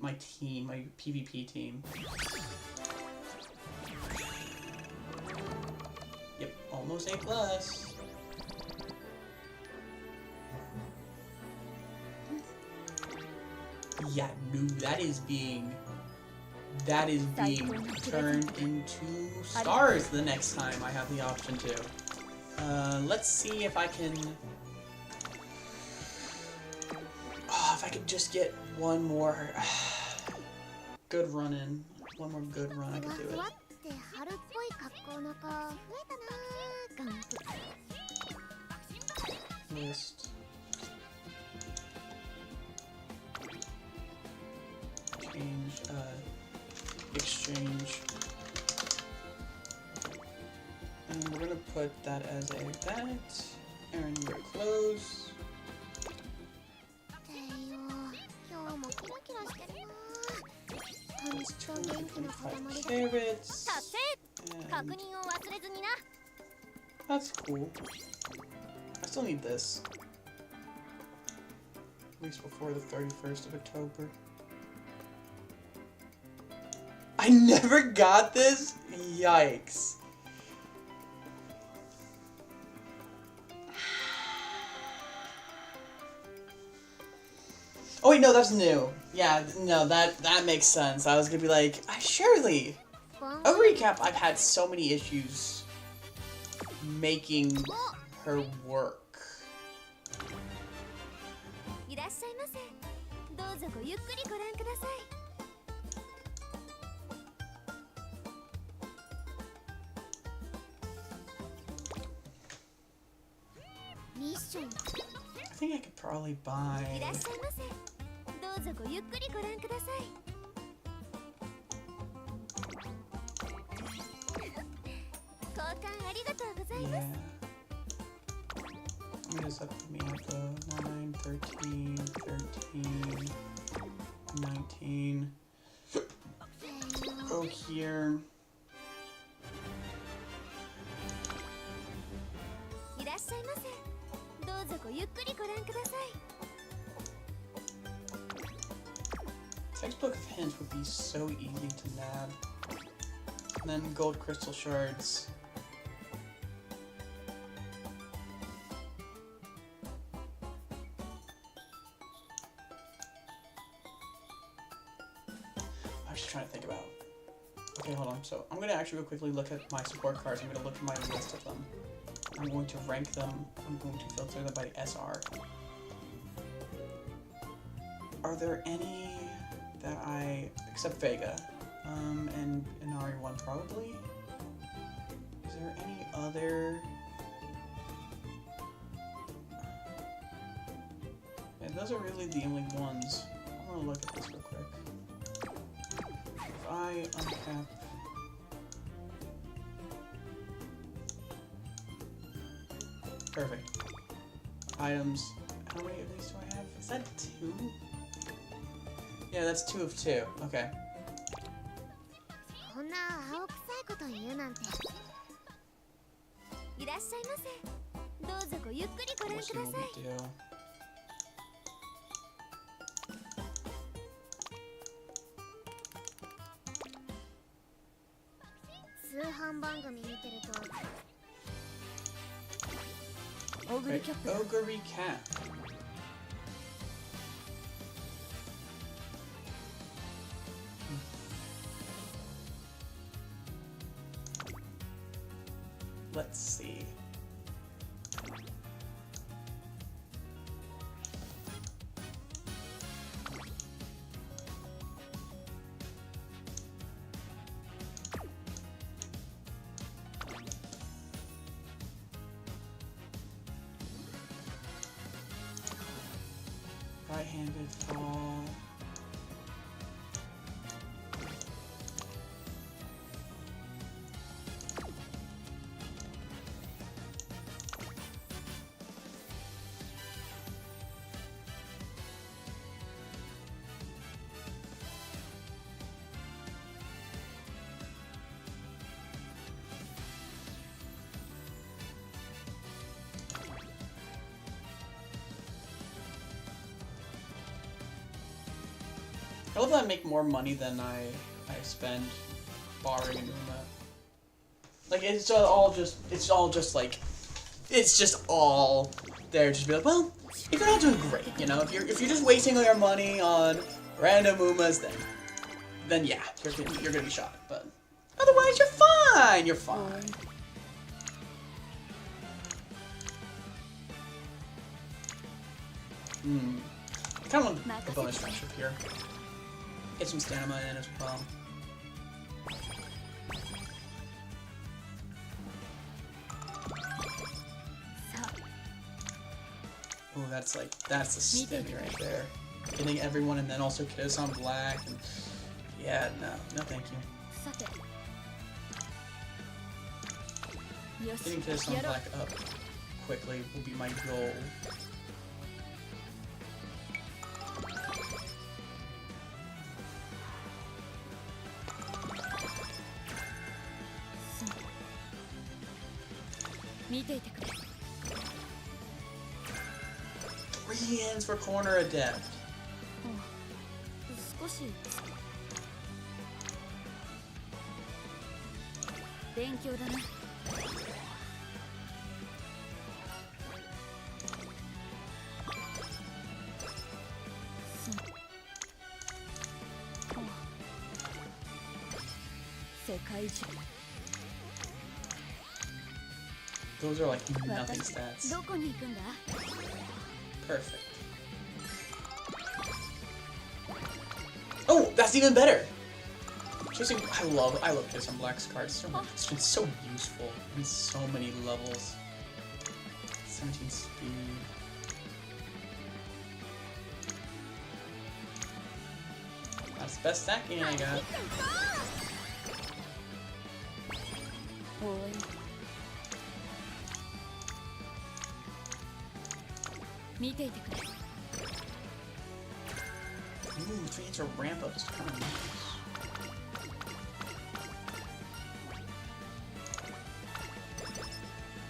Speaker 1: my team, my PvP team. Yep, almost A plus. Yeah, no, that is being turned into stars the next time I have the option to. Let's see if I can... Oh, if I could just get one more good run in. One more good run, I could do it. List. Exchange, and we're gonna put that as a that, and we're gonna close. Let's turn 25 carrots, and that's cool. I still need this, at least before the 31st of October. I never got this? Yikes. Oh wait, no, that's new. Yeah, no, that makes sense. I was gonna be like, surely. A recap, I've had so many issues making her work. think I could probably buy... Yeah. I'm gonna just up me at the 9, 13, 13, 19. Go here. Textbook of Hints would be so easy to nab. And then gold crystal shards. I'm just trying to think about. Okay, hold on. So I'm gonna actually go quickly look at my support cards. I'm gonna look at my list of them. I'm going to rank them. I'm going to filter them by SR. Are there any that except Vega, and Inari 1 probably? Is there any other? Yeah, those are really the only ones. I'm gonna look at this real quick. If I uncap. Perfect. Items. How many of these do I have? Is that 2? Yeah, that's 2 of 2. Okay. We'll see what we do. Okay, Ogre Recap. Let's see. Right-handed fall. I love that I make more money than I spend borrowing and doing that. Like it's all just like it's just all there. Just be like, well, if you're not doing great, you know, if you're just wasting all your money on random Umas, then yeah, you're gonna be shot. But otherwise, you're fine. You're fine. Kind of want a bonus friendship here. Get some stamina in as well. Oh, that's the stimmy right there. Getting everyone and then also Kiss on black. And yeah, no thank you. Getting Kiss on black up quickly will be my goal. Three hands for corner adept. Those are like nothing stats. Perfect. Oh, that's even better! Chasing, I love Kiss on Black's cards so much. It's been so useful in so many levels. 17 speed. That's the best stacking I got. Ooh, 3 hits a ramp up is kind of nice.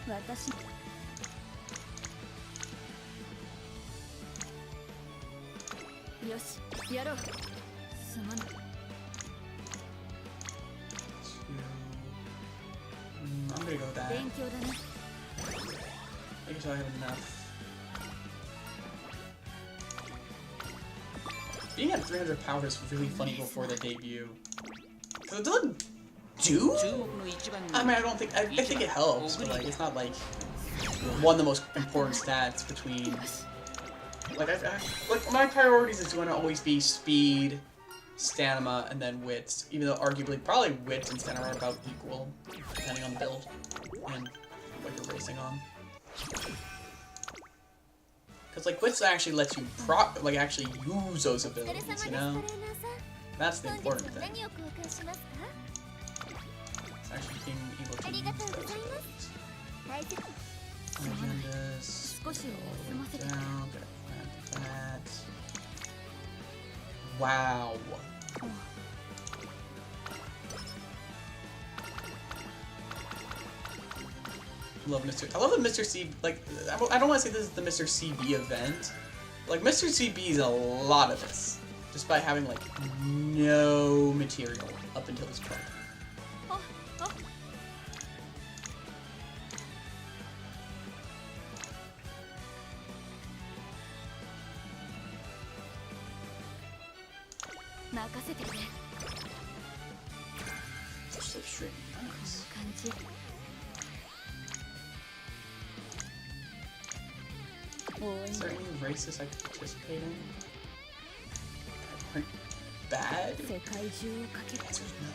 Speaker 1: I'm gonna go with that. I guess I have enough. Being at 300 power is really funny before the debut. Because it doesn't do? I mean, I think it helps, but like, it's not like one of the most important stats between... Like, my priorities is going to always be speed, stamina, and then wits. Even though arguably, probably wits and stamina are about equal, depending on the build and what you're racing on. Because, like, wits actually lets you actually use those abilities, you know? That's the important thing. It's actually being able to use those abilities. Agendas, go all the way down, get that. Wow. I love the Mr. C, like, I don't want to say this is the Mr. CB event. Like, Mr. CB is a lot of this, despite having, like, no material up until this point. Slipstream, nice. Is there any races I could participate in? That aren't bad? The answer's no.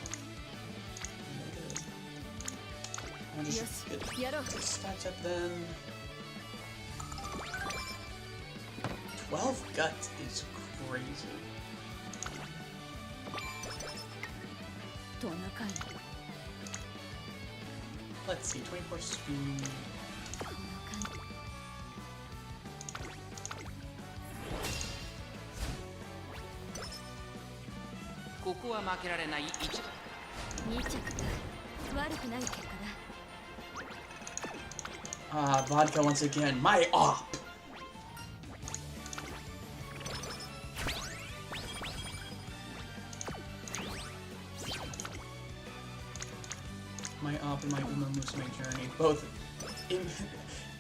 Speaker 1: I'll just get the stats up then. 12 guts is crazy. Let's see, 24 speed. Vodka once again. My op! My op and my Umamusume journey. Both. You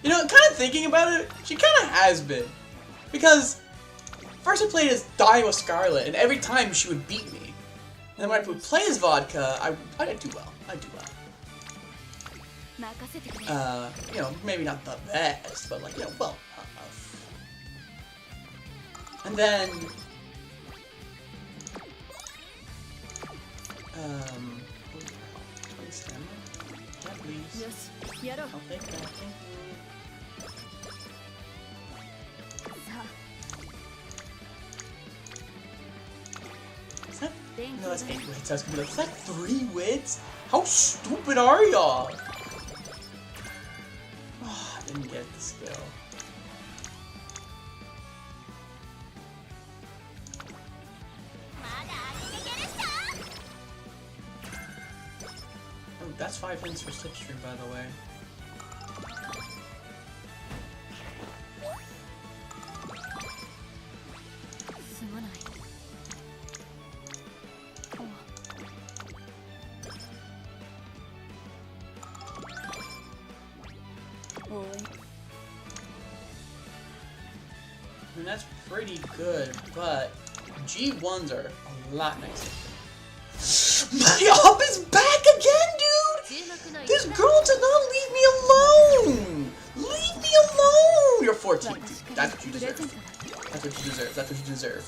Speaker 1: know, kind of thinking about it, she kind of has been. Because first I played as Dio Scarlet, and every time she would beat me. And then when I would play as Vodka, I do well. I do well. You know, maybe not the best, but like, you know, well enough. And then, 20 stamina? Yeah, please. I'll take that, thank you. Is that? No, that's 8 wits. I was gonna be like, is that 3 wits? How stupid are y'all? Oh, I didn't get the skill. Oh, that's 5 hits for Slipstream, by the way. I mean, that's pretty good, but G1s are a lot nicer. My op is back again, dude! This girl does not leave me alone! Leave me alone! You're 14, dude. That's what you deserve. That's what you deserve. That's what you deserve.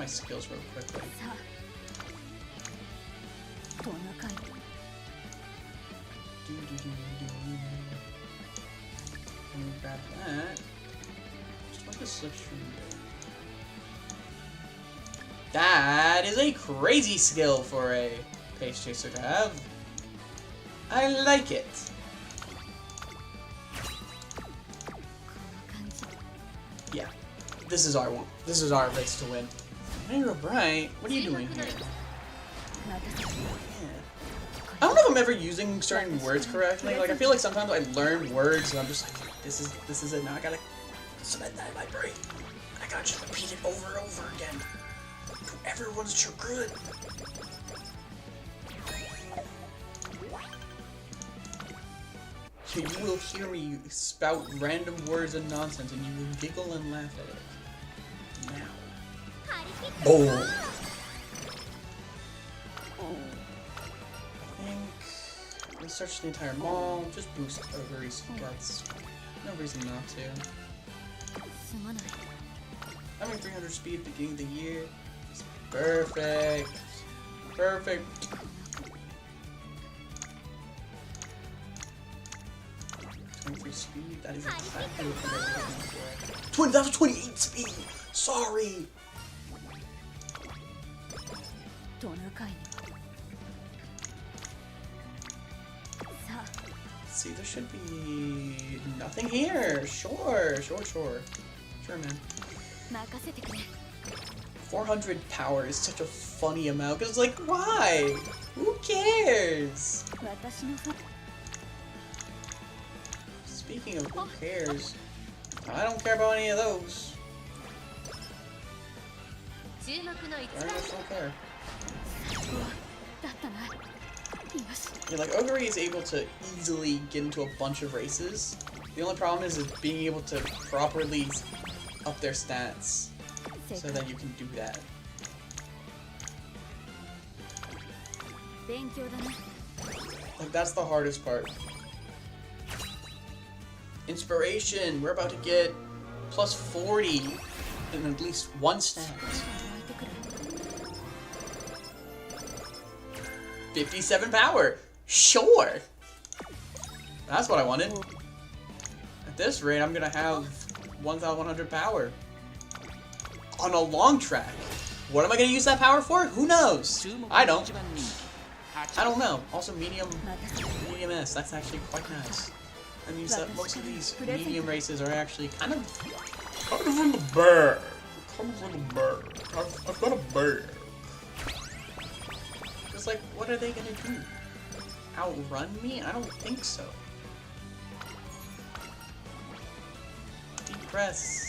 Speaker 1: skills real quickly. Let me grab that. Just like a slipstream. That is a crazy skill for a pace chaser to have. I like it. Yeah, this is our one. This is our race to win. Hey, Bright, what are you doing here? Yeah. I don't know if I'm ever using certain words correctly. Like, I feel like sometimes I learn words and I'm just like, this is it. Now I gotta cement that in my brain. And I gotta just repeat it over and over again. To everyone's chagrin. So you will hear me spout random words and nonsense and you will giggle and laugh at it. Now. Boom! Let's search the entire mall, just boost Ogre's guts. No reason not to. Having 300 speed beginning of the year is perfect. Perfect. 23 speed, that is exactly what I'm looking for. That was 28 speed! Sorry! See, there should be nothing here. Sure, man. 400 power is such a funny amount, because, like, why? Who cares? Speaking of who cares, I don't care about any of those. Very much don't care. Yeah, like, Ogre is able to easily get into a bunch of races. The only problem is being able to properly up their stats so that you can do that. Like, that's the hardest part. Inspiration! We're about to get plus 40 in at least one stat. 57 power! Sure! That's what I wanted. At this rate, I'm gonna have 1,100 power. On a long track. What am I gonna use that power for? Who knows? I don't. I don't know. Also, medium S, that's actually quite nice. That means that most of these medium races are actually kind of in the bag. I've got a bag. It's like, what are they gonna do? Outrun me? I don't think so. Deep press.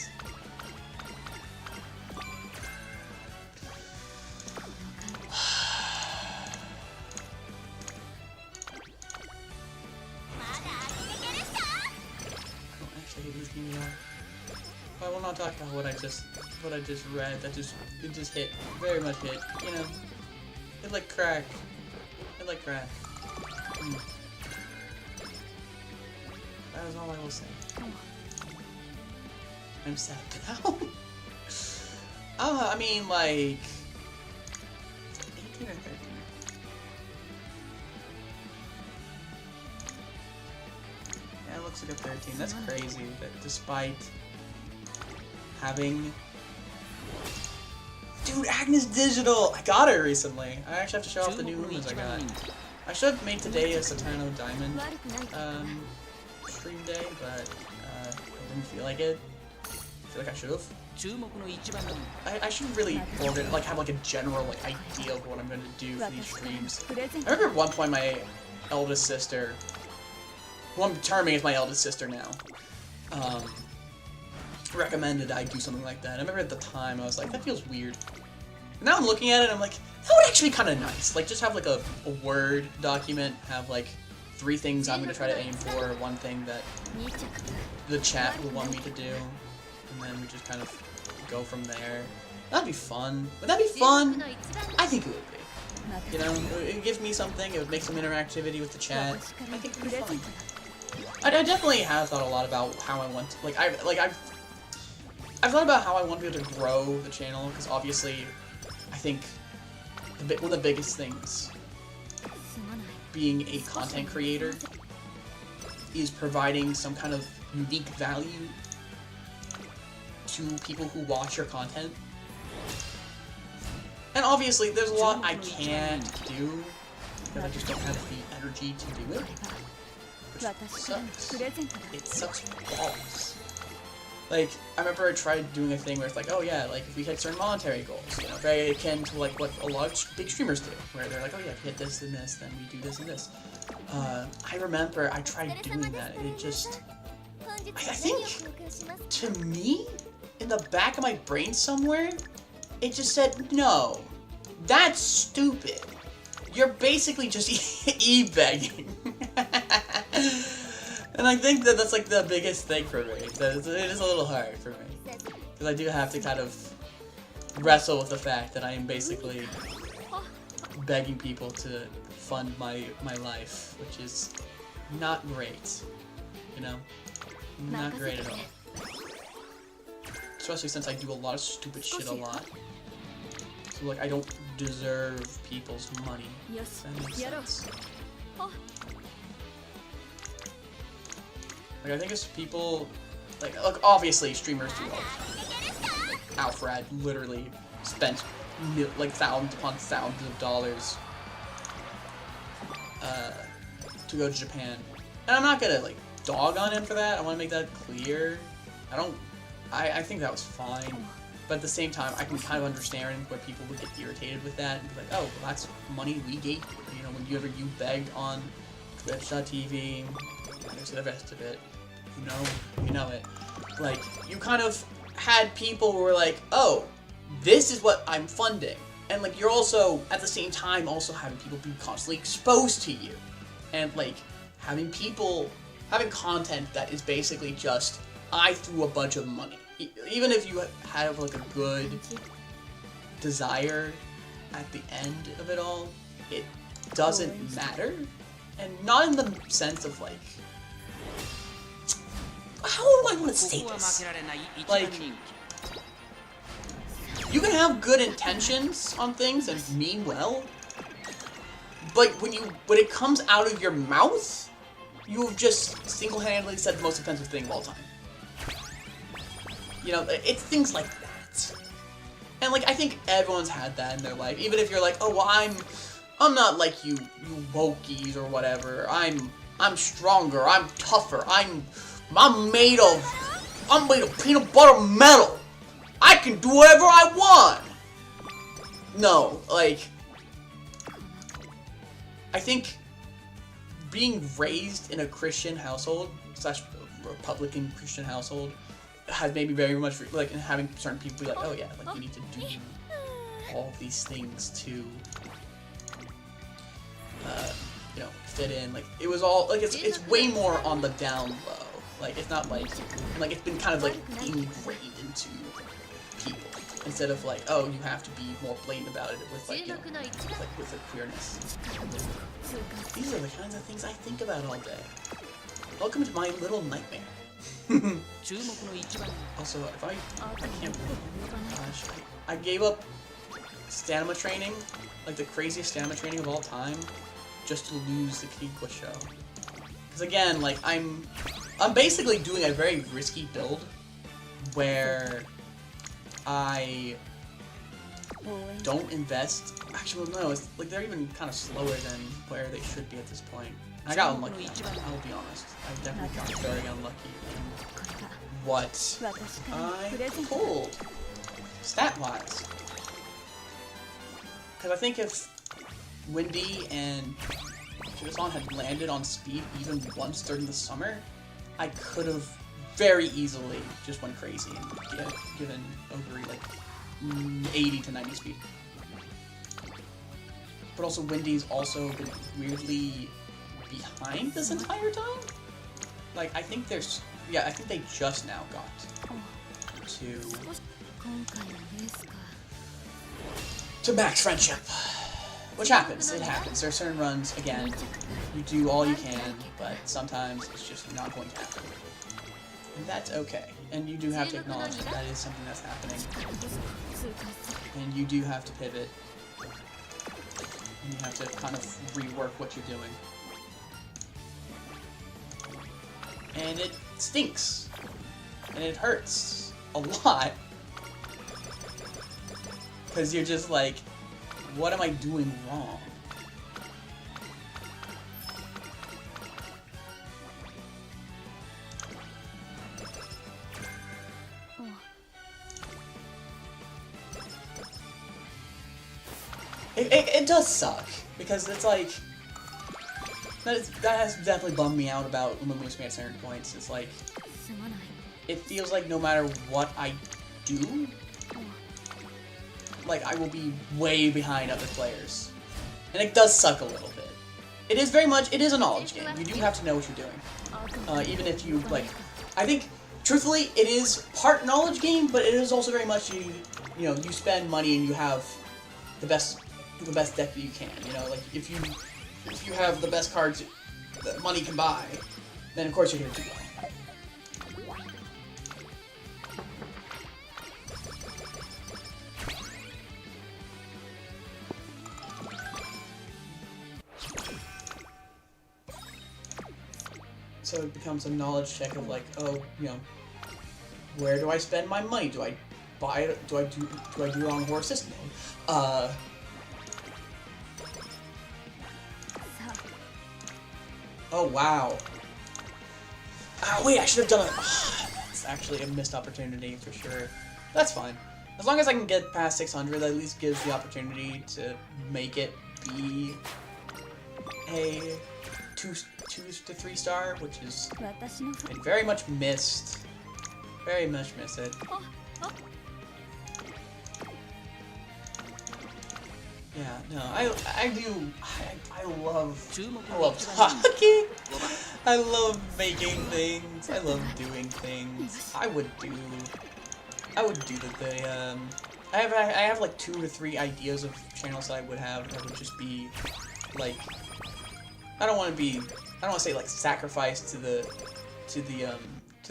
Speaker 1: I will not talk about what I just read. It just hit. Very much hit. You know. It like crack. It like crack. That is all I will say. I'm sad now. I mean, like 18 or 13. Yeah, it looks like a 13. That's crazy that despite having... Dude, Agnes Digital! I got it recently. I actually have to show off the new Umas I got. I should have made today a Satano Diamond stream day, but I didn't feel like it. I feel like I should have. I should really have like a general idea of what I'm going to do for these streams. I remember at one point my eldest sister, who I'm terming as my eldest sister now, recommended I do something like that. I remember at the time I was like, that feels weird. Now I'm looking at it and I'm like, that would actually be kind of nice. Like, just have like a Word document, have like 3 things I'm going to try to aim for, 1 thing that the chat will want me to do, and then we just kind of go from there. That'd be fun. Would that be fun? I think it would be. You know, it gives me something, it would make some interactivity with the chat. I think it would be fun. I definitely have thought a lot about how I want to, I've thought about how I want to be able to grow the channel, because obviously I think one of the biggest things being a content creator is providing some kind of unique value to people who watch your content. And obviously, there's a lot I can't do because I just don't have the energy to do it. Which sucks. It sucks balls. Like, I remember I tried doing a thing where it's like, oh yeah, like, if we hit certain monetary goals, you know, very akin to, like, what a lot of big streamers do, where they're like, oh yeah, if we hit this and this, then we do this and this. I remember I tried doing that, and it just... I think, to me, in the back of my brain somewhere, it just said, no, that's stupid. You're basically just e-begging. And I think that that's like the biggest thing for me. It is a little hard for me. Because I do have to kind of wrestle with the fact that I am basically begging people to fund my life, which is not great. You know? Not great at all. Especially since I do a lot of stupid shit a lot. So like I don't deserve people's money. If that makes sense. Like I think it's people like obviously streamers do all the time. Alfred literally spent like thousands upon thousands of dollars to go to Japan. And I'm not gonna like dog on him for that. I want to make that clear. I think that was fine. But at the same time, I can kind of understand where people would get irritated with that and be like, oh, well, that's money we gave. You know, whenever you begged on Twitch.tv, there's the rest of it. You know it. Like, you kind of had people who were like, oh, this is what I'm funding. And like, you're also, at the same time, also having people be constantly exposed to you. And like, having content that is basically just, I threw a bunch of money. Even if you have like a good desire at the end of it all, it doesn't matter. And not in the sense of like, how do I want to say this? Like, you can have good intentions on things and mean well, but when it comes out of your mouth, you've just single-handedly said the most offensive thing of all time. You know, it's things like that. And like, I think everyone's had that in their life. Even if you're like, oh, well, I'm not like you wokies or whatever. I'm stronger. I'm tougher. I'm made of peanut butter metal. I can do whatever I want. No, like, I think being raised in a Christian household / Republican Christian household has made me very much like, and having certain people be like, oh yeah, like you need to do all of these things to, you know, fit in. Like it was all like it's way more on the down low. Like it's not like it's been kind of like ingrained into people instead of like, oh, you have to be more blatant about it with like, you know, like with the queerness. These are the kinds of things I think about all day. Welcome to my little nightmare. Also, if I can't believe, gosh, I gave up stamina training, like the craziest stamina training of all time, just to lose the Kikwa show. Because again, like I'm basically doing a very risky build where I don't invest. Actually, no, it's like they're even kind of slower than where they should be at this point. I got unlucky. I'll be honest. I definitely got very unlucky in what I pulled, stat-wise. Because I think if Windy and Kibison had landed on speed even once during the summer, I could have very easily just went crazy and given Ogre like 80 to 90 speed. But also Windy's also been weirdly behind this entire time? Like, I think there's... Yeah, I think they just now got to max friendship. Which happens. It happens. There are certain runs, again, you do all you can, but sometimes it's just not going to happen. And that's okay. And you do have to acknowledge that that is something that's happening. And you do have to pivot. And you have to kind of rework what you're doing. And it stinks. And it hurts a lot. Because you're just like, what am I doing wrong? It does suck, because it's like, that has definitely bummed me out about Umamusume at certain points. It's like, it feels like no matter what I do, like, I will be way behind other players. And it does suck a little bit. It is very much, it is a knowledge game. You do have to know what you're doing. Even if you, like, I think, truthfully, it is part knowledge game, but it is also very much, you know, you spend money and you have the best deck that you can, you know, like, if you have the best cards that money can buy, then of course you're gonna do well. So it becomes a knowledge check of like, oh, you know, where do I spend my money? Do I buy it? Do I do it on horror system mode? Oh wow. Oh wait, I should have done it. It's actually a missed opportunity for sure. That's fine. As long as I can get past 600, that at least gives the opportunity to make it be a 2 to 3 star, which is very much missed. Very much miss it. Yeah, no, I love talking. I love making things. I love doing things. I would do I have like 2 to 3 ideas of channels that I would have that would just be like, I don't want to say like sacrifice to the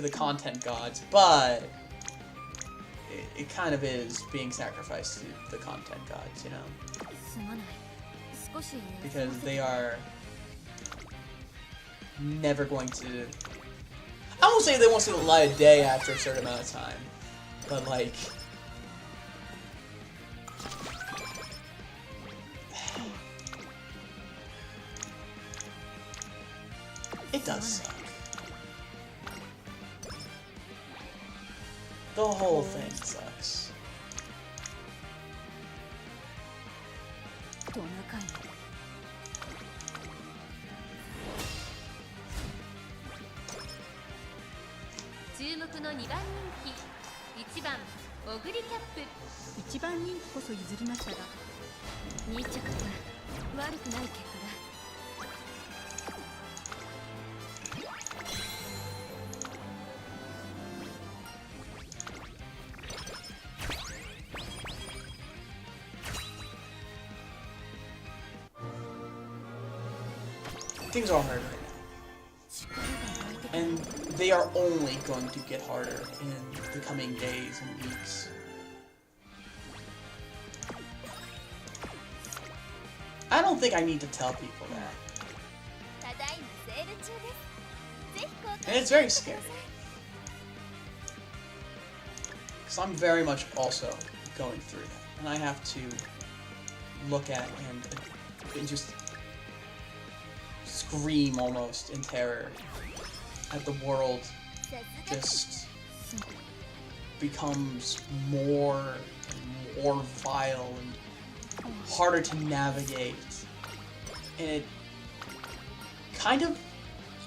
Speaker 1: content gods, but it kind of is being sacrificed to the content gods, you know? Because they are never going to... I won't say they won't see the light of day after a certain amount of time, but like... It does suck. The whole thing sucks. Things are hard right now. And they are only going to get harder in the coming days and weeks. I don't think I need to tell people that. And it's very scary. Because I'm very much also going through that. And I have to look at and just scream almost in terror at the world just becomes more and more vile and harder to navigate, and it kind of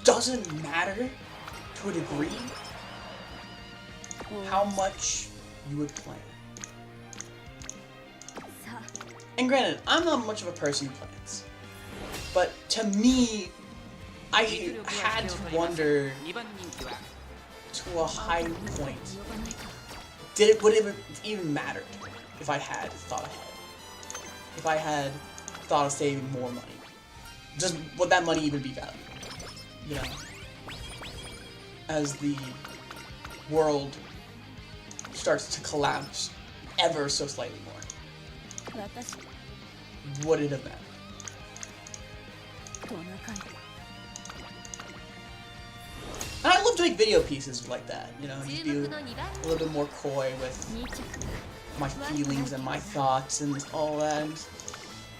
Speaker 1: doesn't matter to a degree how much you would plan. And granted, I'm not much of a person who plans. But to me, I had to wonder to a high point, would it even mattered if I had thought ahead? If I had thought of saving more money? Just would that money even be valuable? You know? As the world starts to collapse ever so slightly more. Would it have mattered? And I love to make video pieces like that, you know, just be a little bit more coy with my feelings and my thoughts and all that. And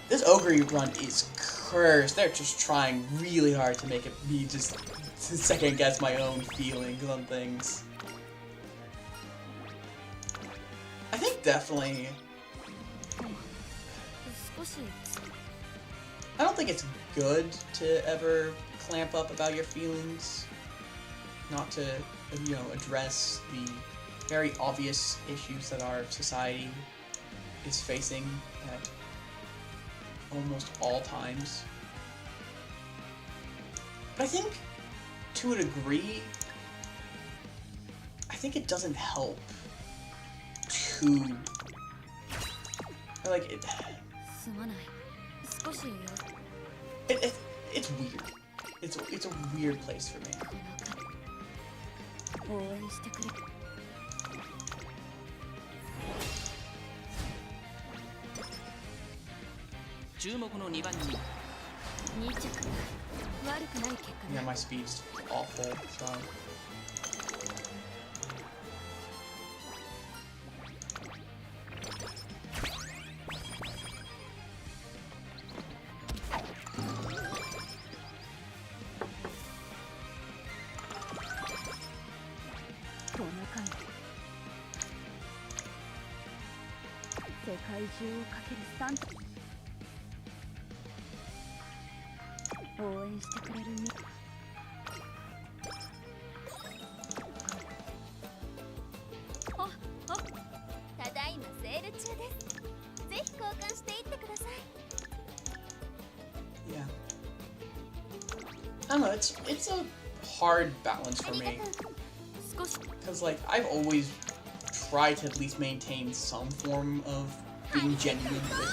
Speaker 1: this Ogre run is cursed. They're just trying really hard to make it me just to second guess my own feelings on things. I think definitely... I don't think it's good to ever clamp up about your feelings. Not to, you know, address the very obvious issues that our society is facing at almost all times. But I think, to a degree, I think it doesn't help to, like, it's weird. It's a weird place for me. Yeah, my speed's awful, so... Yeah. I don't know, it's a hard balance for me. Because, like, I've always tried to at least maintain some form of being genuine with my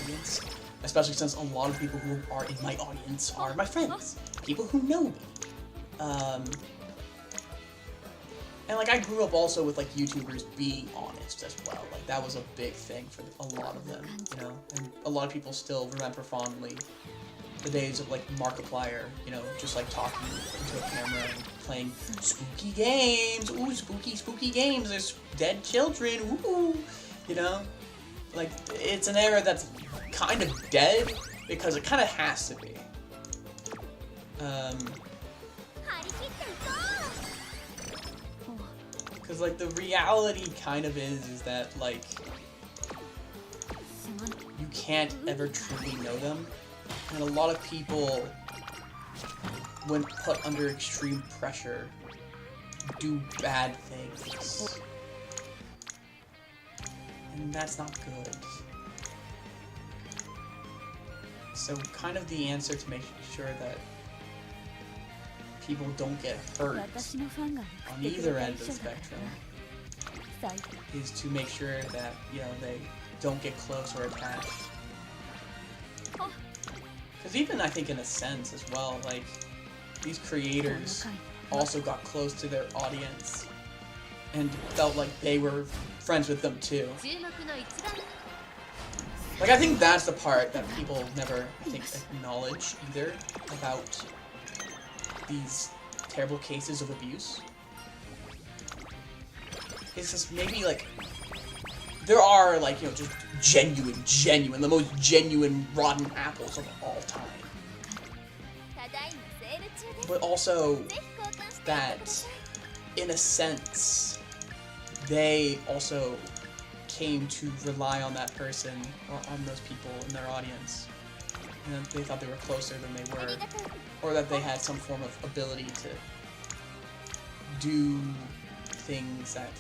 Speaker 1: audience. Especially since a lot of people who are in my audience are my friends. People who know me. And, like, I grew up also with, like, YouTubers being honest as well. Like, that was a big thing for a lot of them, you know? And a lot of people still remember fondly the days of, like, Markiplier, you know, just, like, talking into a camera and playing spooky games. Ooh, spooky games. There's dead children. Ooh, you know? Like, it's an era that's kind of dead because it kind of has to be. Because, like, the reality kind of is that, like, you can't ever truly know them. And a lot of people, when put under extreme pressure, do bad things. And that's not good. So kind of the answer to make sure that people don't get hurt on either end of the spectrum is to make sure that, you know, they don't get close or attached. Because even, I think, in a sense as well, like, these creators also got close to their audience and felt like they were friends with them too. Like, I think that's the part that people never, I think, acknowledge either about these terrible cases of abuse. It's just maybe, like, there are, like, you know, just genuine, the most genuine rotten apples of all time. But also that, in a sense, they also came to rely on that person or on those people in their audience. And they thought they were closer than they were, or that they had some form of ability to do things that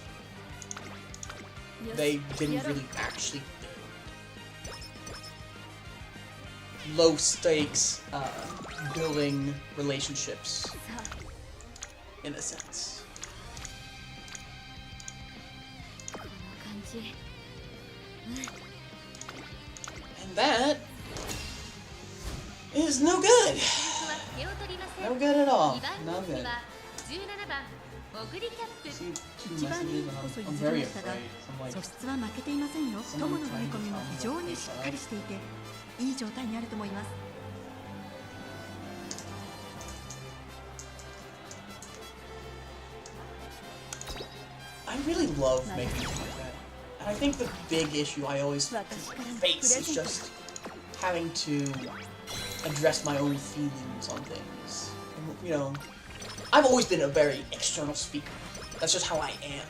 Speaker 1: they didn't really actually do. Low stakes, building relationships, in a sense. And that is no good. No good at all. No good. See, two messages, and I'm very afraid. I'm like, someone trying to tell me I really love making content, and I think the big issue I always face is just having to address my own feelings on things. And, you know, I've always been a very external speaker. That's just how I am.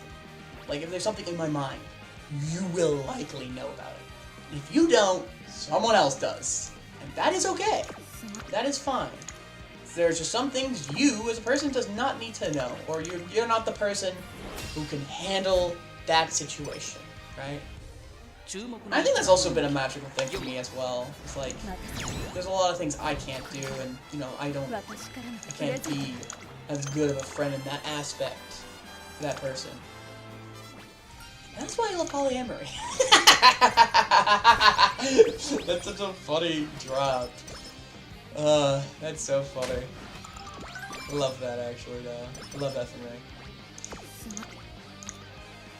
Speaker 1: Like, if there's something in my mind, you will likely know about it. If you don't, someone else does. And that is okay. That is fine. There's just some things you, as a person, does not need to know. Or you're not the person who can handle that situation, right? I think that's also been a magical thing for me as well. It's like, there's a lot of things I can't do, and, you know, I can't be as good of a friend in that aspect to that person. That's why I love polyamory. That's such a funny drop. That's so funny. I love that, actually, though. I love that for me.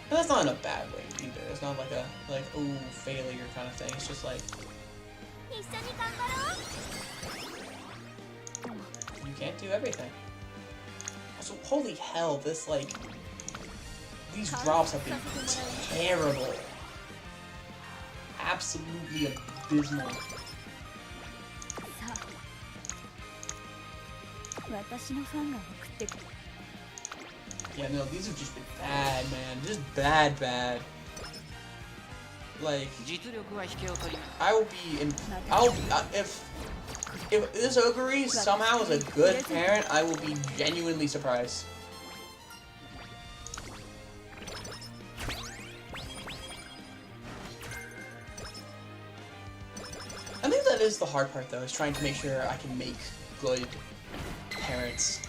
Speaker 1: And that's not in a bad way, either. It's not like a, ooh, failure kind of thing. It's just like, you can't do everything. Also, holy hell, this, like, these drops have been terrible. Absolutely abysmal. Yeah, no, these have just been bad, man. Just bad. Like, I will be in. If this Ogre somehow is a good parent, I will be genuinely surprised. I think that is the hard part, though, is trying to make sure I can make good parents.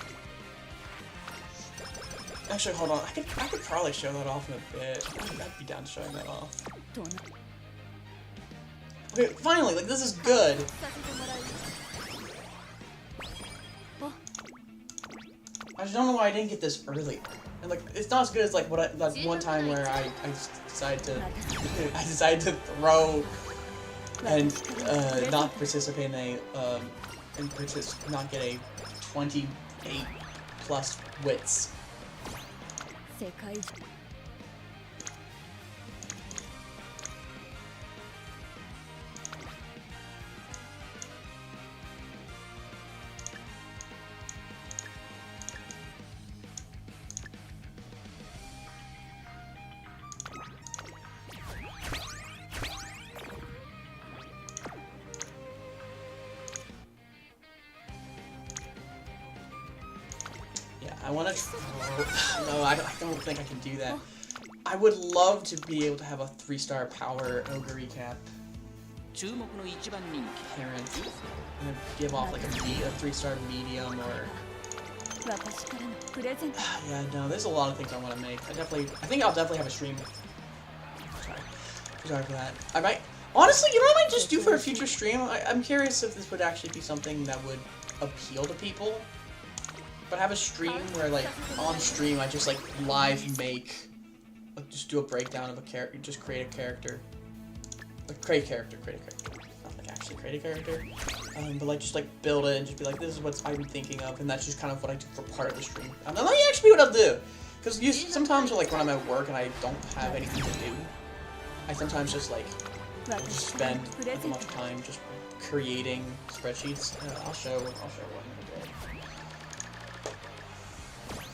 Speaker 1: Actually, hold on. I could probably show that off in a bit. I'd be down showing that off. Okay, finally, like, this is good. I just don't know why I didn't get this earlier. And like, it's not as good as like that one time where I decided to throw and not participate in a not get a 28 plus wits. I want to. No, I don't think I can do that. I would love to be able to have a 3-star power ogre recap. Parent. And give off like a 3-star medium or. Yeah, no, there's a lot of things I want to make. I think I'll definitely have a stream. Sorry for that. I might. Honestly, you know what I might just do for a future stream? I'm curious if this would actually be something that would appeal to people. But have a stream where, like, on stream I just, like, live make, like, just do a breakdown of a character, just create a character. Like, create a character. Not, like, actually create a character. But, like, just, like, build it and just be like, this is what I'm thinking of, and that's just kind of what I do for part of the stream. And that might actually be what I'll do. Because sometimes, like, when I'm at work and I don't have anything to do, I sometimes just, like, just spend like, a bunch of time just creating spreadsheets. I'll show one in a bit.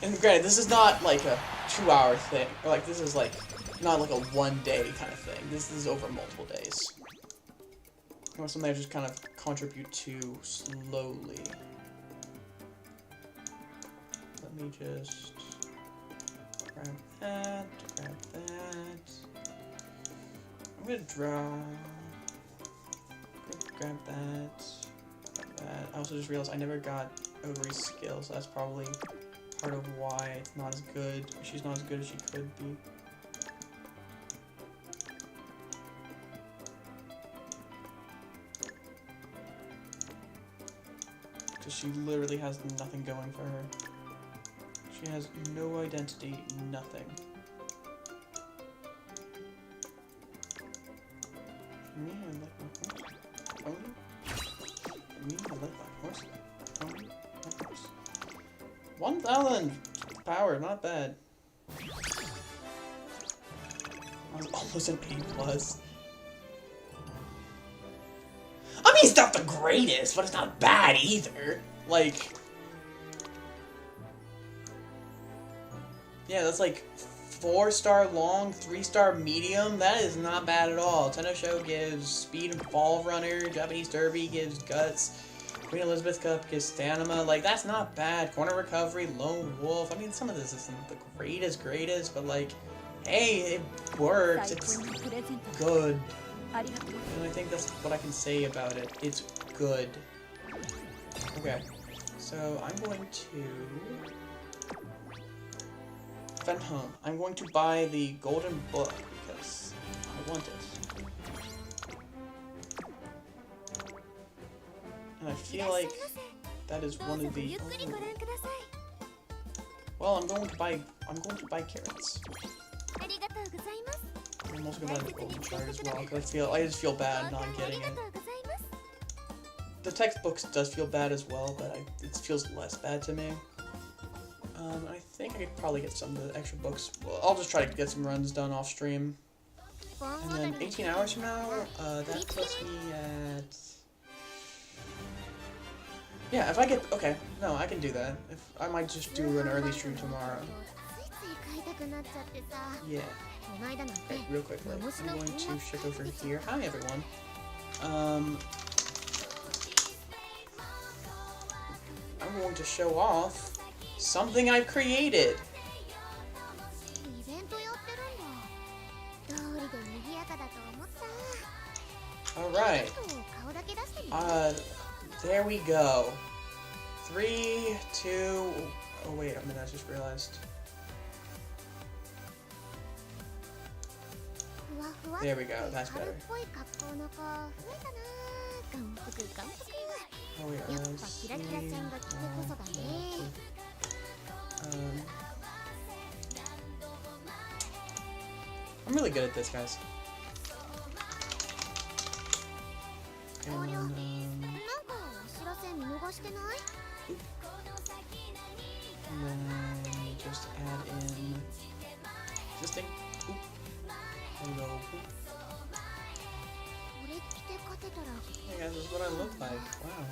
Speaker 1: And granted, this is not like a 2-hour thing, or like this is like not like a 1-day kind of thing. This is over multiple days. Or something I just kind of contribute to slowly. Let me just grab that. I'm gonna draw. Grab that. I also just realized I never got Ogre's skill, so that's probably part of why it's not as good. She's not as good as she could be. Because she literally has nothing going for her. She has no identity, nothing. 1,000 power, not bad. I was almost an A+. I mean, it's not the greatest, but it's not bad either. Like, yeah, that's like 4-star long, 3-star medium. That is not bad at all. Tenno gives speed and fall runner. Japanese Derby gives guts. Queen Elizabeth Cup gives stamina. Like, that's not bad. Corner recovery, lone wolf. I mean, some of this isn't the greatest, but like, hey, it works. It's good. And I think that's what I can say about it. It's good. Okay. So, I'm going to Fen home. I'm going to buy the golden book because I want it. And I feel like that is one of the well, I'm going to buy carrots. I'm also gonna buy the golden shard as well because I just feel bad not getting it. The textbooks does feel bad as well, but it feels less bad to me. I think I could probably get some of the extra books. Well, I'll just try to get some runs done off stream. And then 18 hours from now, that puts me at... Yeah, if I get... Okay, no, I can do that. I might just do an early stream tomorrow. Yeah. Okay, real quickly. I'm going to shift over here. Hi, everyone. I'm going to show off something I've created. Alright. There we go. 3, 2... Oh wait, I mean, I just realized. There we go, that's better. Oh wait, I'm really good at this, guys. And then just add in this thing. Oop. There we go. Hey guys, this is what I look like. Wow.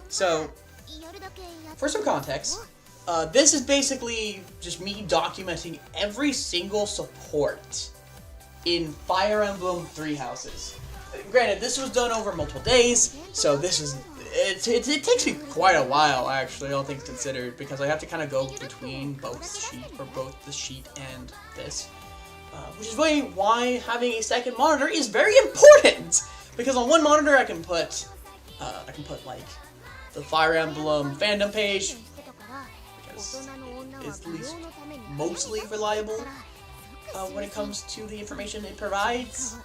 Speaker 1: So, for some context, this is basically just me documenting every single support in Fire Emblem 3 Houses. Granted, this was done over multiple days, so this is... It takes me quite a while, actually, all things considered, because I have to kind of go between both the sheet and this. Which is why having a second monitor is very important! Because on one monitor I can put like, the Fire Emblem fandom page, because it is at least mostly reliable when it comes to the information it provides.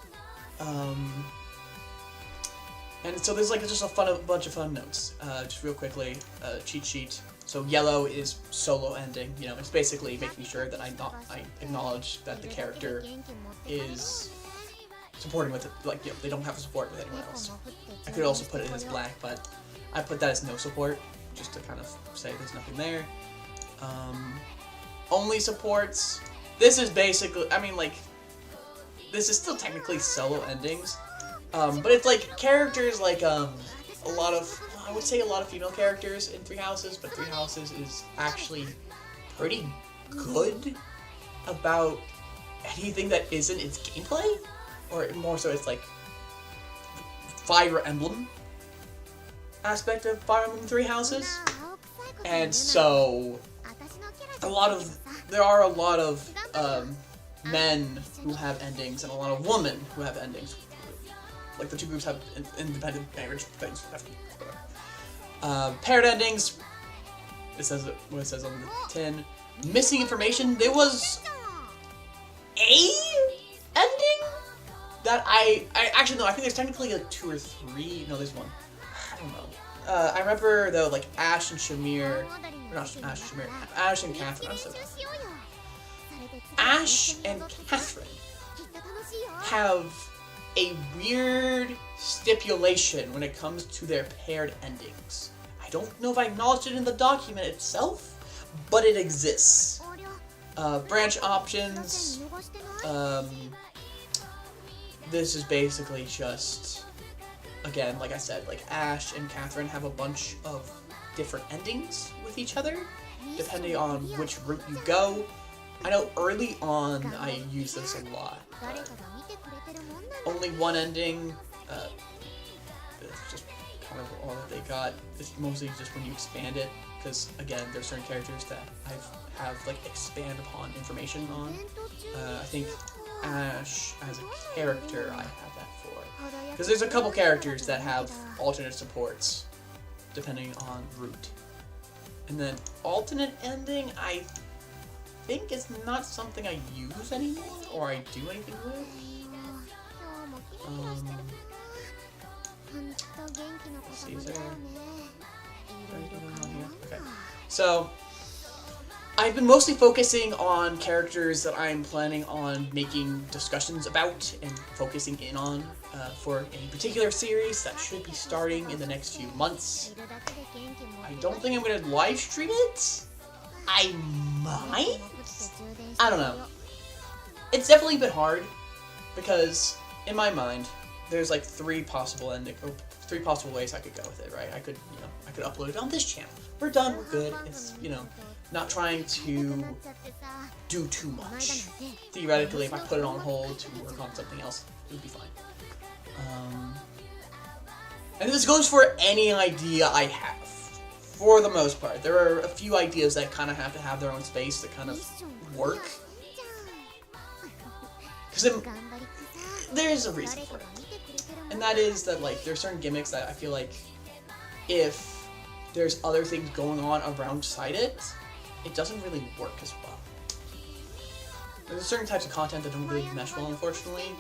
Speaker 1: And so there's like just a bunch of fun notes. Just real quickly, cheat sheet. So yellow is solo ending. You know, it's basically making sure that I acknowledge that the character is supporting with it. Like, you know, they don't have to support with anyone else. I could also put it as black, but I put that as no support, just to kind of say there's nothing there. Only supports. This is basically, I mean, like, this is still technically solo endings. But it's like characters like I would say a lot of female characters in 3 Houses, but 3 Houses is actually pretty good about anything that isn't its gameplay, or more so it's like Fire Emblem aspect of Fire Emblem 3 Houses. And so there are a lot of men who have endings and a lot of women who have endings. Like, the two groups have independent marriage things. Paired endings. It says what it says on the tin. Missing information. There was a ending that I actually no. I think there's technically like 2 or 3. No, there's 1. I don't know. I remember though, like Ash and Shamir. Or not Ash and Shamir. Ash and Catherine. I'm so bad. Ash and Catherine have a weird stipulation when it comes to their paired endings. I don't know if I acknowledged it in the document itself, but it exists. Branch options, this is basically just, again, like I said, like Ash and Catherine have a bunch of different endings with each other, depending on which route you go. I know early on I use this a lot. Only one ending, it's just kind of all that they got. It's mostly just when you expand it, because again, there's certain characters that I have like expand upon information on. I think Ash as a character I have that for, because there's a couple characters that have alternate supports depending on route. And then alternate ending, I think it's not something I use anymore or I do anything with. Let's see, is there anything on here? Okay. So I've been mostly focusing on characters that I'm planning on making discussions about and focusing in on for a particular series that should be starting in the next few months. I don't think I'm going to live stream it. I might? I don't know. It's definitely a bit hard because in my mind there's like three possible ways I could go with it, right? I could upload it on this channel. We're done, we're good. It's, not trying to do too much. Theoretically, if I put it on hold to work on something else, it would be fine. And this goes for any idea I have, for the most part. There are a few ideas that kind of have to have their own space to kind of work. Because there's a reason for it. And that is that, like, there's certain gimmicks that I feel like if there's other things going on around it, it doesn't really work as well. There's certain types of content that don't really mesh well, unfortunately.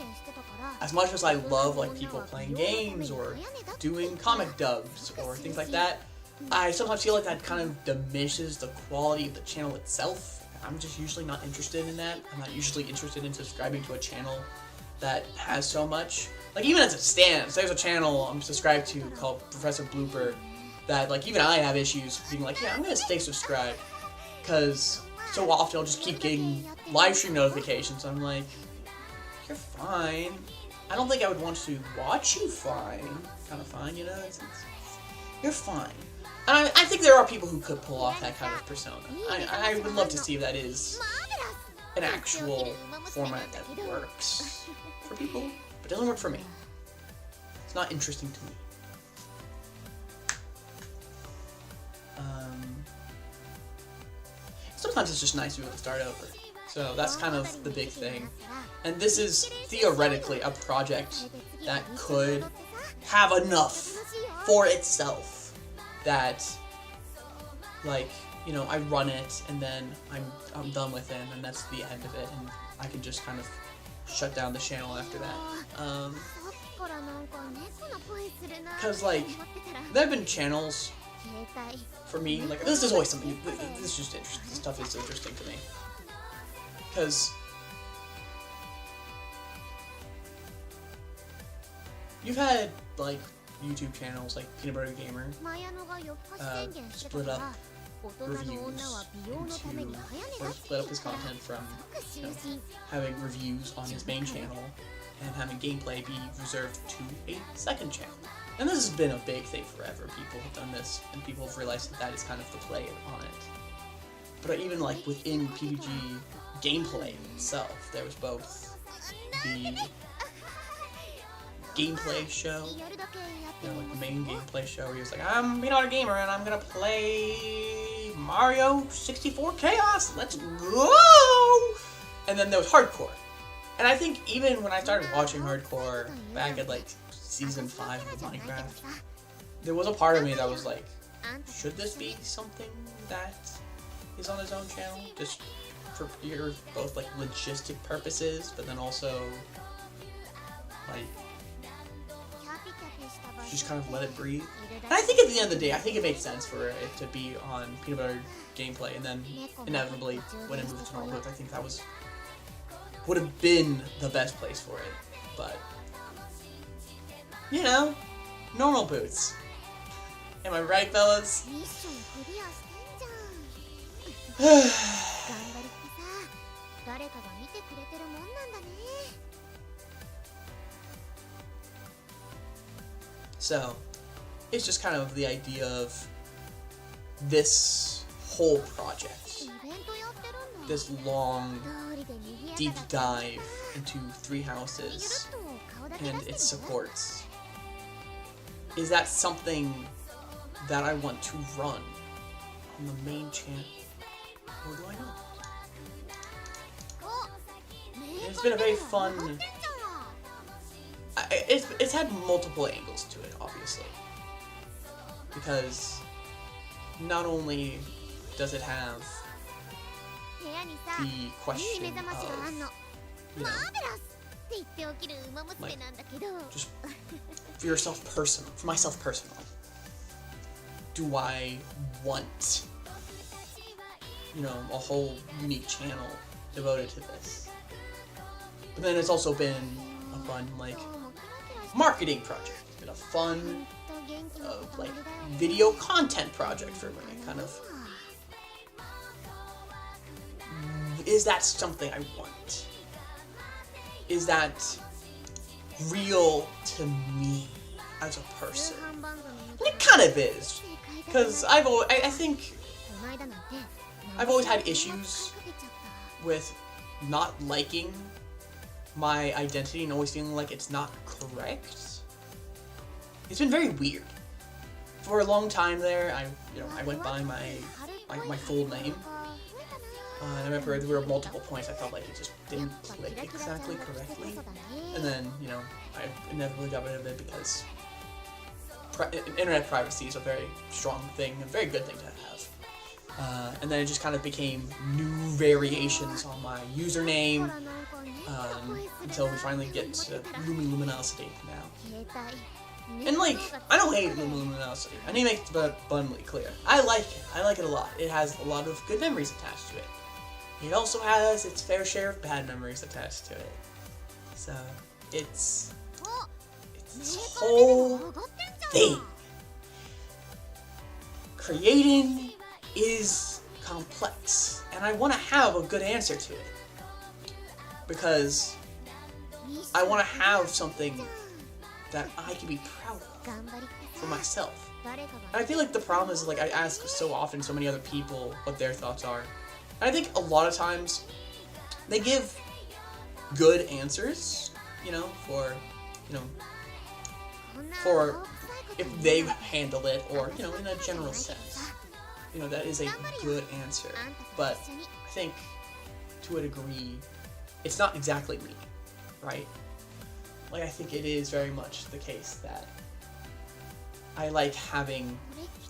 Speaker 1: As much as I love like people playing games or doing comic dubs or things like that, I sometimes feel like that kind of diminishes the quality of the channel itself. I'm just usually not interested in that. I'm not usually interested in subscribing to a channel that has so much. Like, even as it stands, there's a channel I'm subscribed to called Professor Blooper that, like, even I have issues being like, yeah, I'm gonna stay subscribed. Because so often I'll just keep getting live stream notifications. I'm like, you're fine. I don't think I would want to watch you fine. Kind of fine, you know? You're fine. And I think there are people who could pull off that kind of persona. I would love to see if that is an actual format that works for people, but it doesn't work for me. It's not interesting to me. Sometimes it's just nice to be able to start over. So that's kind of the big thing. And this is theoretically a project that could have enough for itself that, like, I run it and then I'm done with it and that's the end of it, and I can just kind of shut down the channel after that. Because, like, there have been channels for me, like, this is always something, this is just interesting, this stuff is interesting to me. Because you've had, like, YouTube channels like Peanut Butter Gamer split up reviews or split up his content from having reviews on his main channel and having gameplay be reserved to a second channel. And this has been a big thing forever. People have done this, and people have realized that is kind of the play on it. But even, like, within PBG gameplay itself, there was both the gameplay show, like the main gameplay show where he was like, I'm not a gamer and I'm gonna play Mario 64 Chaos, let's go! And then there was hardcore. And I think even when I started watching hardcore back at, like, Season 5 of Minecraft, there was a part of me that was like, should this be something that is on his own channel? Just for both, like, logistic purposes, but then also, like, just kind of let it breathe. And I think at the end of the day, I think it makes sense for it to be on Peanut Butter Gameplay, and then inevitably, when it moved to normal, I think that would have been the best place for it. But normal boots. Am I right, fellas? So, it's just kind of the idea of this whole project. This long, deep dive into 3 houses and its supports. Is that something that I want to run on the main channel? Or do I not? It's been a very fun... It's had multiple angles to it, obviously. Because not only does it have the question of, you know, like, just for myself personally, do I want, you know, a whole unique channel devoted to this? But then it's also been a fun, like, marketing project. It's been a fun, like, video content project for me, kind of. Is that something I want? Is that real to me as a person? And it kind of is, because I think I've always had issues with not liking my identity and always feeling like it's not correct. It's been very weird. For a long time there, I went by my full name. I remember there were multiple points I felt like it just didn't click exactly correctly. And then, you know, I inevitably got rid of it because internet privacy is a very strong thing, a very good thing to have. And then it just kind of became new variations on my username until we finally get to Luminosity now. And like, I don't hate Luminosity. I need to make it abundantly clear. I like it. I like it a lot. It has a lot of good memories attached to it. It also has its fair share of bad memories attached to it. So, it's this whole thing. Creating is complex, and I want to have a good answer to it. Because I want to have something that I can be proud of for myself. And I feel like the problem is, like, I ask so often so many other people what their thoughts are. And I think a lot of times they give good answers, you know, for if they handle it, or, you know, in a general sense. You know, that is a good answer. But I think, to a degree, it's not exactly me, right? Like, I think it is very much the case that I like having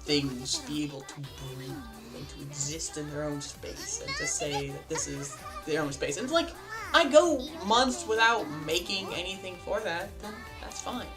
Speaker 1: things be able to breathe and to exist in their own space, and to say that this is their own space. And, like, I go months without making anything for that, then that's fine.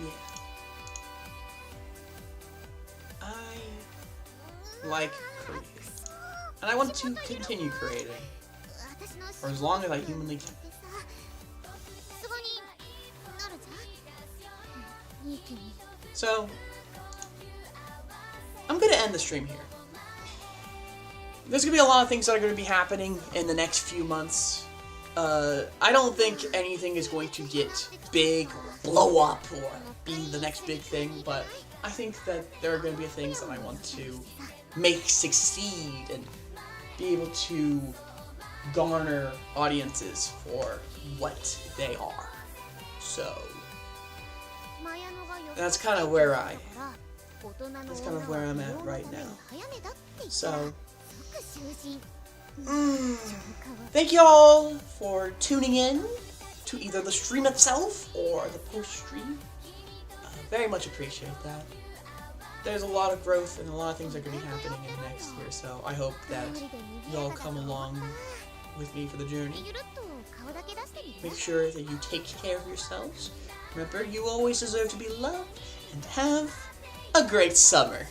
Speaker 1: Yeah. I like creating. And I want to continue creating. For as long as I humanly can. So, I'm going to end the stream here. There's going to be a lot of things that are going to be happening in the next few months. I don't think anything is going to get big or blow up or be the next big thing, but I think that there are going to be things that I want to make succeed and be able to garner audiences for what they are. So, that's kind of where I'm at right now. So, thank you all for tuning in to either the stream itself or the post-stream. Very much appreciate that. There's a lot of growth and a lot of things are going to be happening in the next year, so I hope that you all come along with me for the journey. make sure that you take care of yourselves. Remember, you always deserve to be loved, and have a great summer.